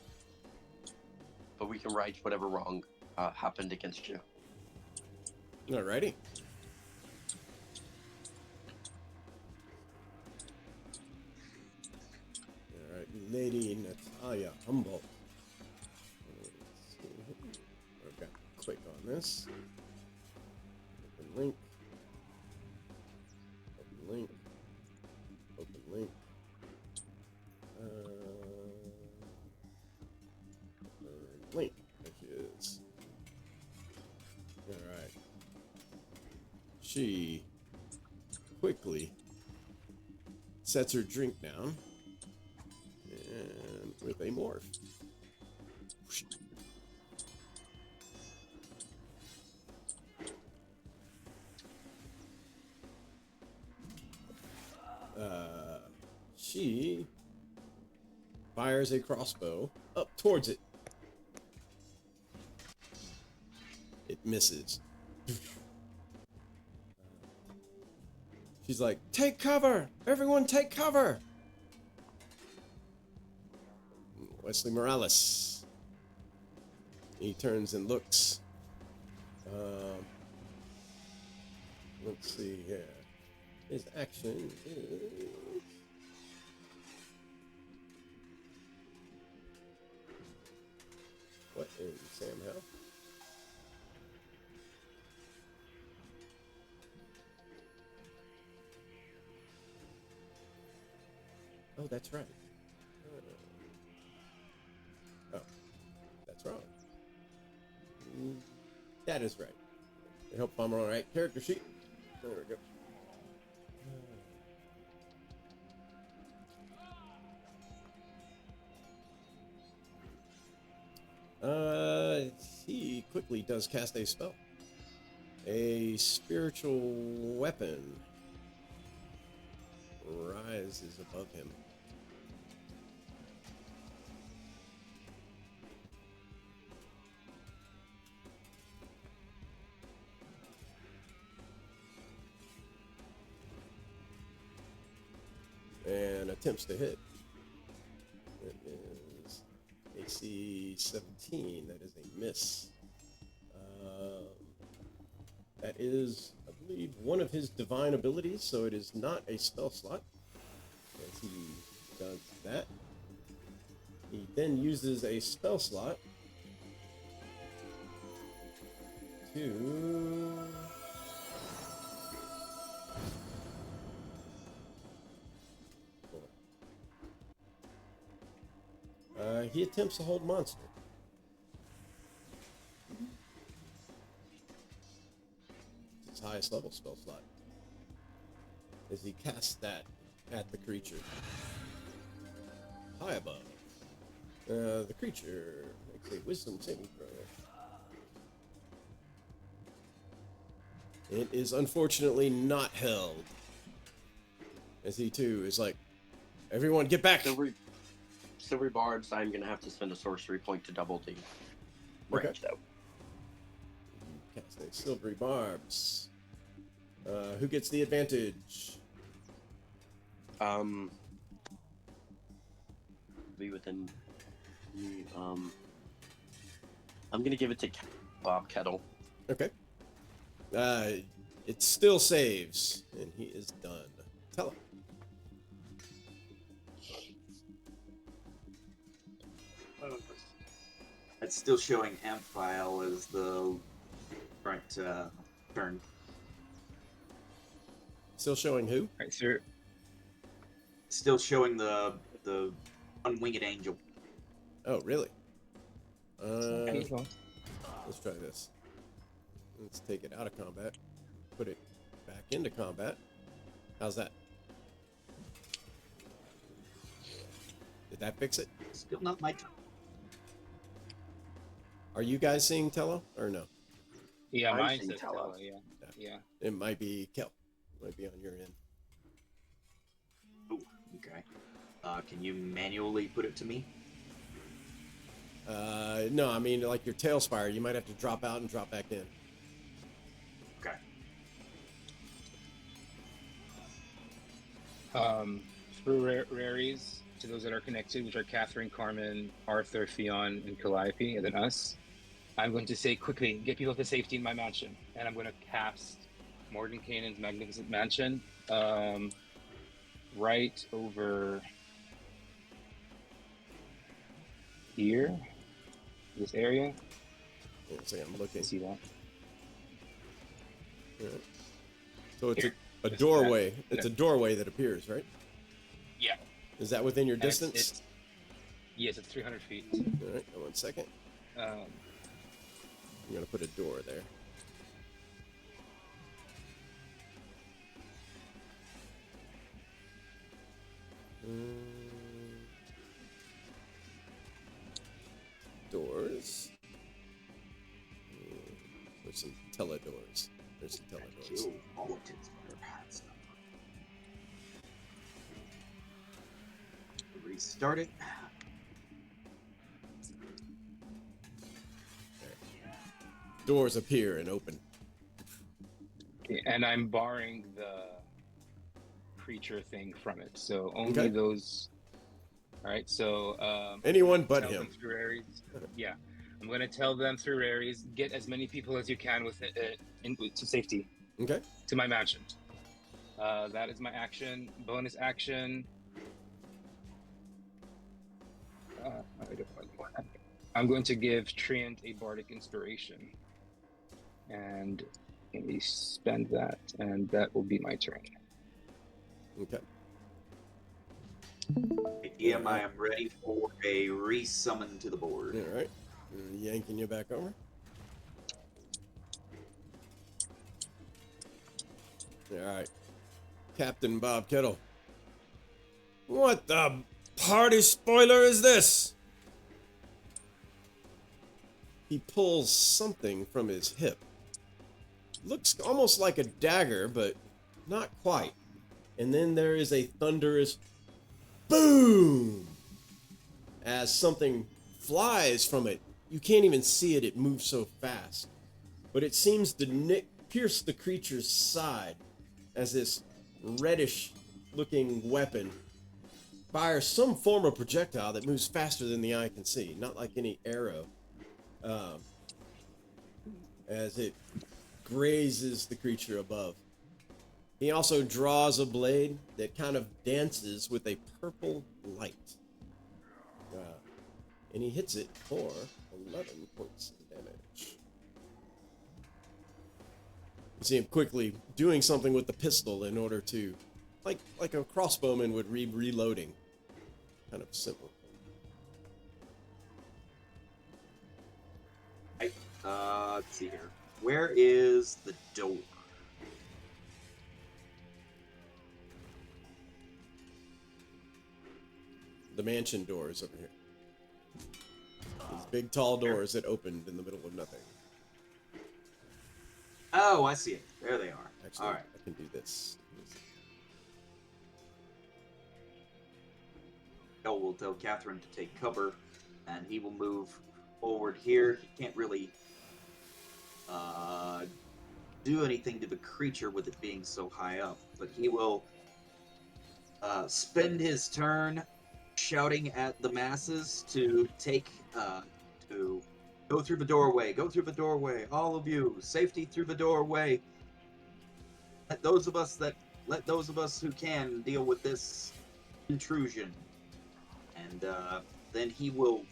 but we can right whatever wrong happened against you. Alrighty. Alright, Lady Natalia Humboldt. Okay, click on this. Open link. Open link. Open link. Link. There she is. Alright. She quickly sets her drink down and with a morph. She fires a crossbow up towards it. It misses. She's like, take cover! Everyone take cover! Wesley Morales. He turns and looks. Let's see here. His action is... What in Sam Hell? Oh, that's right. Oh, that's wrong. That is right. I hope I'm on the right character sheet. There we go. He quickly does cast a spell. A spiritual weapon rises above him. And attempts to hit. It is AC 17. That is a miss. That is, I believe, one of his divine abilities, so it is not a spell slot. As he does that, he then uses a spell slot to... he attempts to hold monster. It's his highest level spell slot. As he casts that at the creature. High above. The creature makes a wisdom saving throw. It is unfortunately not held. As he too is like, everyone get back! Silvery Barbs, I'm going to have to spend a sorcery point to double the range, though. Cast a Silvery Barbs. Who gets the advantage? Be within... I'm going to give it to Bob Kettle. Okay. It still saves, and he is done. Tell him. It's still showing Amphile as the front turn. Still showing who? Right, sir. Still showing the unwinged angel. Oh, really? Keep going. Let's try this. Let's take it out of combat. Put it back into combat. How's that? Did that fix it? Still not my turn. Are you guys seeing Tello or no? Yeah, I'm mine seeing says Tello. Tello, yeah. It might be Kel. It might be on your end. Ooh, okay. Can you manually put it to me? No, I mean like your tail spire. You might have to drop out and drop back in. Okay. For raries, to those that are connected, which are Catherine, Carmen, Arthur, Fionn, and Calliope, and then us, I'm going to say quickly, get people to safety in my mansion. And I'm going to cast Mordenkainen's Magnificent Mansion right over here, this area. Yeah, so I'm looking. See that? Yeah. So it's Here. a Just doorway. that. It's a doorway that appears, right? Yeah. Is that within your And it's- distance? yes, it's 300 feet. All right, 1 second. Um, I'm gonna put a door there. Doors. There's some teledoors. There's some teledoors. Kill politics for hats. Restart it. Doors appear and open. and I'm barring the creature thing from it, so only those. All right, so Anyone but him. Elephant Furies. Yeah, I'm I'm going to tell them through Aries, get as many people as you can with it to safety Okay. to my mansion. That is my action. Bonus action. I'm going to give Treant a bardic inspiration, and let me spend that, and that will be my turn. Okay. DM, I am ready for a resummon to the board. All right. Yanking you back over. All right. Captain Bob Kettle. What the party spoiler is this? He pulls something from his hip. Looks almost like a dagger, but not quite. And then there is a thunderous boom as something flies from it. You can't even see it, it moves so fast. But it seems to pierce the creature's side as this reddish looking weapon fires some form of projectile that moves faster than the eye can see, not like any arrow. As it grazes the creature above. He also draws a blade that kind of dances with a purple light. And he hits it for 11 points of damage. You see him quickly doing something with the pistol in order to, like a crossbowman would reloading. Kind of simple. Let's see here. Where is the door? The mansion door is over here. These big tall doors that opened in the middle of nothing. Oh, I see it. There they are. Actually, All right. I can do this. Bill will tell Catherine to take cover, and he will move forward here. He can't really do anything to the creature with it being so high up, but he will spend his turn shouting at the masses to to go through the doorway, all of you, safety through the doorway. Let those of us who can deal with this intrusion. And then he will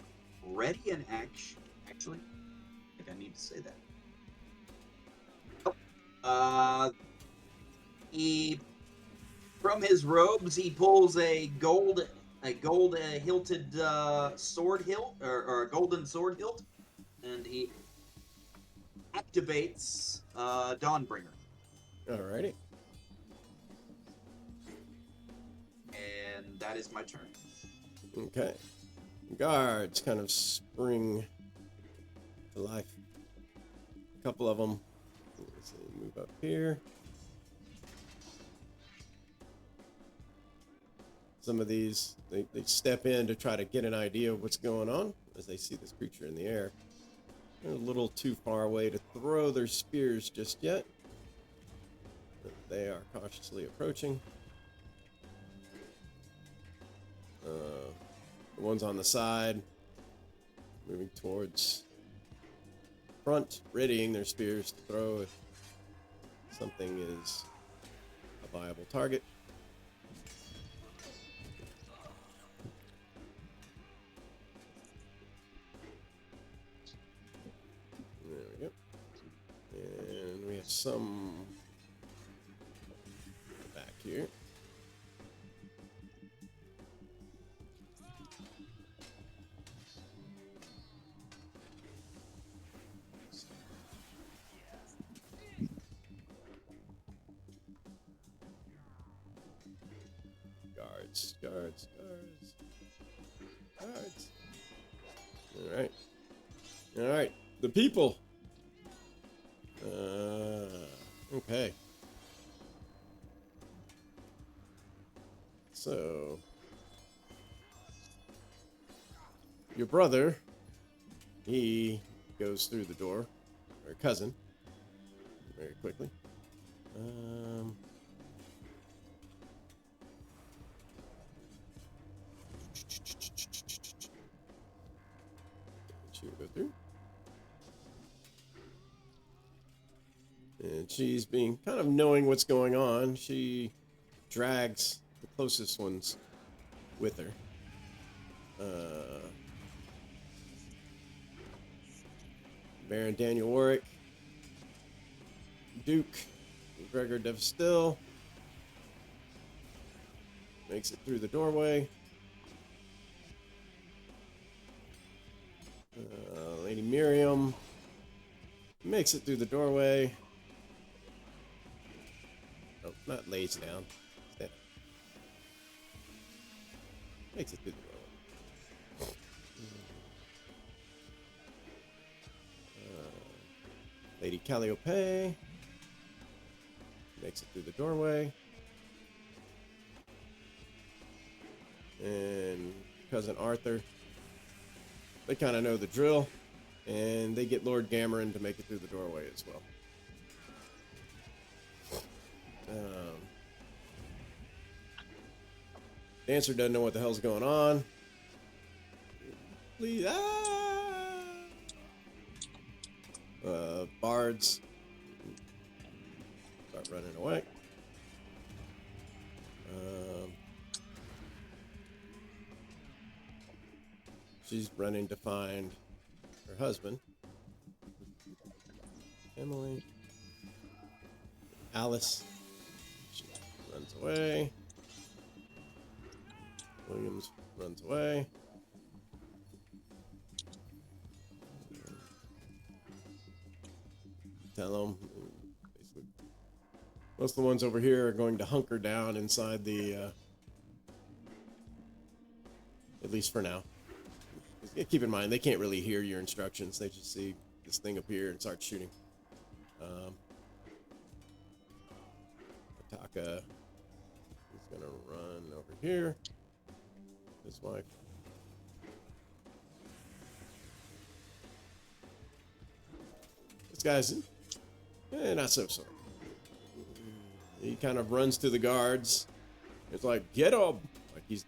ready an action. Actually, I think I need to say that. He, from his robes, he pulls a gold hilted sword hilt, or a golden sword hilt, and he activates Dawnbringer. Alrighty. And that is my turn. Okay. Guards kind of spring to life. A couple of them. Let's see, move up here. Some of these, they step in to try to get an idea of what's going on as they see this creature in the air. They're a little too far away to throw their spears just yet. But they are cautiously approaching. The ones on the side moving towards front, readying their spears to throw if something is a viable target. There we go. And we have some back here. Guards. All right. The people. Okay. So, your brother, he goes through the door, or cousin, very quickly. You go through. And she's being kind of knowing what's going on. She drags the closest ones with her. Baron Daniel Warwick, Duke, Gregor Devstill makes it through the doorway. Lady Miriam makes it through the doorway. Oh, not lays down. Makes it through the doorway. Lady Calliope makes it through the doorway. And Cousin Arthur, they kind of know the drill, and they get Lord Gamoran to make it through the doorway as well. Dancer doesn't know what the hell's going on. Please, bards start running away. She's running to find her husband, Emily. Alice, she runs away. Williams runs away. Tell them. Basically, most of the ones over here are going to hunker down inside the, at least for now. Keep in mind, they can't really hear your instructions. They just see this thing appear and start shooting. Ataka is gonna run over here. His wife. This guy's not so sorry. He kind of runs to the guards. It's like, get up! Like she's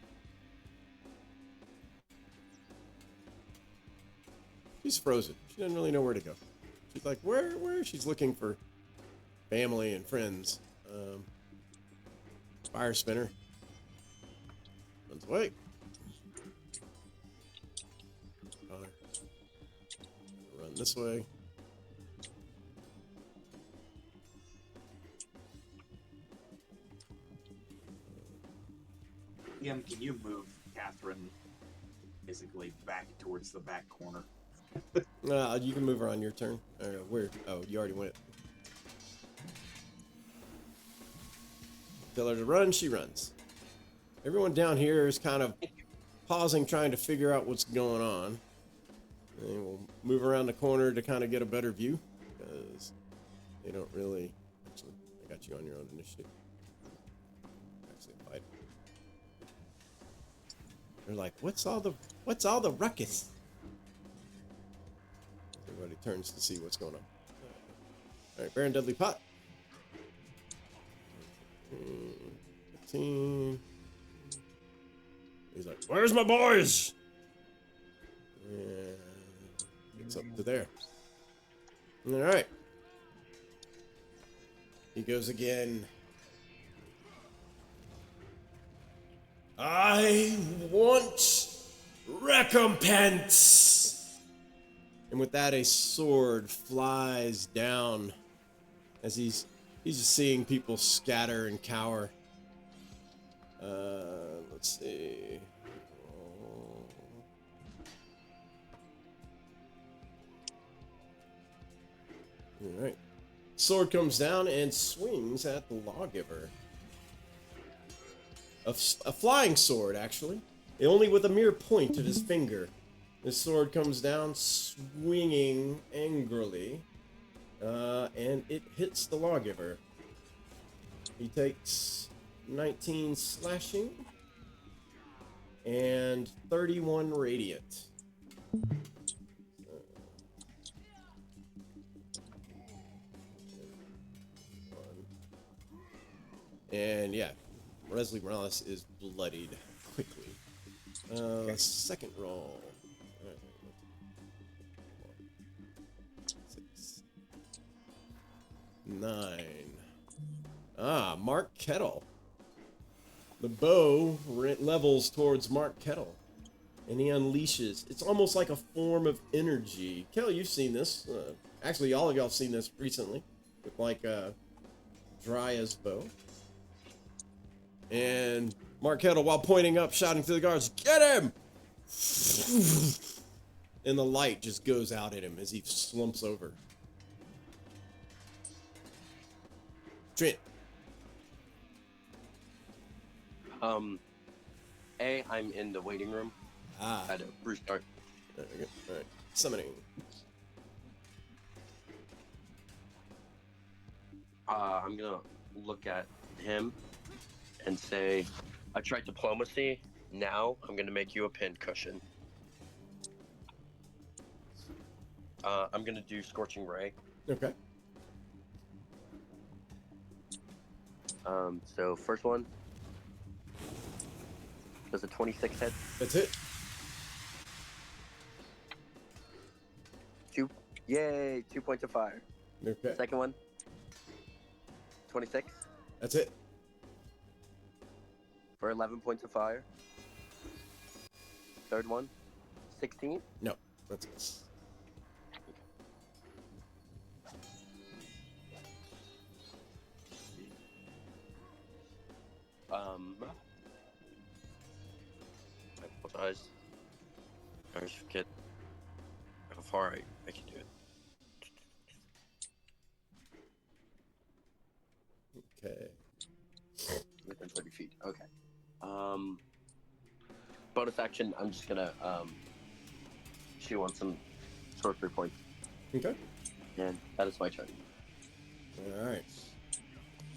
frozen. She doesn't really know where to go. She's like, where? She's looking for family and friends. Fire spinner. Runs away. Run this way. Can you move Catherine basically back towards the back corner? You can move her on your turn. Where? Oh, you already went. Tell her to run, she runs. Everyone down here is kind of pausing, trying to figure out what's going on. And we'll move around the corner to kind of get a better view, because they don't really... Actually, I got you on your own initiative. Actually, fight. They're like, what's all the ruckus? Everybody turns to see what's going on. All right, Baron Dudley Pot. 15. He's like, where's my boys? And gets up to there. All right. He goes again. I want recompense. And with that, a sword flies down as he's just seeing people scatter and cower. Let's see. All right. Sword comes down and swings at the lawgiver. A flying sword, actually. Only with a mere point of his finger. This sword comes down, swinging angrily. And it hits the lawgiver. He takes 19 slashing and 31 radiant. And yeah, Leslie Morales is bloodied quickly. Second roll. 9. Ah, Mark Kettle. The bow levels towards Mark Kettle, and he unleashes. It's almost like a form of energy. Kelly, you've seen this. Actually, all of y'all have seen this recently with like Drya's bow. And Mark Kettle, while pointing up, shouting to the guards, "Get him!" And the light just goes out at him as he slumps over. Trent. I'm in the waiting room. At a restart. There we go. All right. Summoning. I'm gonna look at him and say, I tried diplomacy. Now I'm gonna make you a pin cushion. I'm gonna do Scorching Ray. Okay. So first one. Does a 26 hit? That's it. Yay! 2 points of fire. Okay. Second one. 26 That's it. for 11 points of fire. Third one. 16. No. That's it. I apologize. I always forget how far I can do it. Okay. Within 30 feet. Okay. Bonus action. I'm just gonna chew on some sorcery points, Okay. and that is my turn. All right.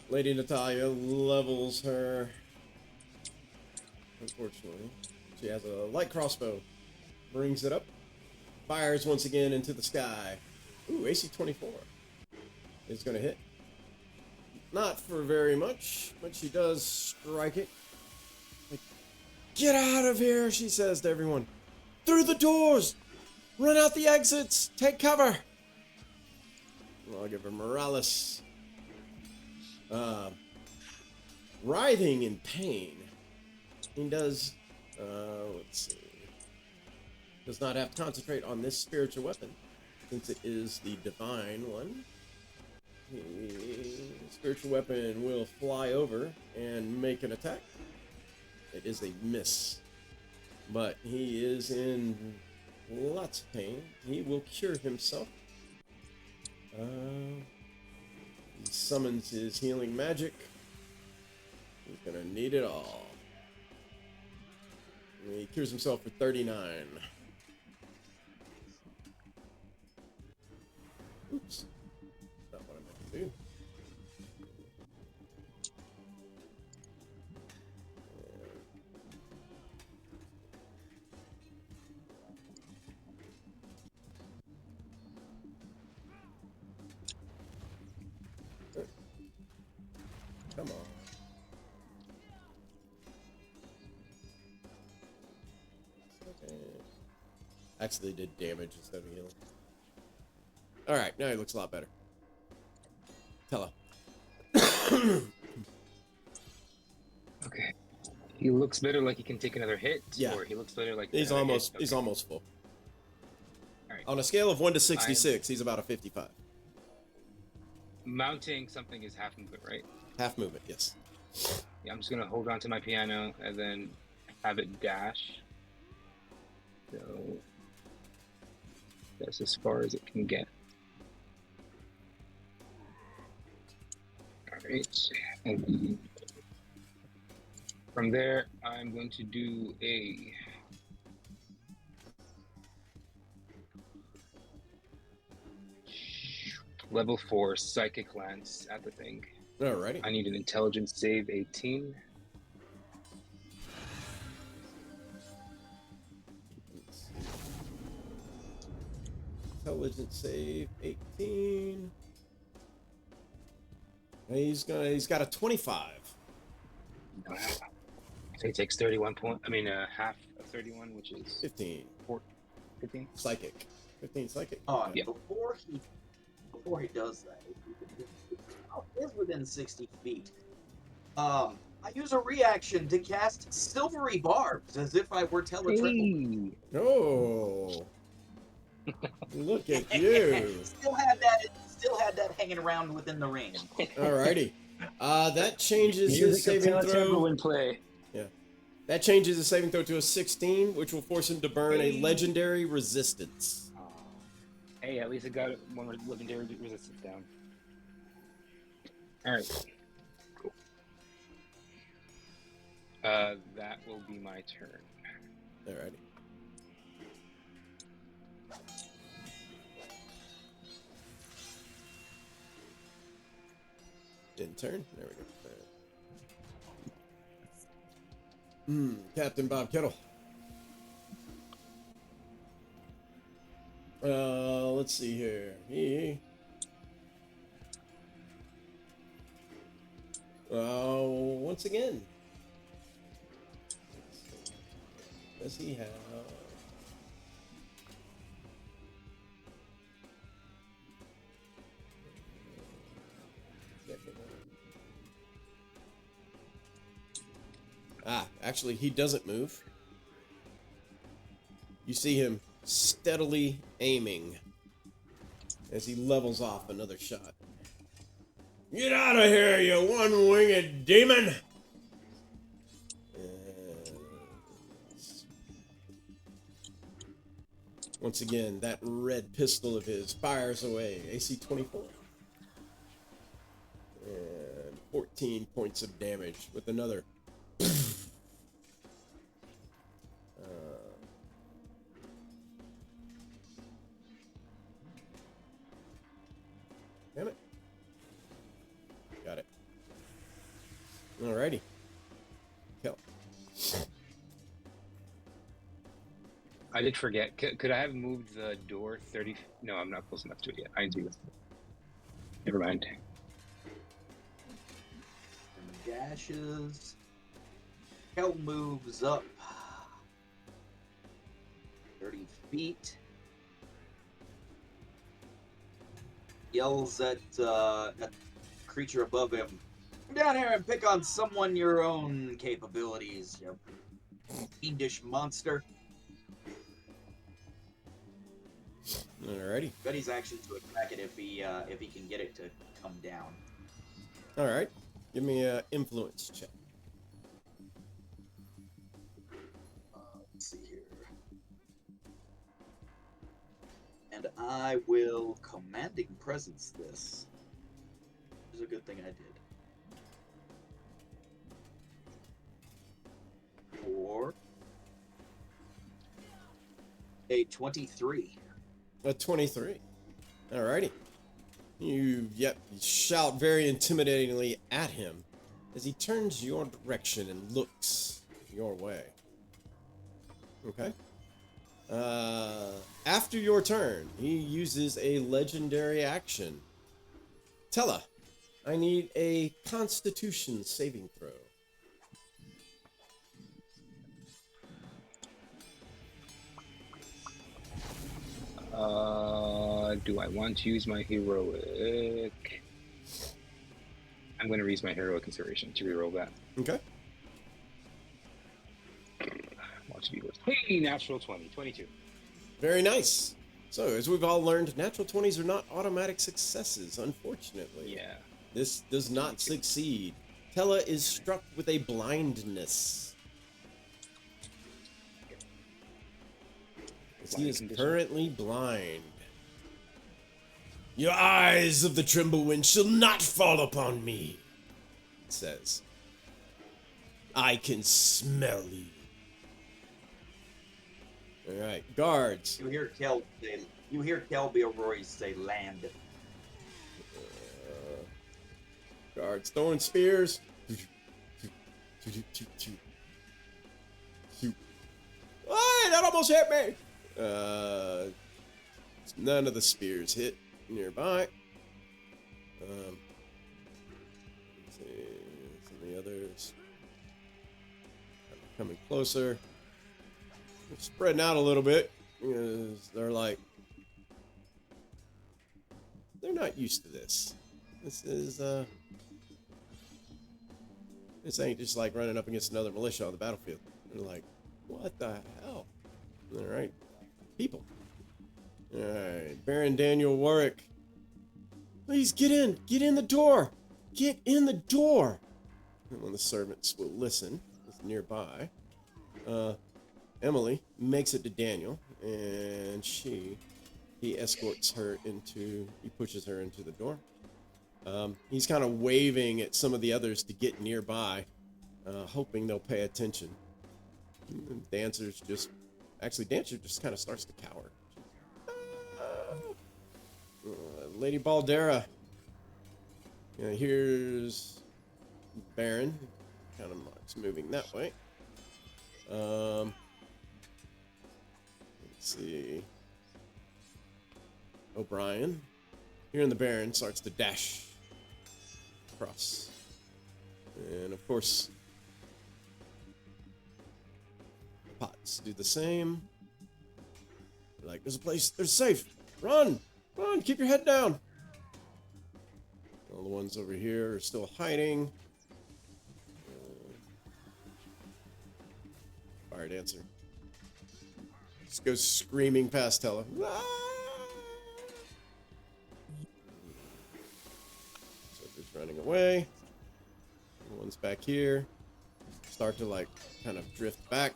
Lady Natalia levels her. Unfortunately, she has a light crossbow. Brings it up. Fires once again into the sky. Ooh, AC 24 is going to hit. Not for very much, but she does strike it. Like, "Get out of here," she says to everyone. "Through the doors! Run out the exits! Take cover!" Well, I'll give her Morales. Writhing in pain. He does, let's see. Does not have to concentrate on this spiritual weapon, since it is the divine one. The spiritual weapon will fly over and make an attack. It is a miss. But he is in lots of pain. He will cure himself. He summons his healing magic. He's gonna need it all. And he cures himself for 39. Oops. Not what I meant to do. Come on. Okay. Actually did damage instead of healing. Alright, now he looks a lot better. Tella. Okay. He looks better like he can take another hit, Yeah. or he looks better like He's another almost hit? he's Okay. almost full. Alright. On a scale of 1 to 66, he's about a 55. Mounting something is half movement, right? Half movement, yes. Yeah, I'm just gonna hold on to my piano and then have it dash. So that's as far as it can get. Alright. And then from there, I'm going to do a level 4 psychic lance at the thing. Alrighty. I need an intelligence save 18. Intelligence save 18. And he's got a 25. So he takes 31 points. I mean, half of 31, which is 15. 15. Psychic. 15 psychic. Yeah. before he does that, he is within 60 feet. I use a reaction to cast Silvery Barbs as if I were teletrickle. Hey, Oh, look at you. Still had that hanging around within the ring. Alrighty. That changes his music of saving throw. Teletempo in play. Yeah. That changes his saving throw to a 16, which will force him to burn a Hey. legendary resistance. Hey, at least it got one legendary resistance down. All right. Cool. That will be my turn. Alrighty. In turn. There we go. Captain Bob Kettle. Let's see here. Once again. Does he have? Actually, he doesn't move. You see him steadily aiming as he levels off another shot. Get out of here, you one-winged demon! Once again, that red pistol of his fires away. AC 24. And 14 points of damage with another. Damn it. Got it. Alrighty. Kill. I did forget. Could I have moved the door 30? No, I'm not close enough to it yet. I need to do this. Never mind. And dashes. Kel moves up 30 feet. Yells at a creature above him. Come down here and pick on someone your own capabilities, you fiendish monster. Alrighty. Bet he's action to attack it if he can get it to come down. Alright. Give me a influence check. Let's see here. And I will commanding presence this. Which is a good thing I did. For a 23. A 23. Alrighty. You shout very intimidatingly at him as he turns your direction and looks your way. Okay. After your turn, he uses a legendary action. Tella, I need a Constitution saving throw. Do I want to use my heroic? I'm going to use my heroic consideration to reroll that. Okay. Watch it be hey, natural 20, 22. Very nice. So, as we've all learned, natural 20s are not automatic successes, unfortunately. Yeah. This does not succeed. Tella is struck with a blindness. As he is currently blind. Your eyes of the Tremblewind shall not fall upon me, it says. I can smell you. Alright, guards. You hear Kelby say land. Guards throwing spears. Oh, that almost hit me. None of the spears hit nearby. Let's see, some of the others coming closer. They're spreading out a little bit because they're like they're not used to this. This is this ain't just like running up against another militia on the battlefield. They're like, what the hell? All right, people. All right, Baron Daniel Warwick. Please get in the door. Get in the door. And when the servants will listen, is nearby. Emily makes it to Daniel, and he escorts her into, he pushes her into the door. He's kind of waving at some of the others to get nearby, hoping they'll pay attention. And Dancer just kind of starts to cower. Lady Baldera. Here's Baron. Kind of marks moving that way. Let's see. O'Brien. Hearing the Baron starts to dash across. And of course, the Pots do the same. They're like, there's a place, they're safe. Run! Run! Keep your head down! All the ones over here are still hiding. Fire Dancer just goes screaming past Tella. Ah! So just running away. The ones back here start to like kind of drift back.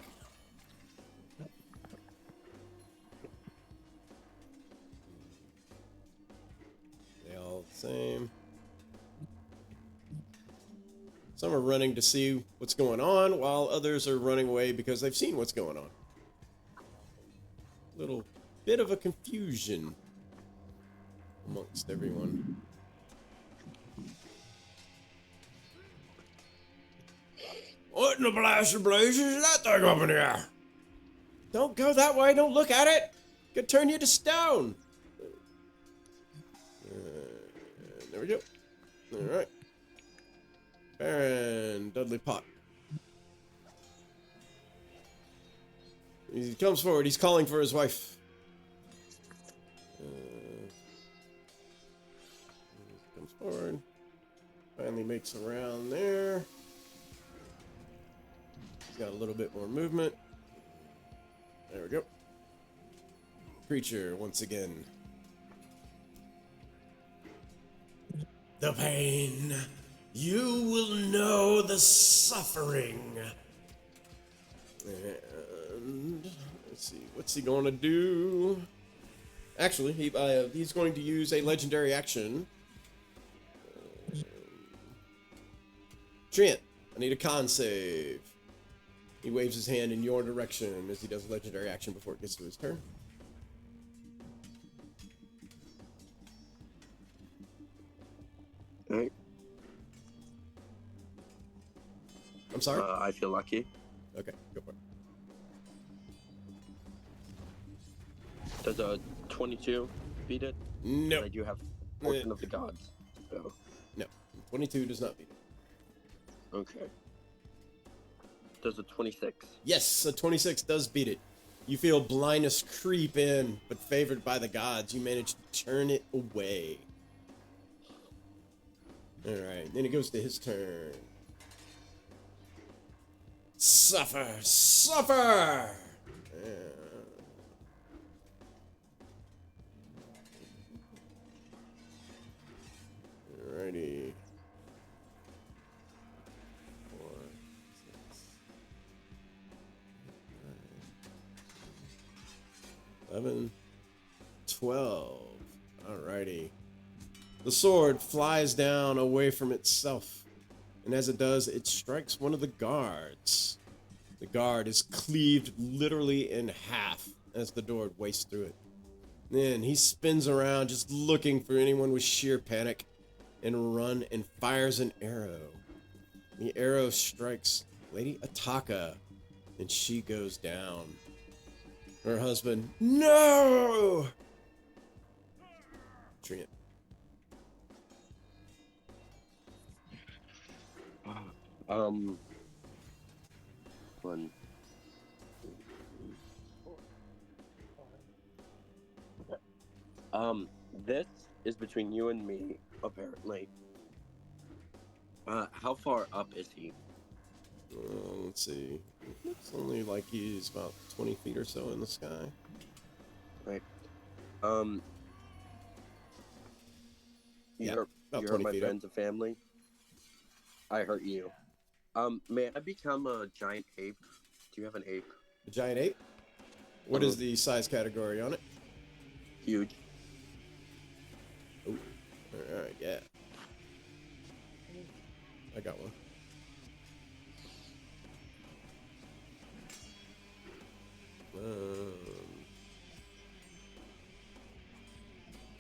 They all the same. Some are running to see what's going on, while others are running away because they've seen what's going on. Little bit of a confusion amongst everyone. What in the blazes is that thing up in here? Don't go that way, don't look at it! Could turn you to stone! There we go. Alright. Baron Dudley Pot. He comes forward. He's calling for his wife. Comes forward. Finally makes around there. He's got a little bit more movement. There we go. Creature once again. The pain. You will know the suffering. And let's see, what's he going to do? Actually, he's going to use a legendary action. Trent, I need a con save. He waves his hand in your direction as he does a legendary action before it gets to his turn. All right. I'm sorry? I feel lucky. Okay, go for it. Does a 22 beat it? No. I do have Portion of the Gods. So. No. 22 does not beat it. Okay. Does a 26? Yes, a 26 does beat it. You feel blindness creep in, but favored by the gods, you manage to turn it away. Alright, then it goes to his turn. Suffer! Suffer! Alrighty. 4, 6, 9, 11, 12. Alrighty. The sword flies down away from itself, and as it does, it strikes one of the guards. The guard is cleaved literally in half as the door wastes through it. Then he spins around just looking for anyone with sheer panic and run and fires an arrow. The arrow strikes Lady Ataka, and she goes down. Her husband, no! Trent. One. This is between you and me, apparently. How far up is he? Let's see. Looks only like he's about 20 feet or so in the sky. Right. Yeah, You about hurt 20 my feet up. friends and family. I hurt you. May I become a giant ape? Do you have an ape? A giant ape? What is the size category on it? Huge. Oh, alright, yeah. I got one.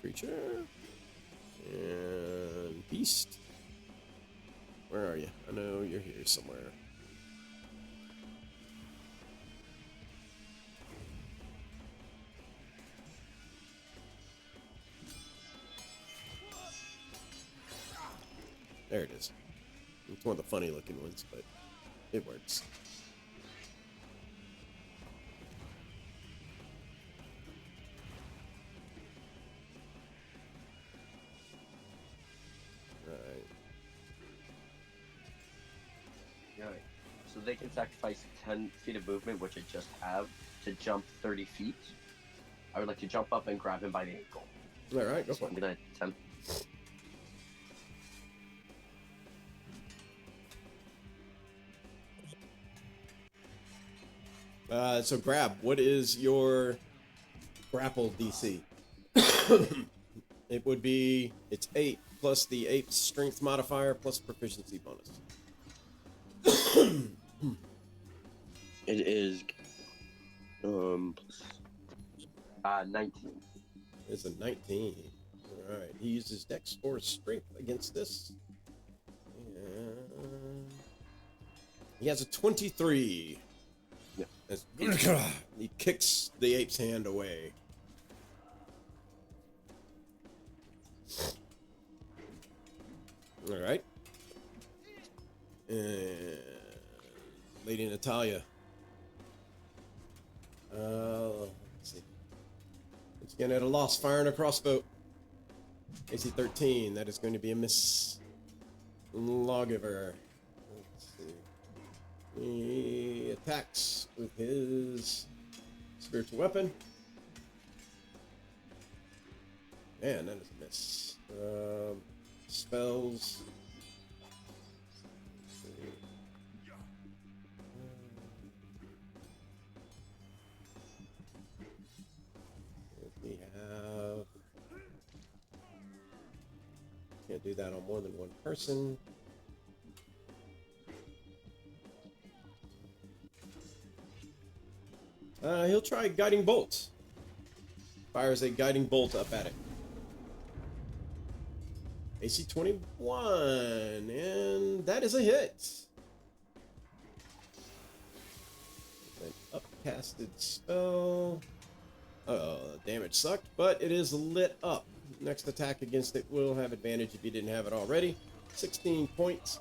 Creature and beast. Where are you? I know you're here somewhere. There it is. It's one of the funny looking ones, but it works. Right. Right. So they can sacrifice 10 feet of movement, which I just have, to jump 30 feet. I would like to jump up and grab him by the ankle. Alright, go So for I'm it. going to attempt. So grab, what is your grapple DC? It would be, it's 8 plus the ape's strength modifier plus proficiency bonus. It is 19. It's a 19. Alright, he uses dex or strength against this. And he has a 23. Yeah. As he kicks the ape's hand away. Alright. And Lady Natalia. Let's see. Once again, at a loss, firing a crossbow. AC 13. That is going to be a miss. Lawgiver. Let's see. He attacks with his spiritual weapon. Man, that is a miss. Spells. We have. Can't do that on more than one person. He'll try guiding bolt. Fires a guiding bolt up at it. AC 21, and that is a hit. An upcasted spell. Oh, damage sucked, but it is lit up. Next attack against it will have advantage if you didn't have it already. 16 points.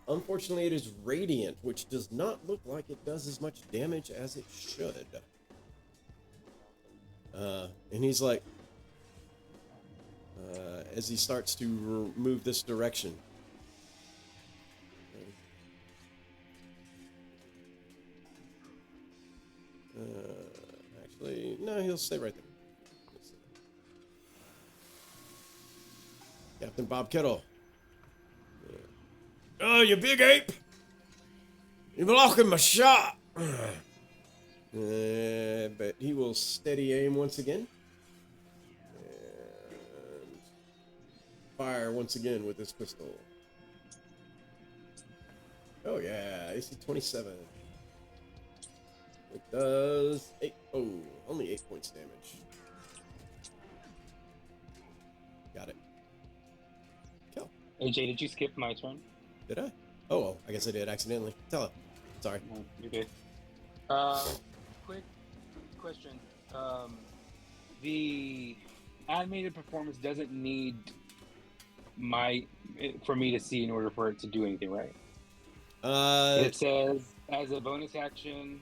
Unfortunately, it is radiant, which does not look like it does as much damage as it should. And he's like, as he starts to move this direction. Actually, no, he'll stay right there. Captain Bob Kittle. Oh, you big ape! You're blocking my shot! But he will steady aim once again. And fire once again with his pistol. Oh yeah, AC 27. It does 8. Oh, only 8 points damage. Got it. Kill. AJ, did you skip my turn? Did I? Oh, well, I guess I did accidentally. Tell her. Sorry. No, you're good. Quick question. The animated performance doesn't need for me to see in order for it to do anything, right? It says as a bonus action,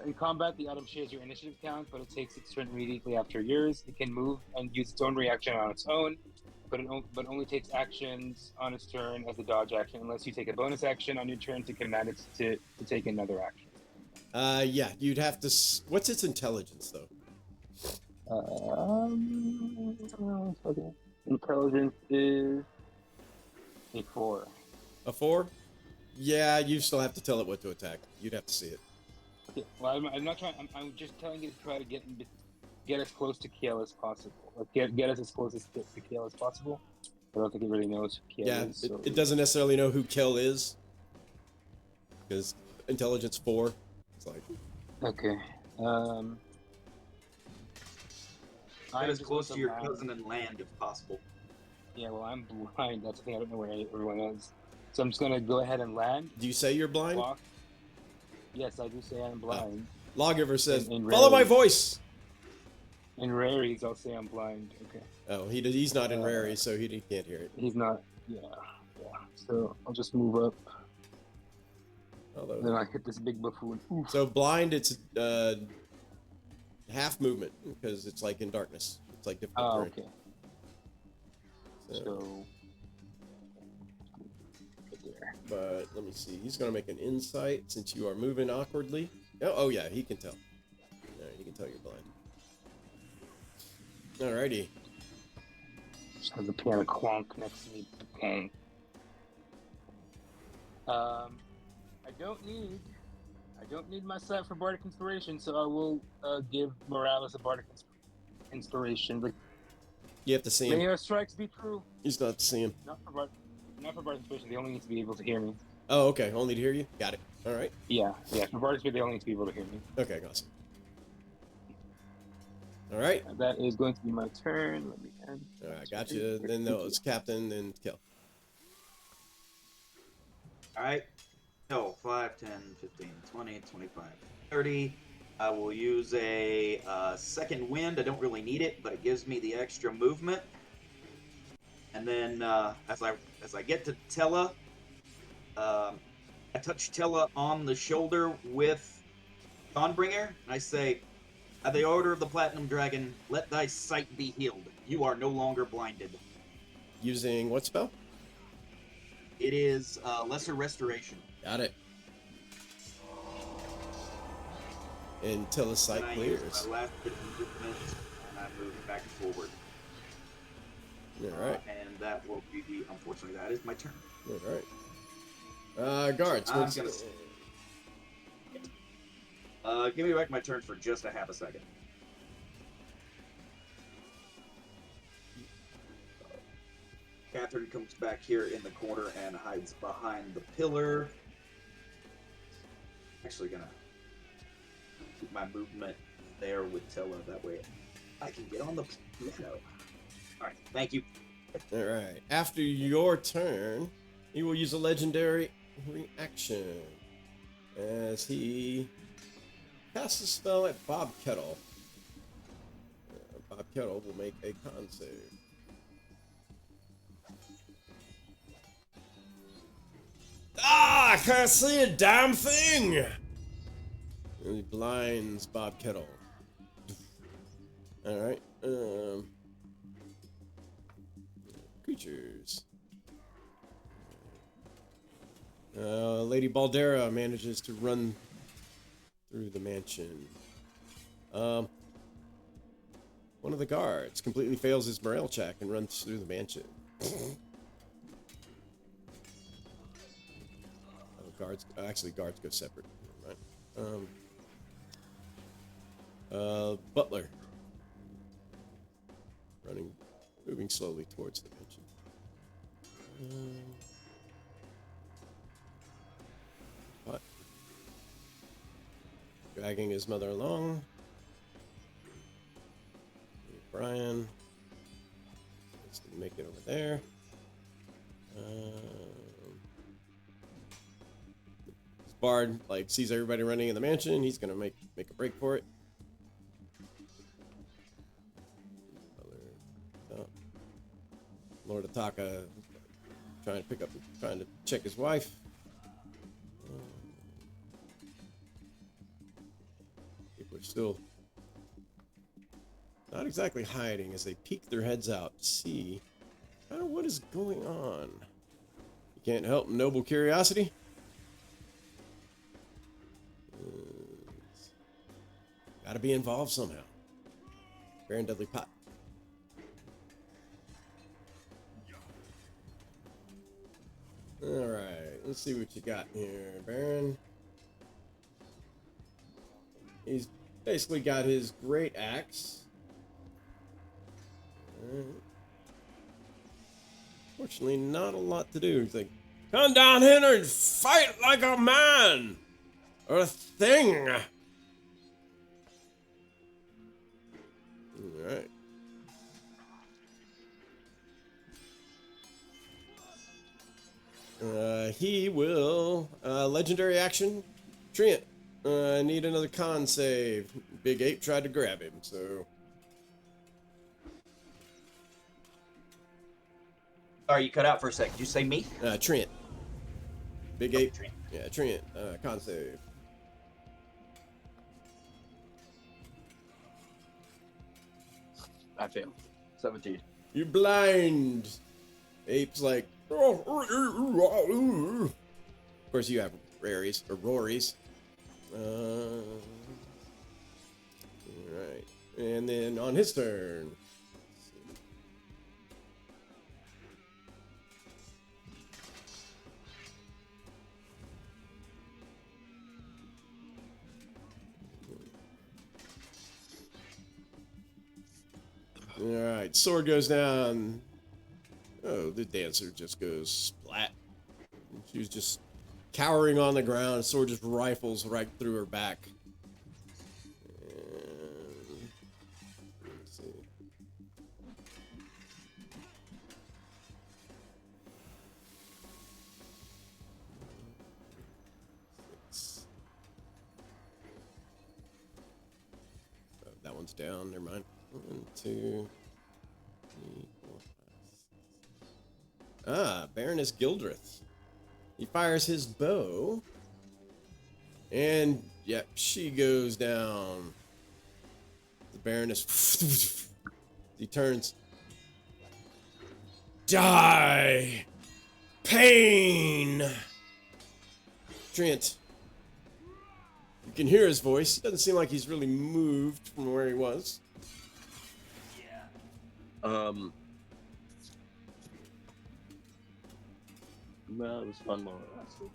In combat, the item shares your initiative count, but it takes its turn immediately after yours. It can move and use its own reaction on its own, but only takes actions on its turn as a dodge action, unless you take a bonus action on your turn to command it to take another action. Yeah, you'd have to. What's its intelligence though? Okay. Intelligence is a 4. A 4? Yeah, you still have to tell it what to attack. You'd have to see it. Okay. Well, I'm not trying. I'm just telling you to try to get as close to Kiel as possible. Like get us as close to Kiel as possible. I don't think it really knows who Kiel Yeah, is. So. it doesn't necessarily know who Kel is. Because intelligence 4. It's like. Okay. Get as close to your cousin and land if possible. Yeah, well, I'm blind. That's the thing. I don't know where everyone is. So I'm just gonna go ahead and land. Do you say you're blind? Walk. Yes, I do say I'm blind. Lawgiver says, In "Follow my Rarities. voice." In Rarities, I'll say I'm blind. Okay. Oh, he's not in Rarities, so he can't hear it. He's not. Yeah. So I'll just move up. Although, Then I hit this big buffoon. Oof. so blind, it's half movement because it's like in darkness. It's like difficult Oh, terrain. okay. So, So. Right there. but let me see. He's gonna make an insight since you are moving awkwardly. Oh yeah, he can tell. Alright, he can tell you're blind. Alrighty. Just has a piano clonk next to me. Clonk. I don't need my set for Bardic Inspiration, so I will give Morales a Bardic Inspiration. Like, You have to see may him. our strikes be true. He's not to see him. Not for Bardic Inspiration. They only need to be able to hear me. Oh, okay. Only to hear you. Got it. All right. Yeah. For Bardic Inspiration, they only need to be able to hear me. Okay, awesome. All right. That is going to be my turn. Let me end. All right, got you. Then it's Captain and Kill. Alright. No, 5, 10, 15, 20, 25, 30. I will use a second wind. I don't really need it, but it gives me the extra movement. And then as I get to Tella, I touch Tella on the shoulder with Dawnbringer, and I say, "At the order of the Platinum Dragon, let thy sight be healed. You are no longer blinded." Using what spell? It is Lesser Restoration. Got it. Until the sight And I clears. use my last bit of movement, and I move back and forward. All right. And that will be, unfortunately, that is my turn. All right. Guards. I'm what's- gonna give me back my turn for just a half a second. Catherine comes back here in the corner and hides behind the pillar. Actually gonna keep my movement there with Tella, that way I can get on the piano. Alright, thank you. All right. After your turn, he will use a legendary reaction as he casts a spell at Bob Kettle. Bob Kettle will make a con save. Ah, I can't see a damn thing! And he blinds Bob Kettle. Alright, creatures. Lady Baldera manages to run through the mansion. One of the guards completely fails his morale check and runs through the mansion. Guards go separate. Right. Butler moving slowly towards the mansion. What? Dragging his mother along. Brian. Let's make it over there. Bard sees everybody running in the mansion. He's gonna make a break for it. Lord Ataka trying to check his wife. they're still not exactly hiding as they peek their heads out to see kind of what is going on. You can't help noble curiosity. Gotta be involved somehow. Baron Dudley Pot. Alright, let's see what you got here, Baron. He's basically got his great axe. Fortunately, not a lot to do. He's like, come down here and fight like a man! Or a thing! Alright. He will, legendary action, Trent, I need another con save. Big Ape tried to grab him, so... Sorry, you cut out for a sec. Did you say me? Trent. Big Ape. Trent. Yeah, Trent, con save. I failed. 17. You blind! Ape's like... Of course, you have raries, or rories. Alright. And then on his turn... Alright, sword goes down. Oh, the dancer just goes splat. She was just cowering on the ground. Sword just rifles right through her back. And, let's see. Six. Oh, that one's down. Never mind. 1, 2, 3, 4, 5, 6. Ah, Baroness Gildreth. He fires his bow. And, yep, she goes down. The Baroness... He turns. Die! Pain! Trent. You can hear his voice. He doesn't seem like he's really moved from where he was. Well, it was fun while it lasted.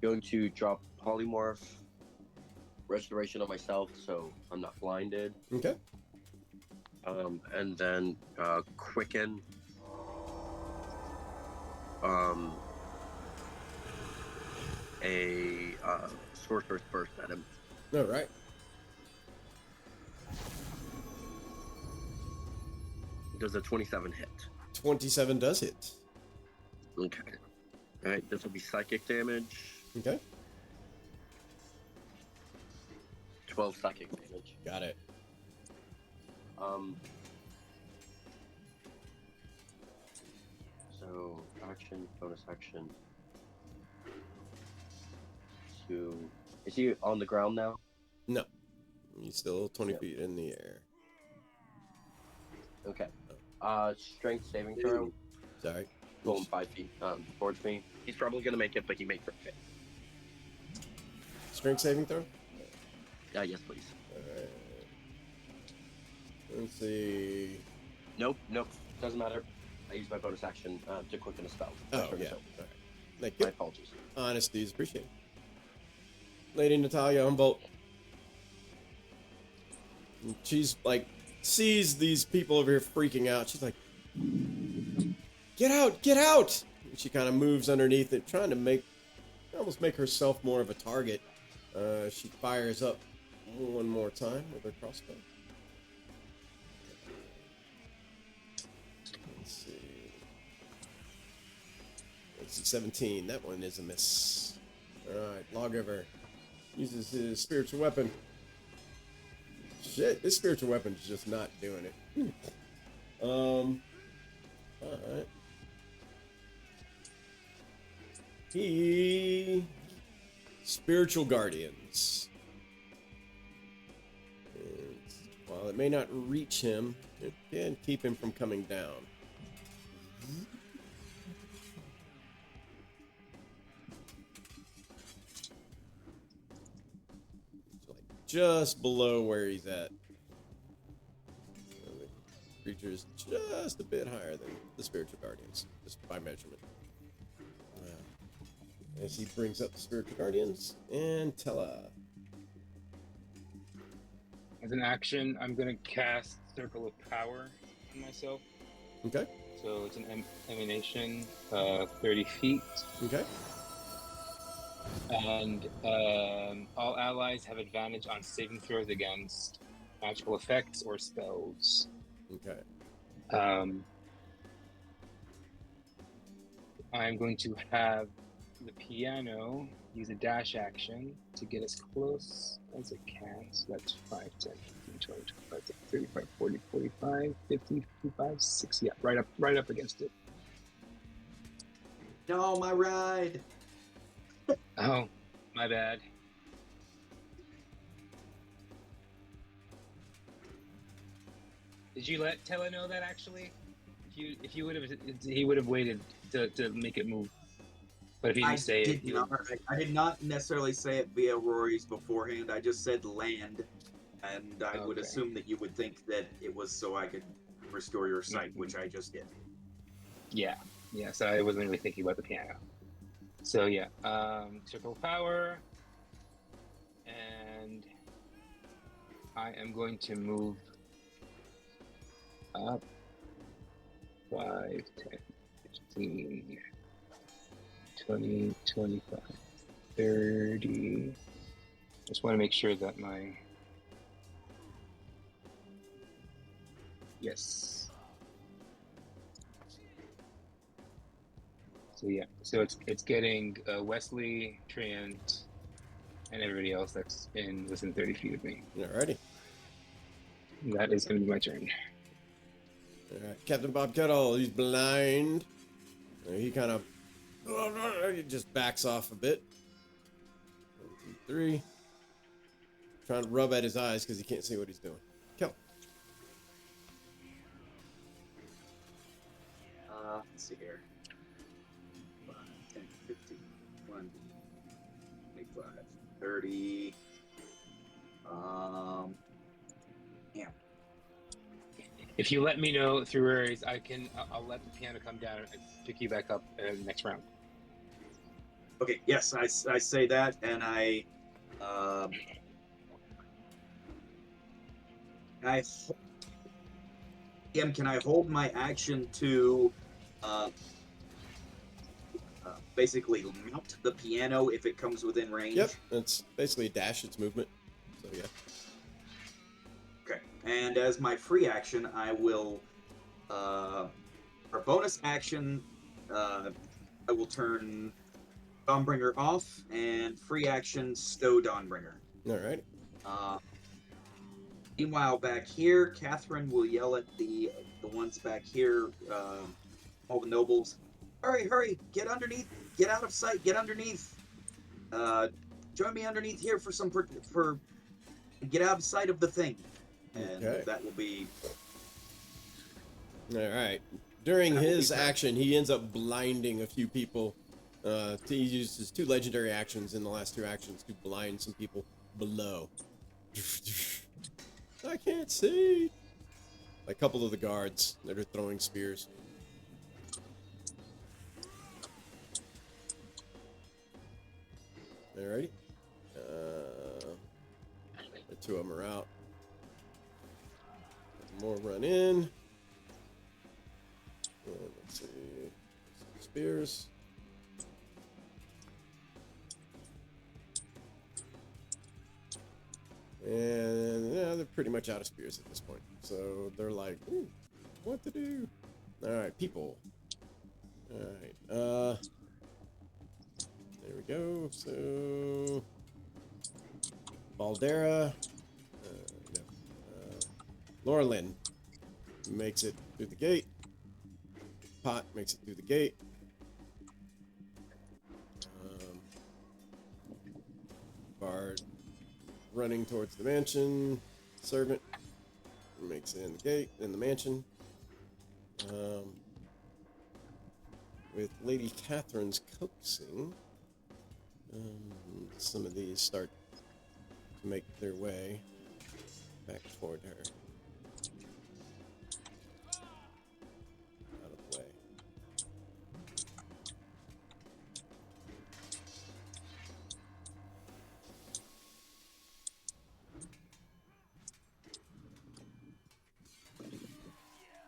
Going to drop polymorph restoration on myself, so I'm not blinded. Okay. And then quicken. A sorcerer's burst at him. All right. Does a 27 hit? 27 does hit. Okay. All right. This will be psychic damage. Okay. 12 psychic damage. Got it. So action, bonus action. To is he on the ground now? No. He's still 20 Yep. feet in the air. Okay. Strength saving throw. Sorry. Going 5 feet towards me. He's probably gonna make it, but he may crit fail. Strength saving throw? Yes, please. Alright. Let's see. Nope. Doesn't matter. I use my bonus action to quicken a spell. Oh, Turn yeah. it over. Alright. Thank My you. apologies. Honesty is appreciated. Lady Natalia Humboldt. She's like, sees these people over here freaking out. She's like, get out, get out! And she kind of moves underneath it, trying to almost make herself more of a target. She fires up one more time with her crossbow. Let's see. 17. That one is a miss. Alright, Lawgiver uses his spiritual weapon. Shit, this spiritual weapon's just not doing it. Alright. he spiritual guardians. And while it may not reach him, it can keep him from coming down. It's like just below where he's at. So the creature is just a bit higher than the spiritual guardians, just by measurement. As he brings up the spiritual guardians and Tella. As an action, I'm going to cast Circle of Power on myself. Okay. So it's an emanation, 30 feet. Okay. And all allies have advantage on saving throws against magical effects or spells. Okay. I'm going to have the piano use a dash action to get as close as it can. So that's 5, 10, 15, 20, 25, 35, 40, 45, 50, 55, 60. Yeah, right up against it. No, my ride. Oh, my bad. Did you let Tella know that actually? If you would have, he would have waited to make it move. But if you didn't say it, I did not necessarily say it via Rory's beforehand. I just said land, and I would assume that you would think that it was so I could restore your sight, which I just did. Yeah. So I wasn't really thinking about the piano. So yeah, circle of power, and I am going to move up 5, 10, 15, 20, 25, 30. Just want to make sure that my... Yes. So yeah, so it's getting Wesley, Trent, and everybody else that's within 30 feet of me. Alrighty. That is going to be my turn. Alright, Captain Bob Kettle, he's blind. He kind of he just backs off a bit. 1, 2, 3. Trying to rub at his eyes because he can't see what he's doing. Kill. Let's see here. 5, 10, 15, 20, 25, 30. Yeah. If you let me know through Aries, I'll let the piano come down and pick you back up next round. Okay, yes, I say that, and can I hold my action to basically mount the piano if it comes within range? Yep, it's basically a dash, it's movement. So yeah. Okay, and as my free action, I will, for bonus action, I will turn Dawnbringer off, and free action, stow Dawnbringer. Alright. Meanwhile, back here, Catherine will yell at the ones back here, all the nobles. Hurry, get underneath, get out of sight, get underneath. Join me underneath here for get out of sight of the thing. And that will be... Alright. During his action, he ends up blinding a few people. He uses 2 legendary actions in the last 2 actions to blind some people below. I can't see. A couple of the guards that are throwing spears. Alrighty. The 2 of them are out. More run in. Let's see. Spears. And yeah, they're pretty much out of spears at this point. So they're like, ooh, what to do? Alright, people. Alright, there we go. So Baldera, Laura Lynn makes it through the gate. Pot makes it through the gate. Bard running towards the mansion. Servant makes it in the gate, in the mansion. With Lady Catherine's coaxing, some of these start to make their way back toward her. Out of the way.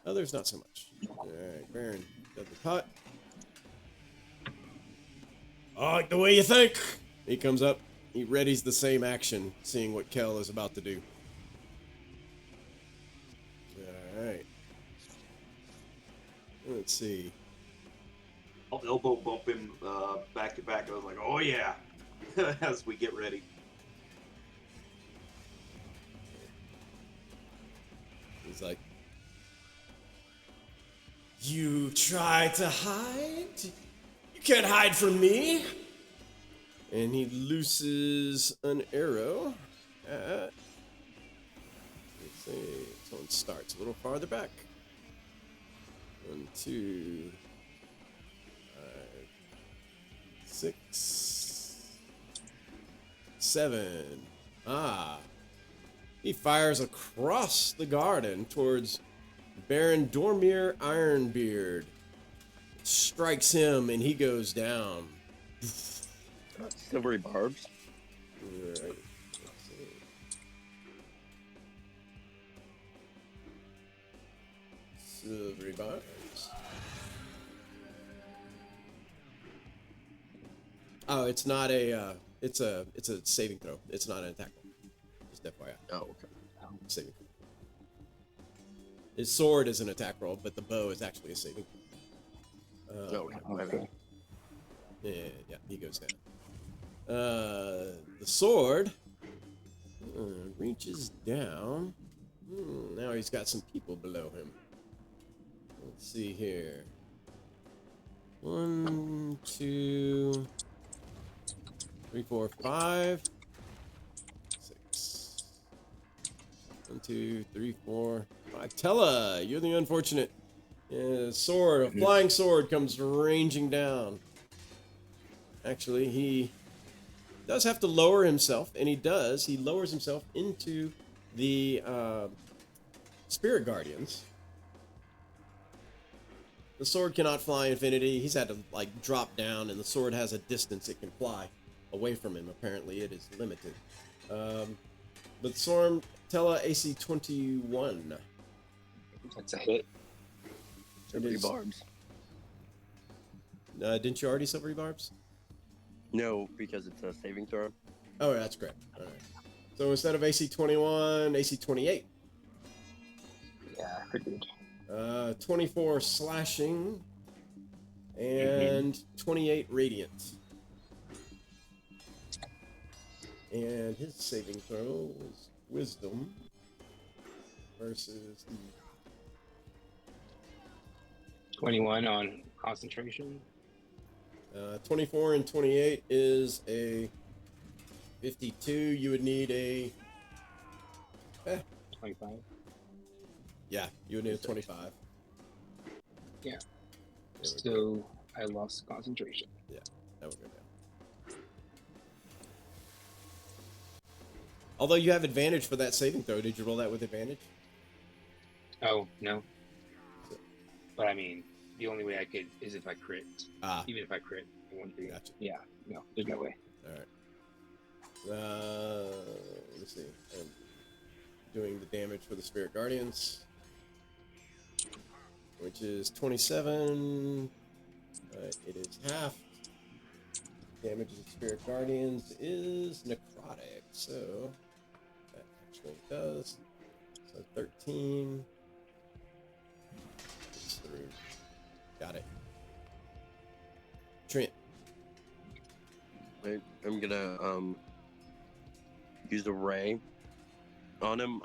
Others not so much. Alright, Baron does the cut. I like the way you think. He comes up. He readies the same action, seeing what Kel is about to do. Alright. Let's see. I'll elbow bump him back to back. I was like, oh yeah, as we get ready. He's like, you try to hide? You can't hide from me. And he looses an arrow at, let's see, this one starts a little farther back. 1, 2, 5, 6, 7. Ah. He fires across the garden towards Baron Dormir Ironbeard. Strikes him and he goes down. Silvery barbs. Alright. Let's see. Silvery barbs. Oh, it's not a it's a saving throw. It's not an attack roll. Just FYI. Oh, okay. Saving throw. His sword is an attack roll, but the bow is actually a saving throw. Okay. My bad. Yeah, he goes down. The sword reaches down. Now he's got some people below him. Let's see here. 1, 2, 3, 4, 5, 6. 1, 2, 3, 4, 5. Tella, you're the unfortunate. Yeah, sword, a flying sword comes ranging down. Actually, he does have to lower himself, and he does. He lowers himself into the Spirit Guardians. The sword cannot fly infinity. He's had to, like, drop down, and the sword has a distance it can fly away from him. Apparently, it is limited. But Storm, Tella, AC 21. That's a hit. Silvery barbs. Didn't you already Silvery Barbs? No, because it's a saving throw. Oh, that's correct. All right. So instead of AC 21, AC 28. Yeah, I figured. 24 slashing and 28 radiant. And his saving throw is wisdom versus 21 on concentration. 24 and 28 is a 52. You would need a 25. Yeah, you would need a 25. Yeah. There we go. So I lost concentration. Yeah, that would go down. Although you have advantage for that saving throw, did you roll that with advantage? Oh, no. But I mean, the only way I could is if I crit. Ah, Even if I crit, it wouldn't be. gotcha. Yeah, no, there's no way. All right. Let's see. I'm doing the damage for the Spirit Guardians, which is 27. It is half. Damage of the Spirit Guardians is necrotic, so that actually does. So 13. It's through. Got it. Trent. I'm gonna use a ray on him.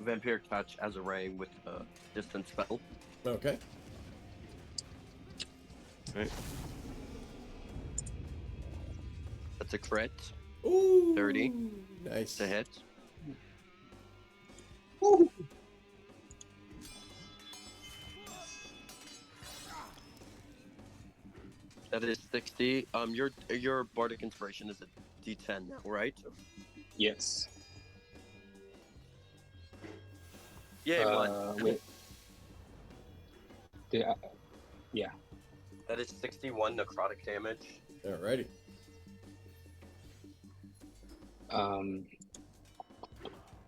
Vampire touch as a ray with a distance spell. Okay. Right. That's a crit. Ooh, 30 nice. to hit. Woo. That is 60. Your bardic inspiration is a D10 now, right? Yes. Yay, one. Wait. Did I, yeah. That is 61 necrotic damage. Alrighty. Then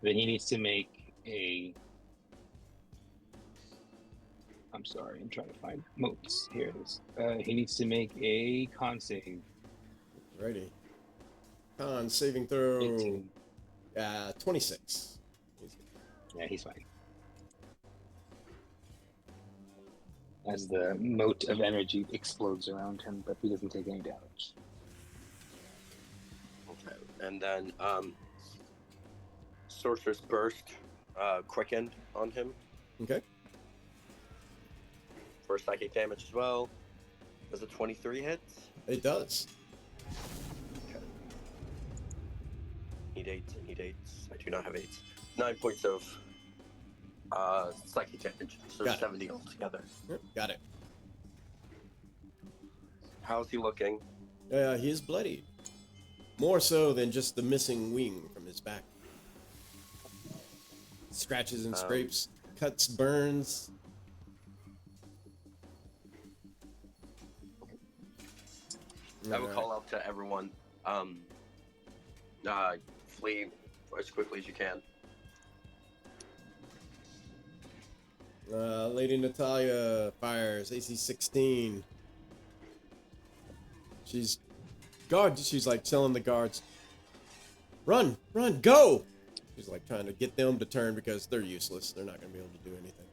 he needs to make a. I'm sorry, I'm trying to find notes. Here it is. He needs to make a con save. Alrighty. Con saving throw. 18. 26. Yeah, he's fine. As the mote of energy explodes around him, but he doesn't take any damage. Okay. And then Sorcerer's Burst quickened on him Okay. for psychic damage as well. Does a 23 hit? It does. Okay. Need 8. I need 8. I do not have 8. 9 points of psychic damage. So Got it. 70 altogether. Yep, got it. How's he looking? He is bloodied. More so than just the missing wing from his back. Scratches and scrapes, cuts, burns. I will call out to everyone. Flee as quickly as you can. Lady Natalia fires AC 16. She's like telling the guards, run, go. She's like trying to get them to turn because they're useless. They're not going to be able to do anything.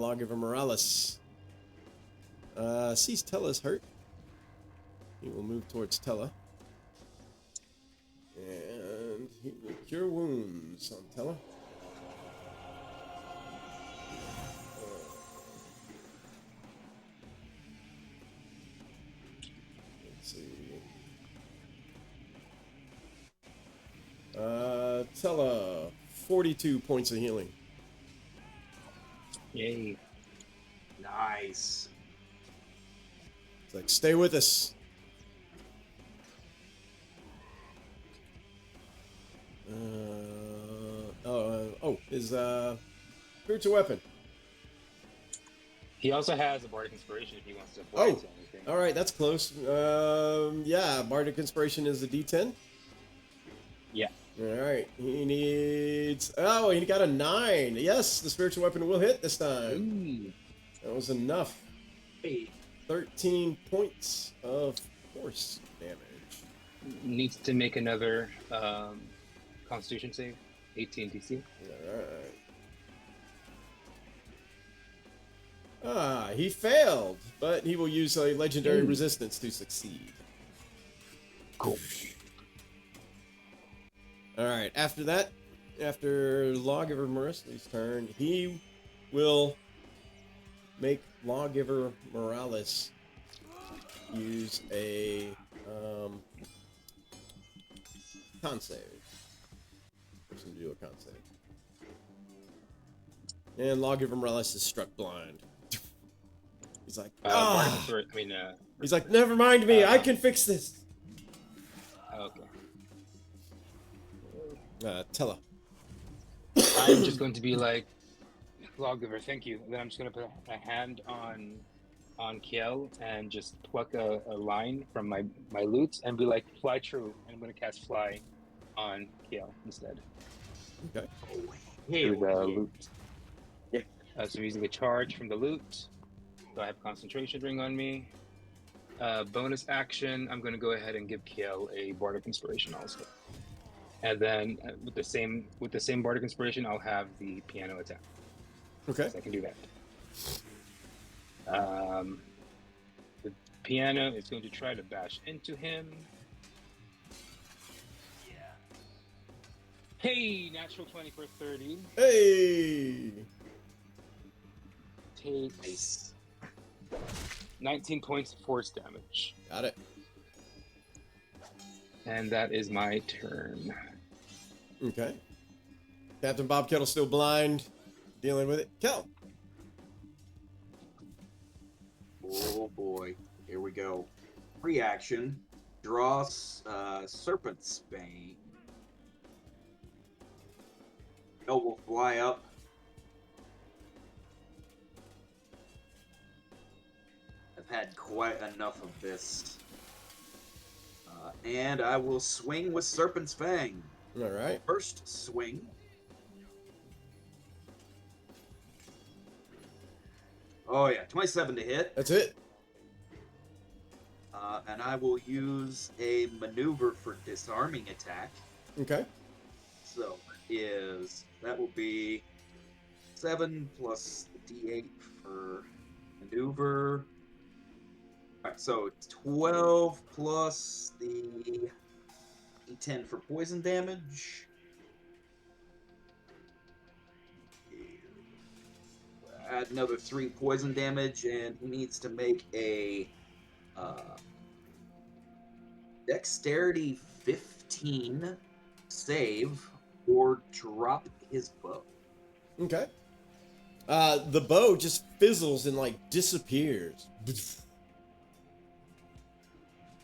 Lawgiver Morales sees Tella's hurt. He will move towards Tella. And he will cure wounds on Tella. Let's see. Tella, 42 points of healing. Yay. Nice. It's like, stay with us. His spiritual weapon. He also has a bardic inspiration if he wants to apply it to anything. All right, that's close. Yeah, bardic inspiration is a D10. Yeah. All right, he needs. Oh, he got a 9. Yes, the spiritual weapon will hit this time. Ooh. That was enough. Hey. 13 points of force damage. Needs to make another Constitution save. 18 DC. Alright. He failed, but he will use a legendary resistance to succeed. Cool. Alright, after that, after Lawgiver Morales' turn, he will make Lawgiver Morales use a con save. To do a con save. And Lawgiver Morales is struck blind. He's like, he's like, never mind me, I can fix this. Okay. Tella. I'm just going to be like, Lawgiver, thank you. Then I'm just going to put a hand on Kiel and just pluck a line from my lute and be like, fly true. And I'm going to cast fly on Kiel instead. Okay. Through the lute. Yeah. So I'm using a charge from the lute. So I have concentration ring on me. Bonus action, I'm going to go ahead and give Kiel a bardic inspiration also. And then with the same bardic inspiration, I'll have the piano attack. Okay. So I can do that. The piano is going to try to bash into him. Hey, natural 20 for 30. Hey! Takes 19 points of force damage. Got it. And that is my turn. Okay. Captain Bob Kettle's still blind, dealing with it. Kel. Oh boy, here we go. Reaction. Draw Serpent's Bane. Kel will fly up. I've had quite enough of this. And I will swing with Serpent's Fang. All right. First swing. Oh yeah, 27 to hit. That's it. And I will use a maneuver for disarming attack. Okay. So that will be 7 plus the D8 for maneuver. Alright, so 12 plus the D10 for poison damage. Add another 3 poison damage, and he needs to make a Dexterity 15 save or drop his bow. Okay. The bow just fizzles and like disappears.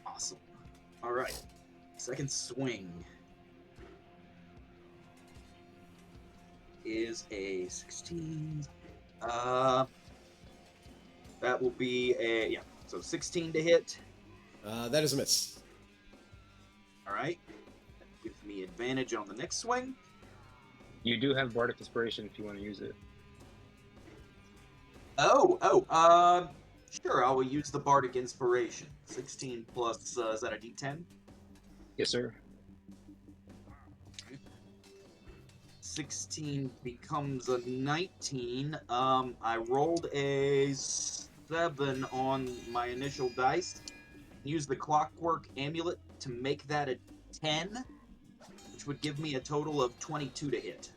Awesome. All right. Second swing is a 16. That will be so 16 to hit. That is a miss. All right. That gives me advantage on the next swing. You do have Bardic Inspiration if you want to use it. Sure, I will use the Bardic Inspiration. 16 plus, is that a D10? Yes, sir. 16 becomes a 19. I rolled a 7 on my initial dice. Use the Clockwork Amulet to make that a 10, which would give me a total of 22 to hit.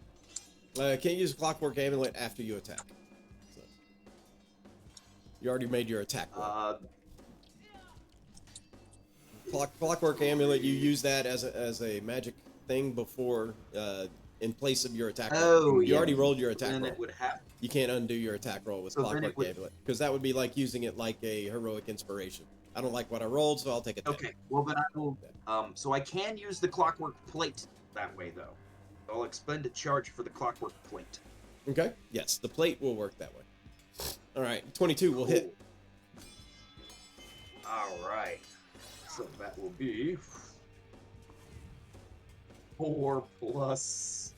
Can't use Clockwork Amulet after you attack. So, you already made your attack roll. Clockwork Amulet, you use that as a magic thing before, in place of your attack roll. Oh, You yeah. already rolled your attack Then roll. it would have. You can't undo your attack roll with So then Clockwork it would- Amulet, because that would be like using it like a heroic inspiration. I don't like what I rolled, so I'll take a 10. Okay, well then I will. So I can use the Clockwork Plate that way though. I'll expend a charge for the Clockwork Plate. Okay. Yes, the plate will work that way. All right, 22 will hit. All right. So that will be 4 plus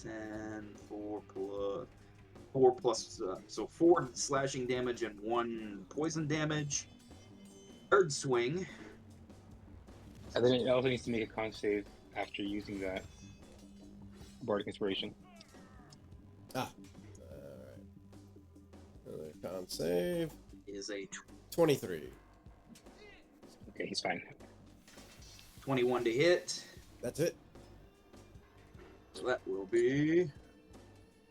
10, 4 plus, so 4 slashing damage and 1 poison damage. Third swing. And then it also needs to make a con save after using that Bardic Inspiration. All right. Another con save. Is a 23. Okay, he's fine. 21 to hit. That's it. So that will be.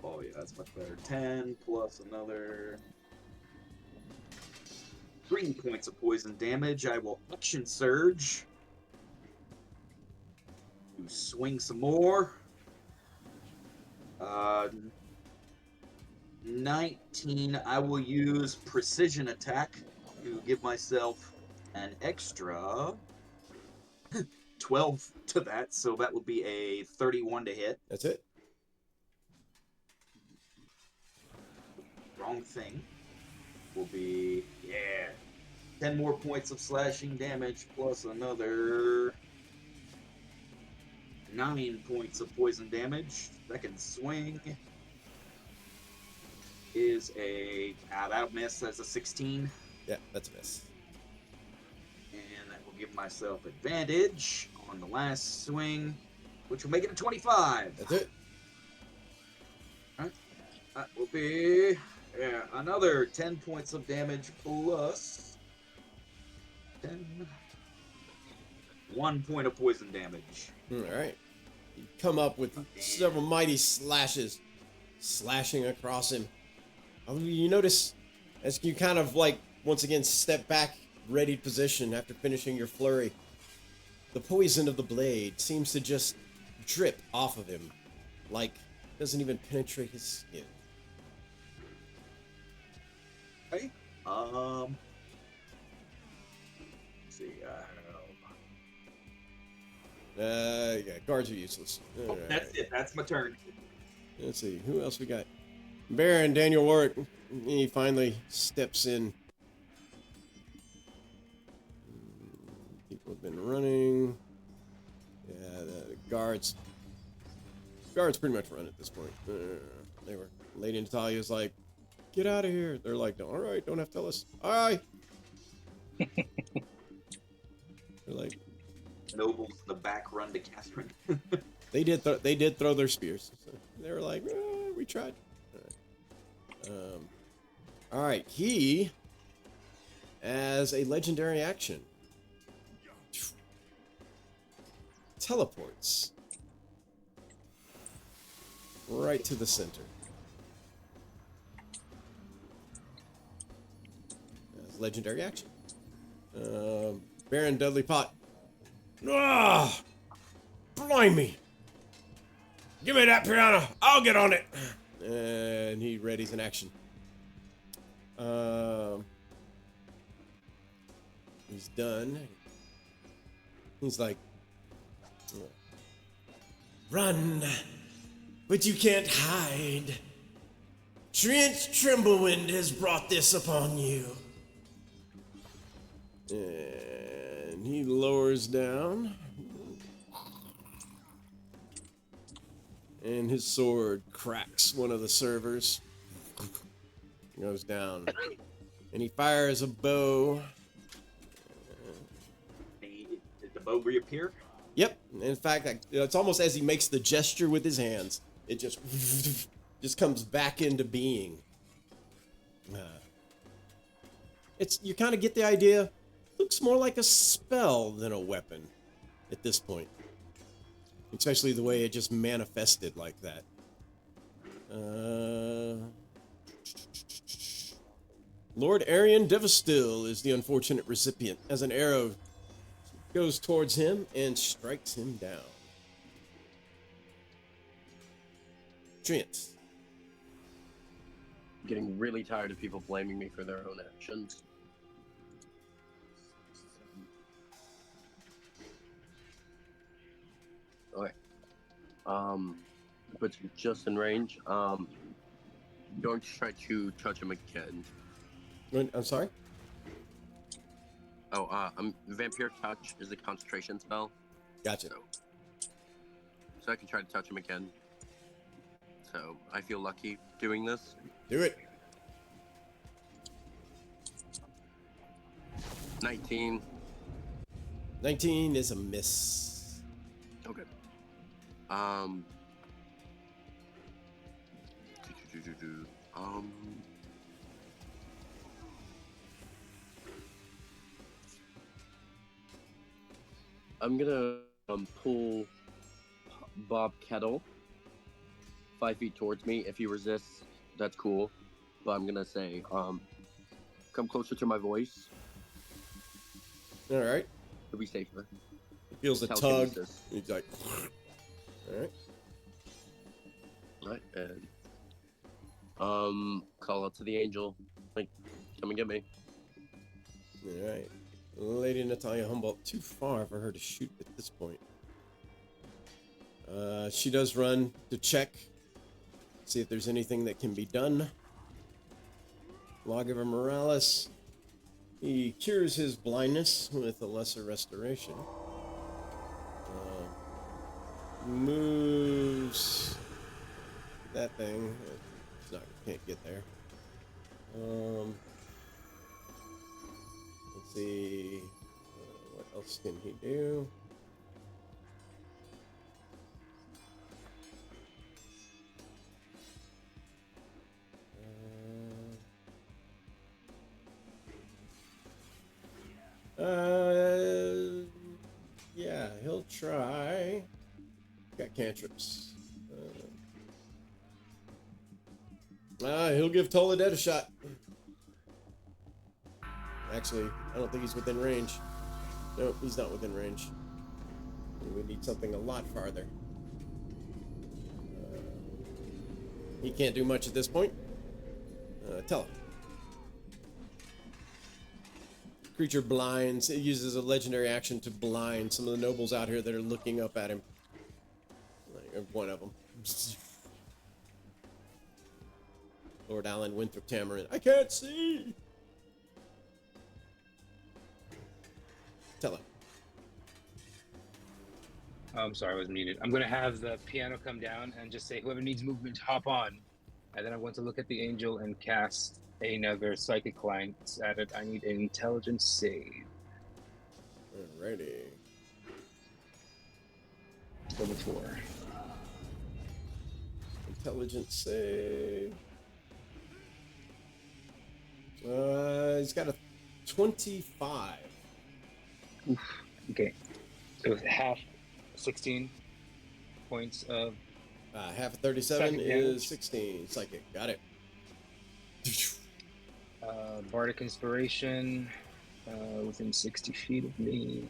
Oh yeah, that's much better. 10 plus another 3 points of poison damage. I will action surge to swing some more. 19. I will use precision attack to give myself an extra 12 to that, so that would be a 31 to hit. That's it. Wrong thing. Will be 10 more points of slashing damage plus another 9 points of poison damage. Second swing is that'll miss as a 16. Yeah, that's a miss. And that will give myself advantage on the last swing, which will make it a 25. That's it. That will be another 10 points of damage plus 1 point of poison damage. All right. You come up with several mighty slashes, slashing across him. You notice as you kind of like once again step back, ready position after finishing your flurry. the poison of the blade seems to just drip off of him, like doesn't even penetrate his skin. Okay. Let's see. Yeah, guards are useless. All That's right. it. That's my turn. Let's see, who else we got? Baron Daniel Warwick. He finally steps in. People have been running. Yeah, the guards pretty much run at this point. They were. Lady Natalia's like, get out of here. They're like, all right, don't have to tell us. All right. They're like, Nobles in the back run to Catherine. they did throw their spears. So they were like, we tried. All right. He, as a legendary action, teleports right to the center. As legendary action. Baron Dudley Pot. Ah! Blimey! Give me that piano. I'll get on it. And he readies an action. He's done. He's like, run, but you can't hide. Trent Tremblewind has brought this upon you. And he lowers down. And his sword cracks one of the servers. Goes down. And he fires a bow. Did the bow reappear? Yep. In fact, it's almost as he makes the gesture with his hands. It just comes back into being. It's you kind of get the idea. Looks more like a spell than a weapon at this point. Especially the way it just manifested like that. Lord Arian Devastil is the unfortunate recipient as an arrow goes towards him and strikes him down. Trent. I'm getting really tired of people blaming me for their own actions. Okay. But just in range. Going to try to touch him again. I'm sorry? Oh, Vampire Touch is a concentration spell. Gotcha. So I can try to touch him again. So I feel lucky doing this. Do it. 19. 19 is a miss. Okay. I'm gonna pull Bob Kettle 5 feet towards me. If he resists, that's cool. But I'm gonna say, come closer to my voice. All right. To be safer. He feels a tug. Telekinesis. He's like, all right. Right, and call out to the angel, like, come and get me. All right. Lady Natalia Humboldt, too far for her to shoot at this point. She does run to check, see if there's anything that can be done. Lawgiver Morales, he cures his blindness with a lesser restoration. Moves that thing. It's not, can't get there. Let's see. What else can he do? Yeah, he'll try. Got cantrips. He'll give Toledette a shot. Actually, I don't think he's within range. No, he's not within range. We need something a lot farther. He can't do much at this point. Tell him. Creature blinds. It uses a legendary action to blind some of the nobles out here that are looking up at him. Like one of them. Lord Alan Winthrop Tamarin. I can't see! Tell him. Oh, I'm sorry, I was muted. I'm going to have the piano come down and just say, whoever needs movement, hop on. And then I want to look at the angel and cast another psychic line at it. I need an intelligence save. Alrighty. Level 4. Intelligence save. He's got a 25. Oof. Okay. So it's half 16 points of Half of 37 Psychic is damage. 16. Psychic. Got it. Bardic Inspiration within 60 feet of me.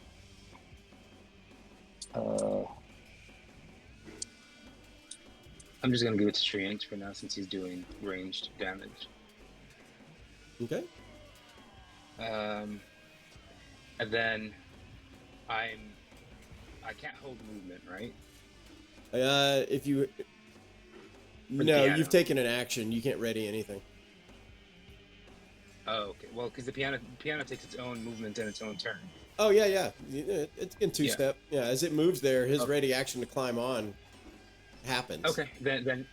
I'm just going to give it to Treant for now since he's doing ranged damage. Okay. And then I can't hold movement, right? If you... the No, piano. you've taken an action. You can't ready anything. Oh, okay. Well, because the piano takes its own movement and its own turn. Oh, yeah. It's in two-step. Yeah, as it moves there, his Okay. ready action to climb on happens. Okay, then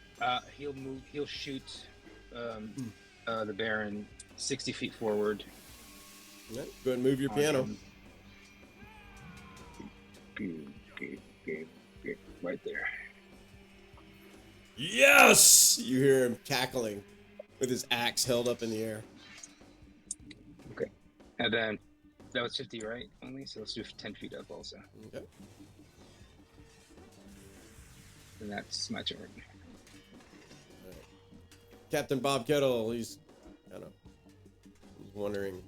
he'll move. He'll shoot the Baron 60 feet forward. Yeah, go ahead and move your piano. Right there. Yes! You hear him cackling with his axe held up in the air. Okay. And then that was 50, right? Only? So let's do 10 feet up also. Okay. And that's my turn. Alright. Captain Bob Kettle, he's wondering.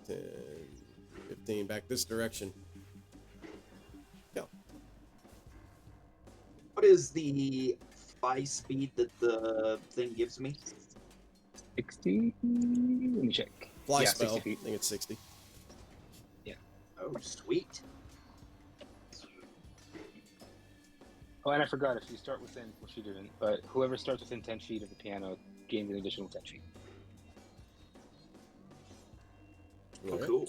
5, 10, 15, back this direction. Go. What is the fly speed that the thing gives me? 60? Let me check. Fly Yeah, spell. 60 feet. I think it's 60. Oh, sweet. Oh, and I forgot, if you start within, well, she didn't, but whoever starts within 10 feet of the piano gains an additional 10 feet. Oh, Alright. cool.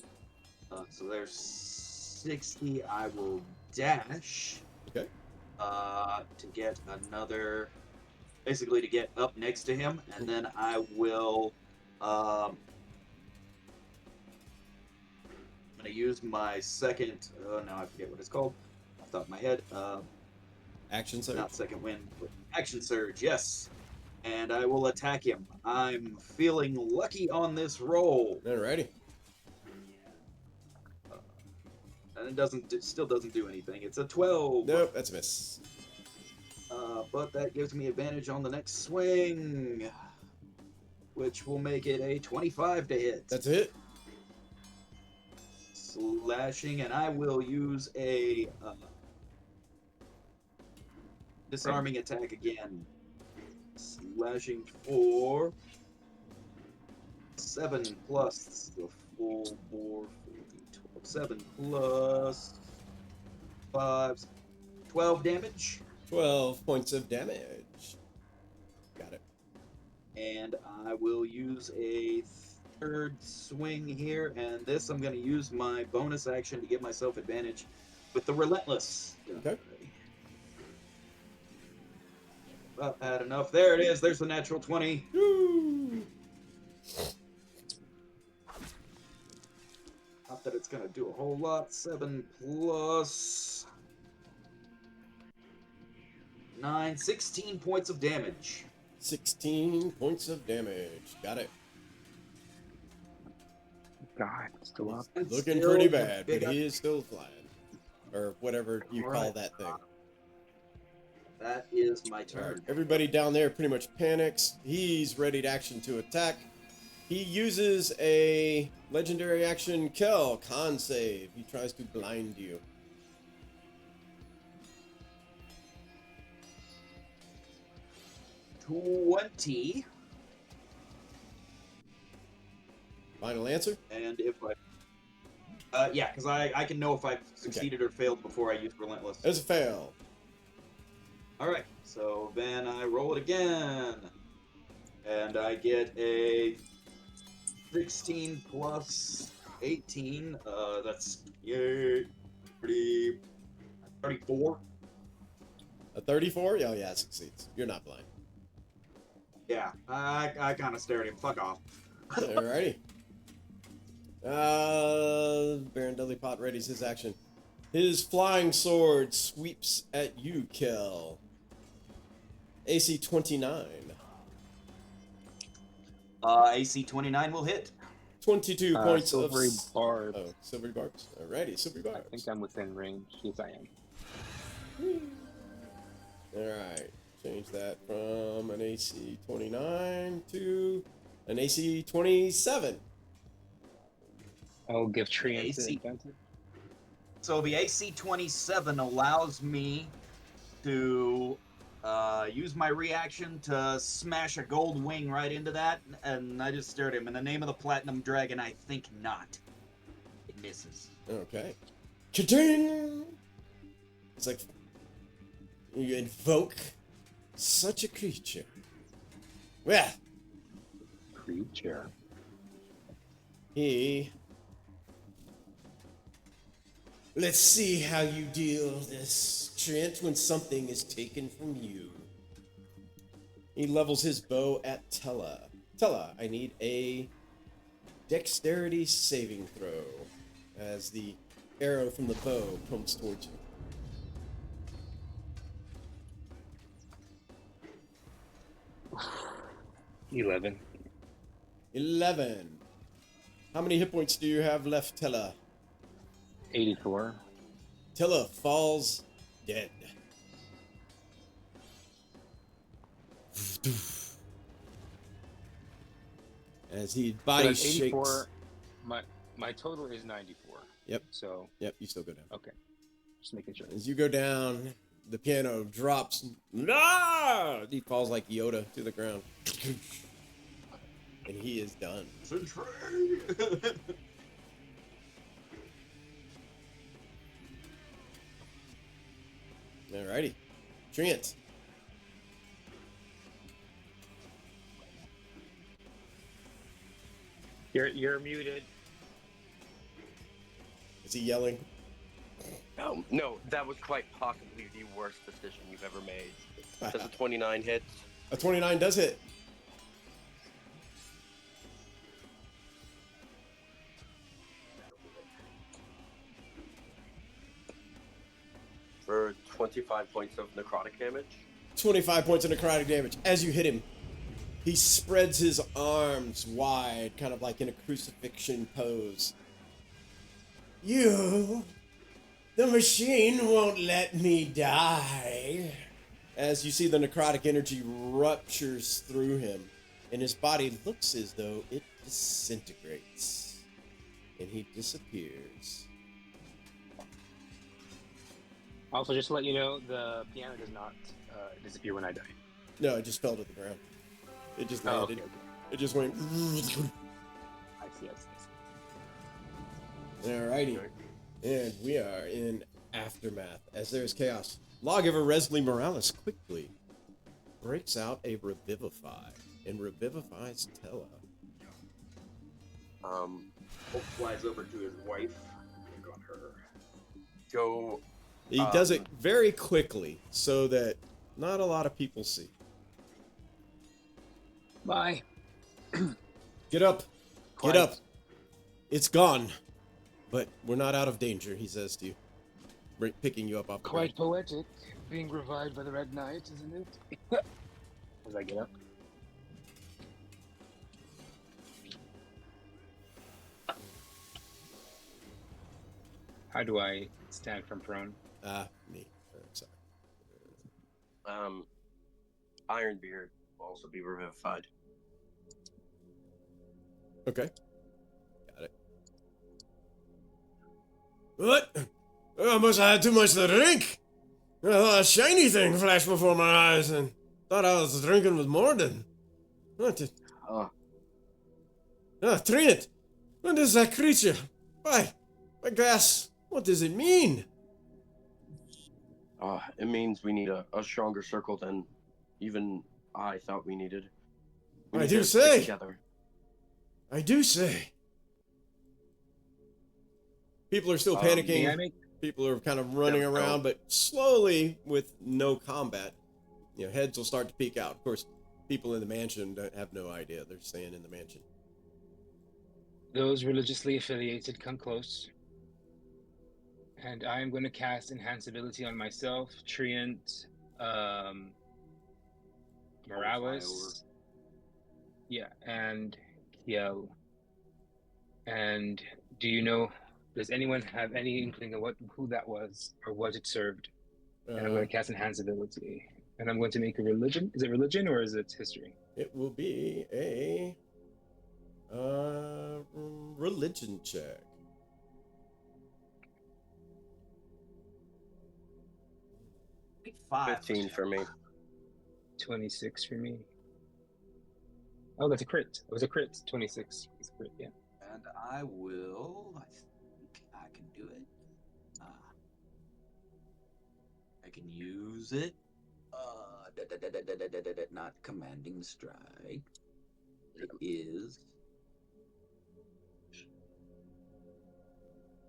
So there's 60. I will dash. Okay. To get another, basically to get up next to him, and then I will, I'm gonna use my second, now I forget what it's called, off the top of my head, Action surge. not second wind, but action surge, yes, and I will attack him. I'm feeling lucky on this roll, Alrighty. and it still doesn't do anything. It's a 12. Nope, that's a miss. But that gives me advantage on the next swing, which will make it a 25 to hit. That's a hit. Slashing, and I will use a disarming attack again. Slashing for 7 plus the full bore 12. 7 plus 5, 12 damage. 12 points of damage. Got it. And I will use a third swing here, and this I'm going to use my bonus action to give myself advantage with the Relentless. Okay. About had enough. There it is. There's the natural 20. Woo! Not that it's going to do a whole lot. 7 plus 9, 16 points of damage. 16 points of damage. Got it. God, still up. And Looking still pretty the bad, big- but he is still flying. Or whatever you call Alright. that thing. That is my Alright, turn. everybody down there pretty much panics. He's ready to action to attack. He uses a legendary action kill, con save. He tries to blind you. 20. Final answer? And if yeah, because I can know if I've succeeded or failed before I use Relentless. There's a fail. Alright, so then I roll it again. And I get a 16 plus 18. That's 34. A 34? Oh, yeah, it succeeds. You're not blind. Yeah, I kind of stared at him. Fuck off. Alrighty. Baron Dudley Pot readies his action. His flying sword sweeps at you, Kel. AC 29. AC 29 will hit. 22 points silvery of... barb. Oh, silvery barbs. Alrighty, silvery I barbs. think I'm within range. Yes, I am. Alright. Change that from an AC 29 to an AC 27. I'll give Tree AC. advantage. So the AC 27 allows me to use my reaction to smash a gold wing right into that, and I just stared at him. In the name of the Platinum Dragon, I think not. It misses. Okay. Ka-ding! It's like you invoke such a creature. Well, Creature. he... Let's see how you deal this, Trent, when something is taken from you. He levels his bow at Tella. Tella, I need a dexterity saving throw as the arrow from the bow comes towards you. 11. 11. How many hit points do you have left, Tella? 84. Tella falls dead. As he body So that's 84. shakes. My total is 94. Yep. So Yep, you still go down. okay, just making sure. As you go down, the piano drops. Ah! He falls like Yoda to the ground. And he is done. Alrighty. Trent. You're muted. Is he yelling? No, that was quite possibly the worst decision you've ever made. Does a 29 hit? A 29 does hit. For 25 points of necrotic damage? 25 points of necrotic damage. As you hit him, he spreads his arms wide, kind of like in a crucifixion pose. You, the machine won't let me die. As you see the necrotic energy ruptures through him, and his body looks as though it disintegrates, and he disappears. Also, just to let you know, the piano does not disappear when I die. No, it just fell to the ground. It just Oh, landed. okay. It just went. I see. Alrighty. And we are in Aftermath as there's chaos. Lawgiver Resley Morales quickly breaks out a Revivify and revivifies Tella. Hope flies over to his wife. Pick on her. Go. He does it very quickly so that not a lot of people see. Bye. Get up. Quiet. Get up. It's gone. But we're not out of danger, he says to you. Picking you up off the Quite ground. poetic, being revived by the Red Knight, isn't it? As I get up. How do I stand from prone? Me. Sorry. Ironbeard will also be revivified. Okay. Got it. What? I must have had too much to drink. I thought a shiny thing flashed before my eyes and Thought I was drinking with Morden. What? Trinit! What is that creature? By gas, what does it mean? It means we need a stronger circle than even I thought we needed. We I need do to say. stick together. I do say. People are still May I panicking. make People are kind of running around, but slowly, with no combat, heads will start to peek out. Of course, people in the mansion have no idea. They're staying in the mansion. those religiously affiliated come close? And I am going to cast Enhance Ability on myself, Trient, Morales, and Kiel. And do you know? Does anyone have any inkling of who that was or what it served? And I'm going to cast Enhance Ability, and I'm going to make a religion. Is it religion or is it history? It will be a religion check. Five. 15 for me. 26 for me. Oh, that's a crit. It was a crit. 26 is a crit. Yeah. And I will. I think I can do it. I can use it. Not commanding strike. It is.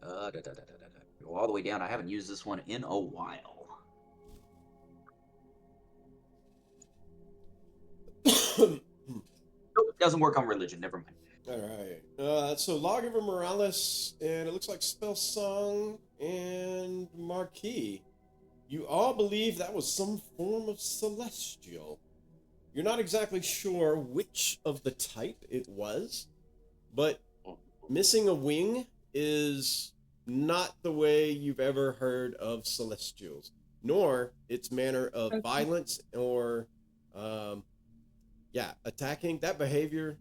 Go all the way down. I haven't used this one in a while. Nope, doesn't work on religion. Never mind. All right. So Lawgiver Morales, and it looks like Spell Song and Marquis. You all believe that was some form of celestial. You're not exactly sure which of the type it was, but missing a wing is not the way you've ever heard of celestials, nor its manner of violence or, attacking. That behavior,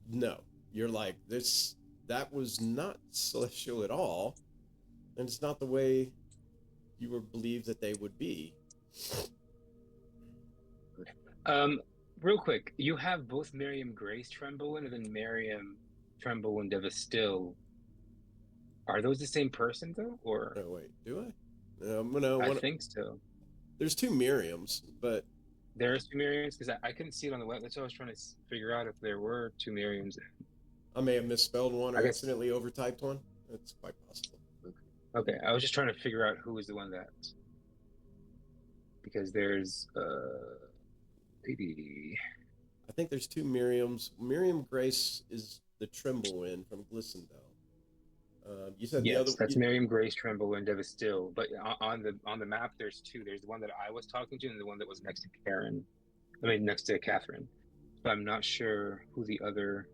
no. You're like, that was not celestial at all, and it's not the way you were believed that they would be. Real quick, you have both Miriam Grace Tremblewind and then Miriam Tremblewind Devastill. Are those the same person though, or? Oh wait, do I? I think so. There's two Miriams, but there's two Miriams because I couldn't see it on the web. That's why I was trying to figure out if there were two Miriams. I may have misspelled one or accidentally overtyped one. That's quite possible. Okay, I was just trying to figure out who was the one that, because there's maybe. I think there's two Miriams. Miriam Grace is the Tremblewind from Glissendale. You said yes, the other. That's Miriam Grace Tremblewind Devastill. But on the map, there's two. There's the one that I was talking to, and the one that was next to Karen. Next to Catherine. But I'm not sure who the other.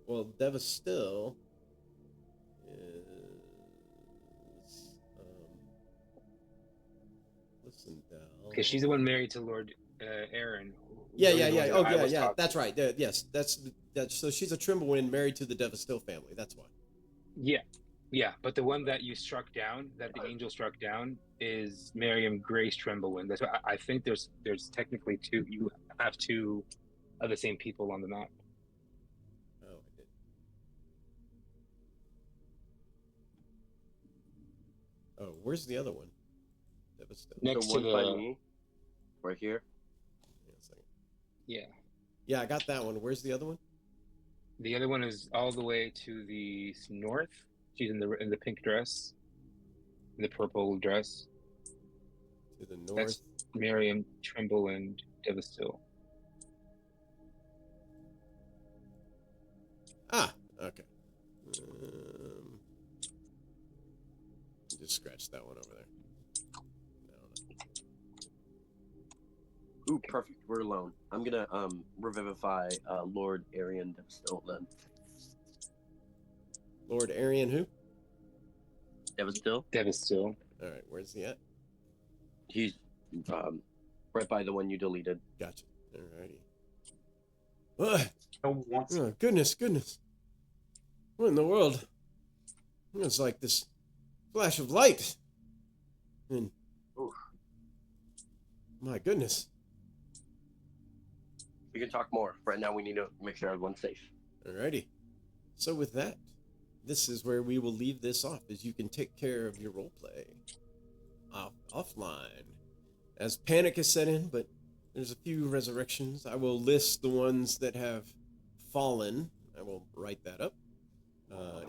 Well, Devastill is Glissendale. Because she's the one married to Lord Aaron. Yeah. Oh, yeah. That's right. Yes, that's. So she's a Tremblewind married to the Devastill family. That's why. Yeah. But the one that you struck down, that the angel struck down, is Miriam Grace Tremblewind. That's why I think there's technically two. You have two of the same people on the map. Oh, I did. Oh, where's the other one? Devastill. Next the to one by me, right here. Yeah, I got that one. Where's the other one? The other one is all the way to the north. She's in the pink dress, in the purple dress. To the north. That's Miriam Tremblewind Devastill. Ah, okay. Just scratch that one over there. Ooh, perfect. We're alone. I'm gonna revivify Lord Arian Devastill then. Lord Arian who? Devastill? Devastill. All right, where's he at? He's right by the one you deleted. Gotcha. Alrighty. Oh, goodness. What in the world? It's like this flash of light. And my goodness. We can talk more. Right now, we need to make sure everyone's safe. Alrighty. So with that, this is where we will leave this off, as you can take care of your role play offline. As panic is set in, but there's a few resurrections. I will list the ones that have fallen. I will write that up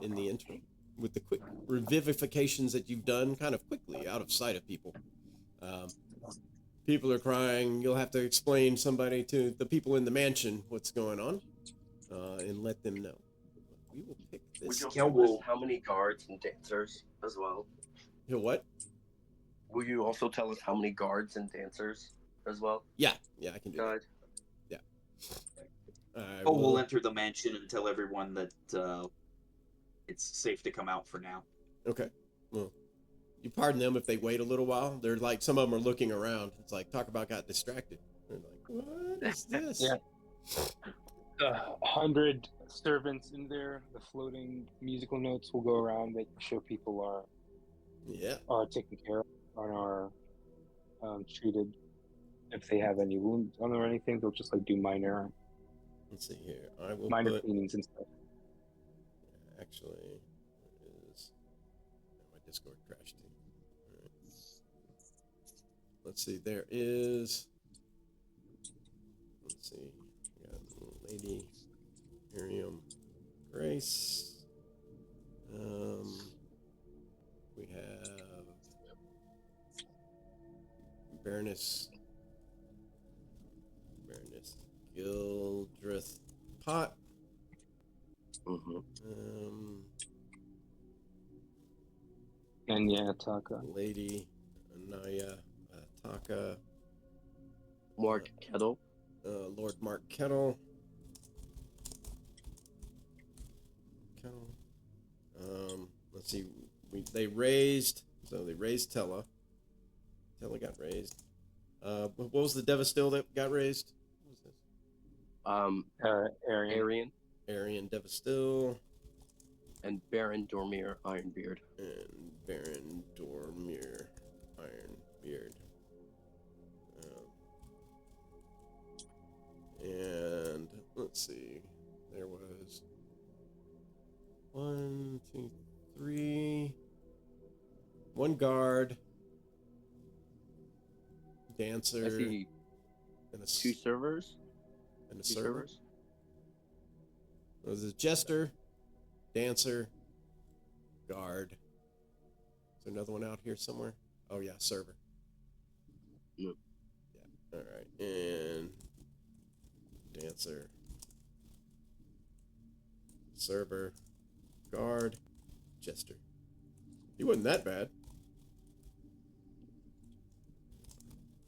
in the intro with the quick revivifications that you've done kind of quickly out of sight of people. People are crying. You'll have to explain somebody to the people in the mansion what's going on and let them know. We will pick this. Would you also list how many guards and dancers as well? What? Will you also tell us how many guards and dancers as well? Yeah, I can do that. Yeah. We'll enter the mansion and tell everyone that it's safe to come out for now. Okay. Well, you pardon them if they wait a little while. They're like, some of them are looking around. It's like, talk about got distracted. They're like, what is this? Yeah. 100 servants in there. The floating musical notes will go around that show people are taken care of and are treated. If they have any wounds on them or anything, they'll just like do minor. Let's see here. I will minor cleanings and stuff. Actually, it is. My Discord crashed too. All right. Let's see. There is. Let's see. We got Lady Miriam Grace. We have Baroness Gildreth Pot. Anya Taka. Lady Anaya Taka. Mark Kettle. Lord Mark Kettle. Let's see. They raised Tella. Tella got raised. What was the Devastill that got raised? What was this? Arian Devastill. And Baron Dormir Ironbeard. And Baron Dormir Ironbeard. And let's see. There was 1, 2, 3. 1 guard. Dancer. I see and 2 servers. And a server. There's a jester, dancer, guard. Is there another one out here somewhere? Oh yeah, server. No. Yeah. All right. And dancer, server, guard, jester. He wasn't that bad.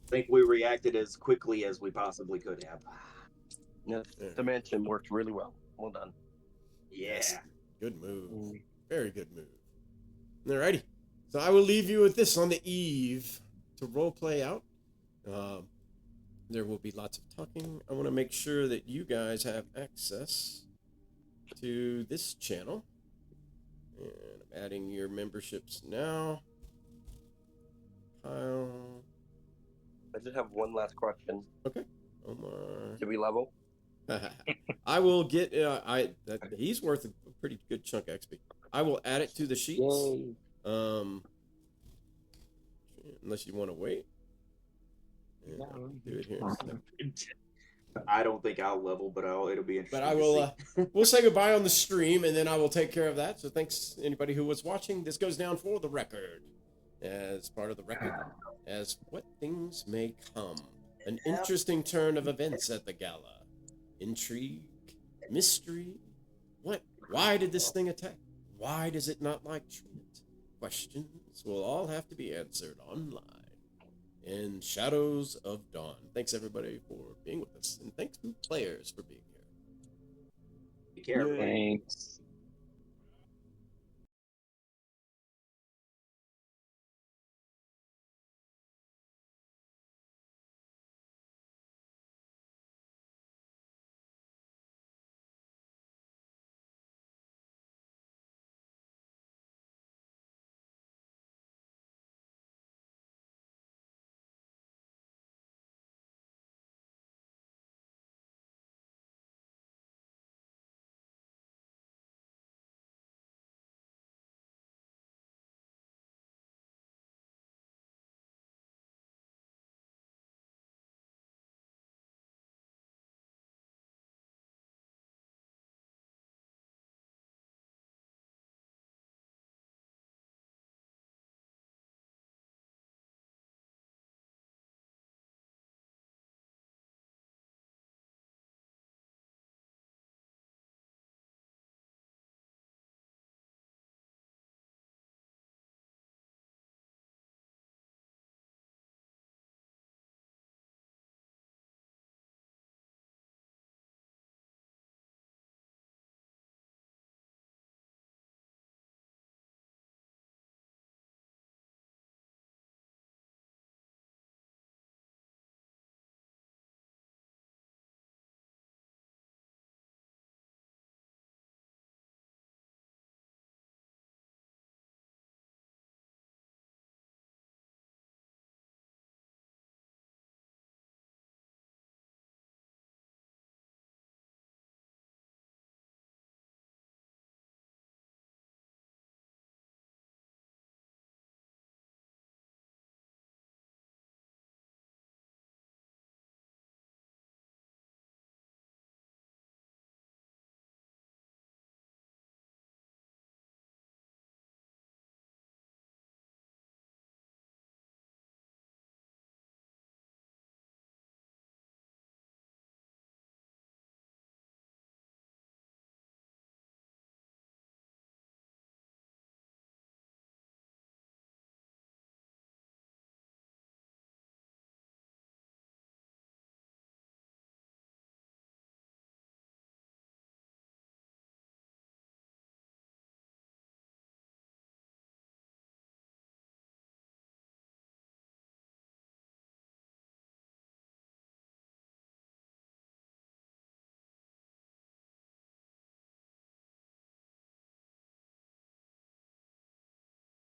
I think we reacted as quickly as we possibly could have. Yes, the mansion worked really well. Well done. Yeah. Yes. Good move. Very good move. Alrighty. So I will leave you with this on the eve to role play out. There will be lots of talking. I want to make sure that you guys have access to this channel. And I'm adding your memberships now. Kyle. I just have one last question. Okay. Omar. Did we level? I will get. He's worth a pretty good chunk of XP. I will add it to the sheets. Yay. Unless you want to wait. Yeah, do it here. I don't think I'll level, but it'll be interesting. But I will. We'll say goodbye on the stream, and then I will take care of that. So thanks anybody who was watching. This goes down for the record, as part of the record, as what things may come. An interesting turn of events at the gala. Intrigue, mystery. What? Why did this thing attack? Why does it not like Trent? Questions will all have to be answered online in Shadows of Dawn. Thanks everybody for being with us, and thanks to players for being here. Be careful. Thanks.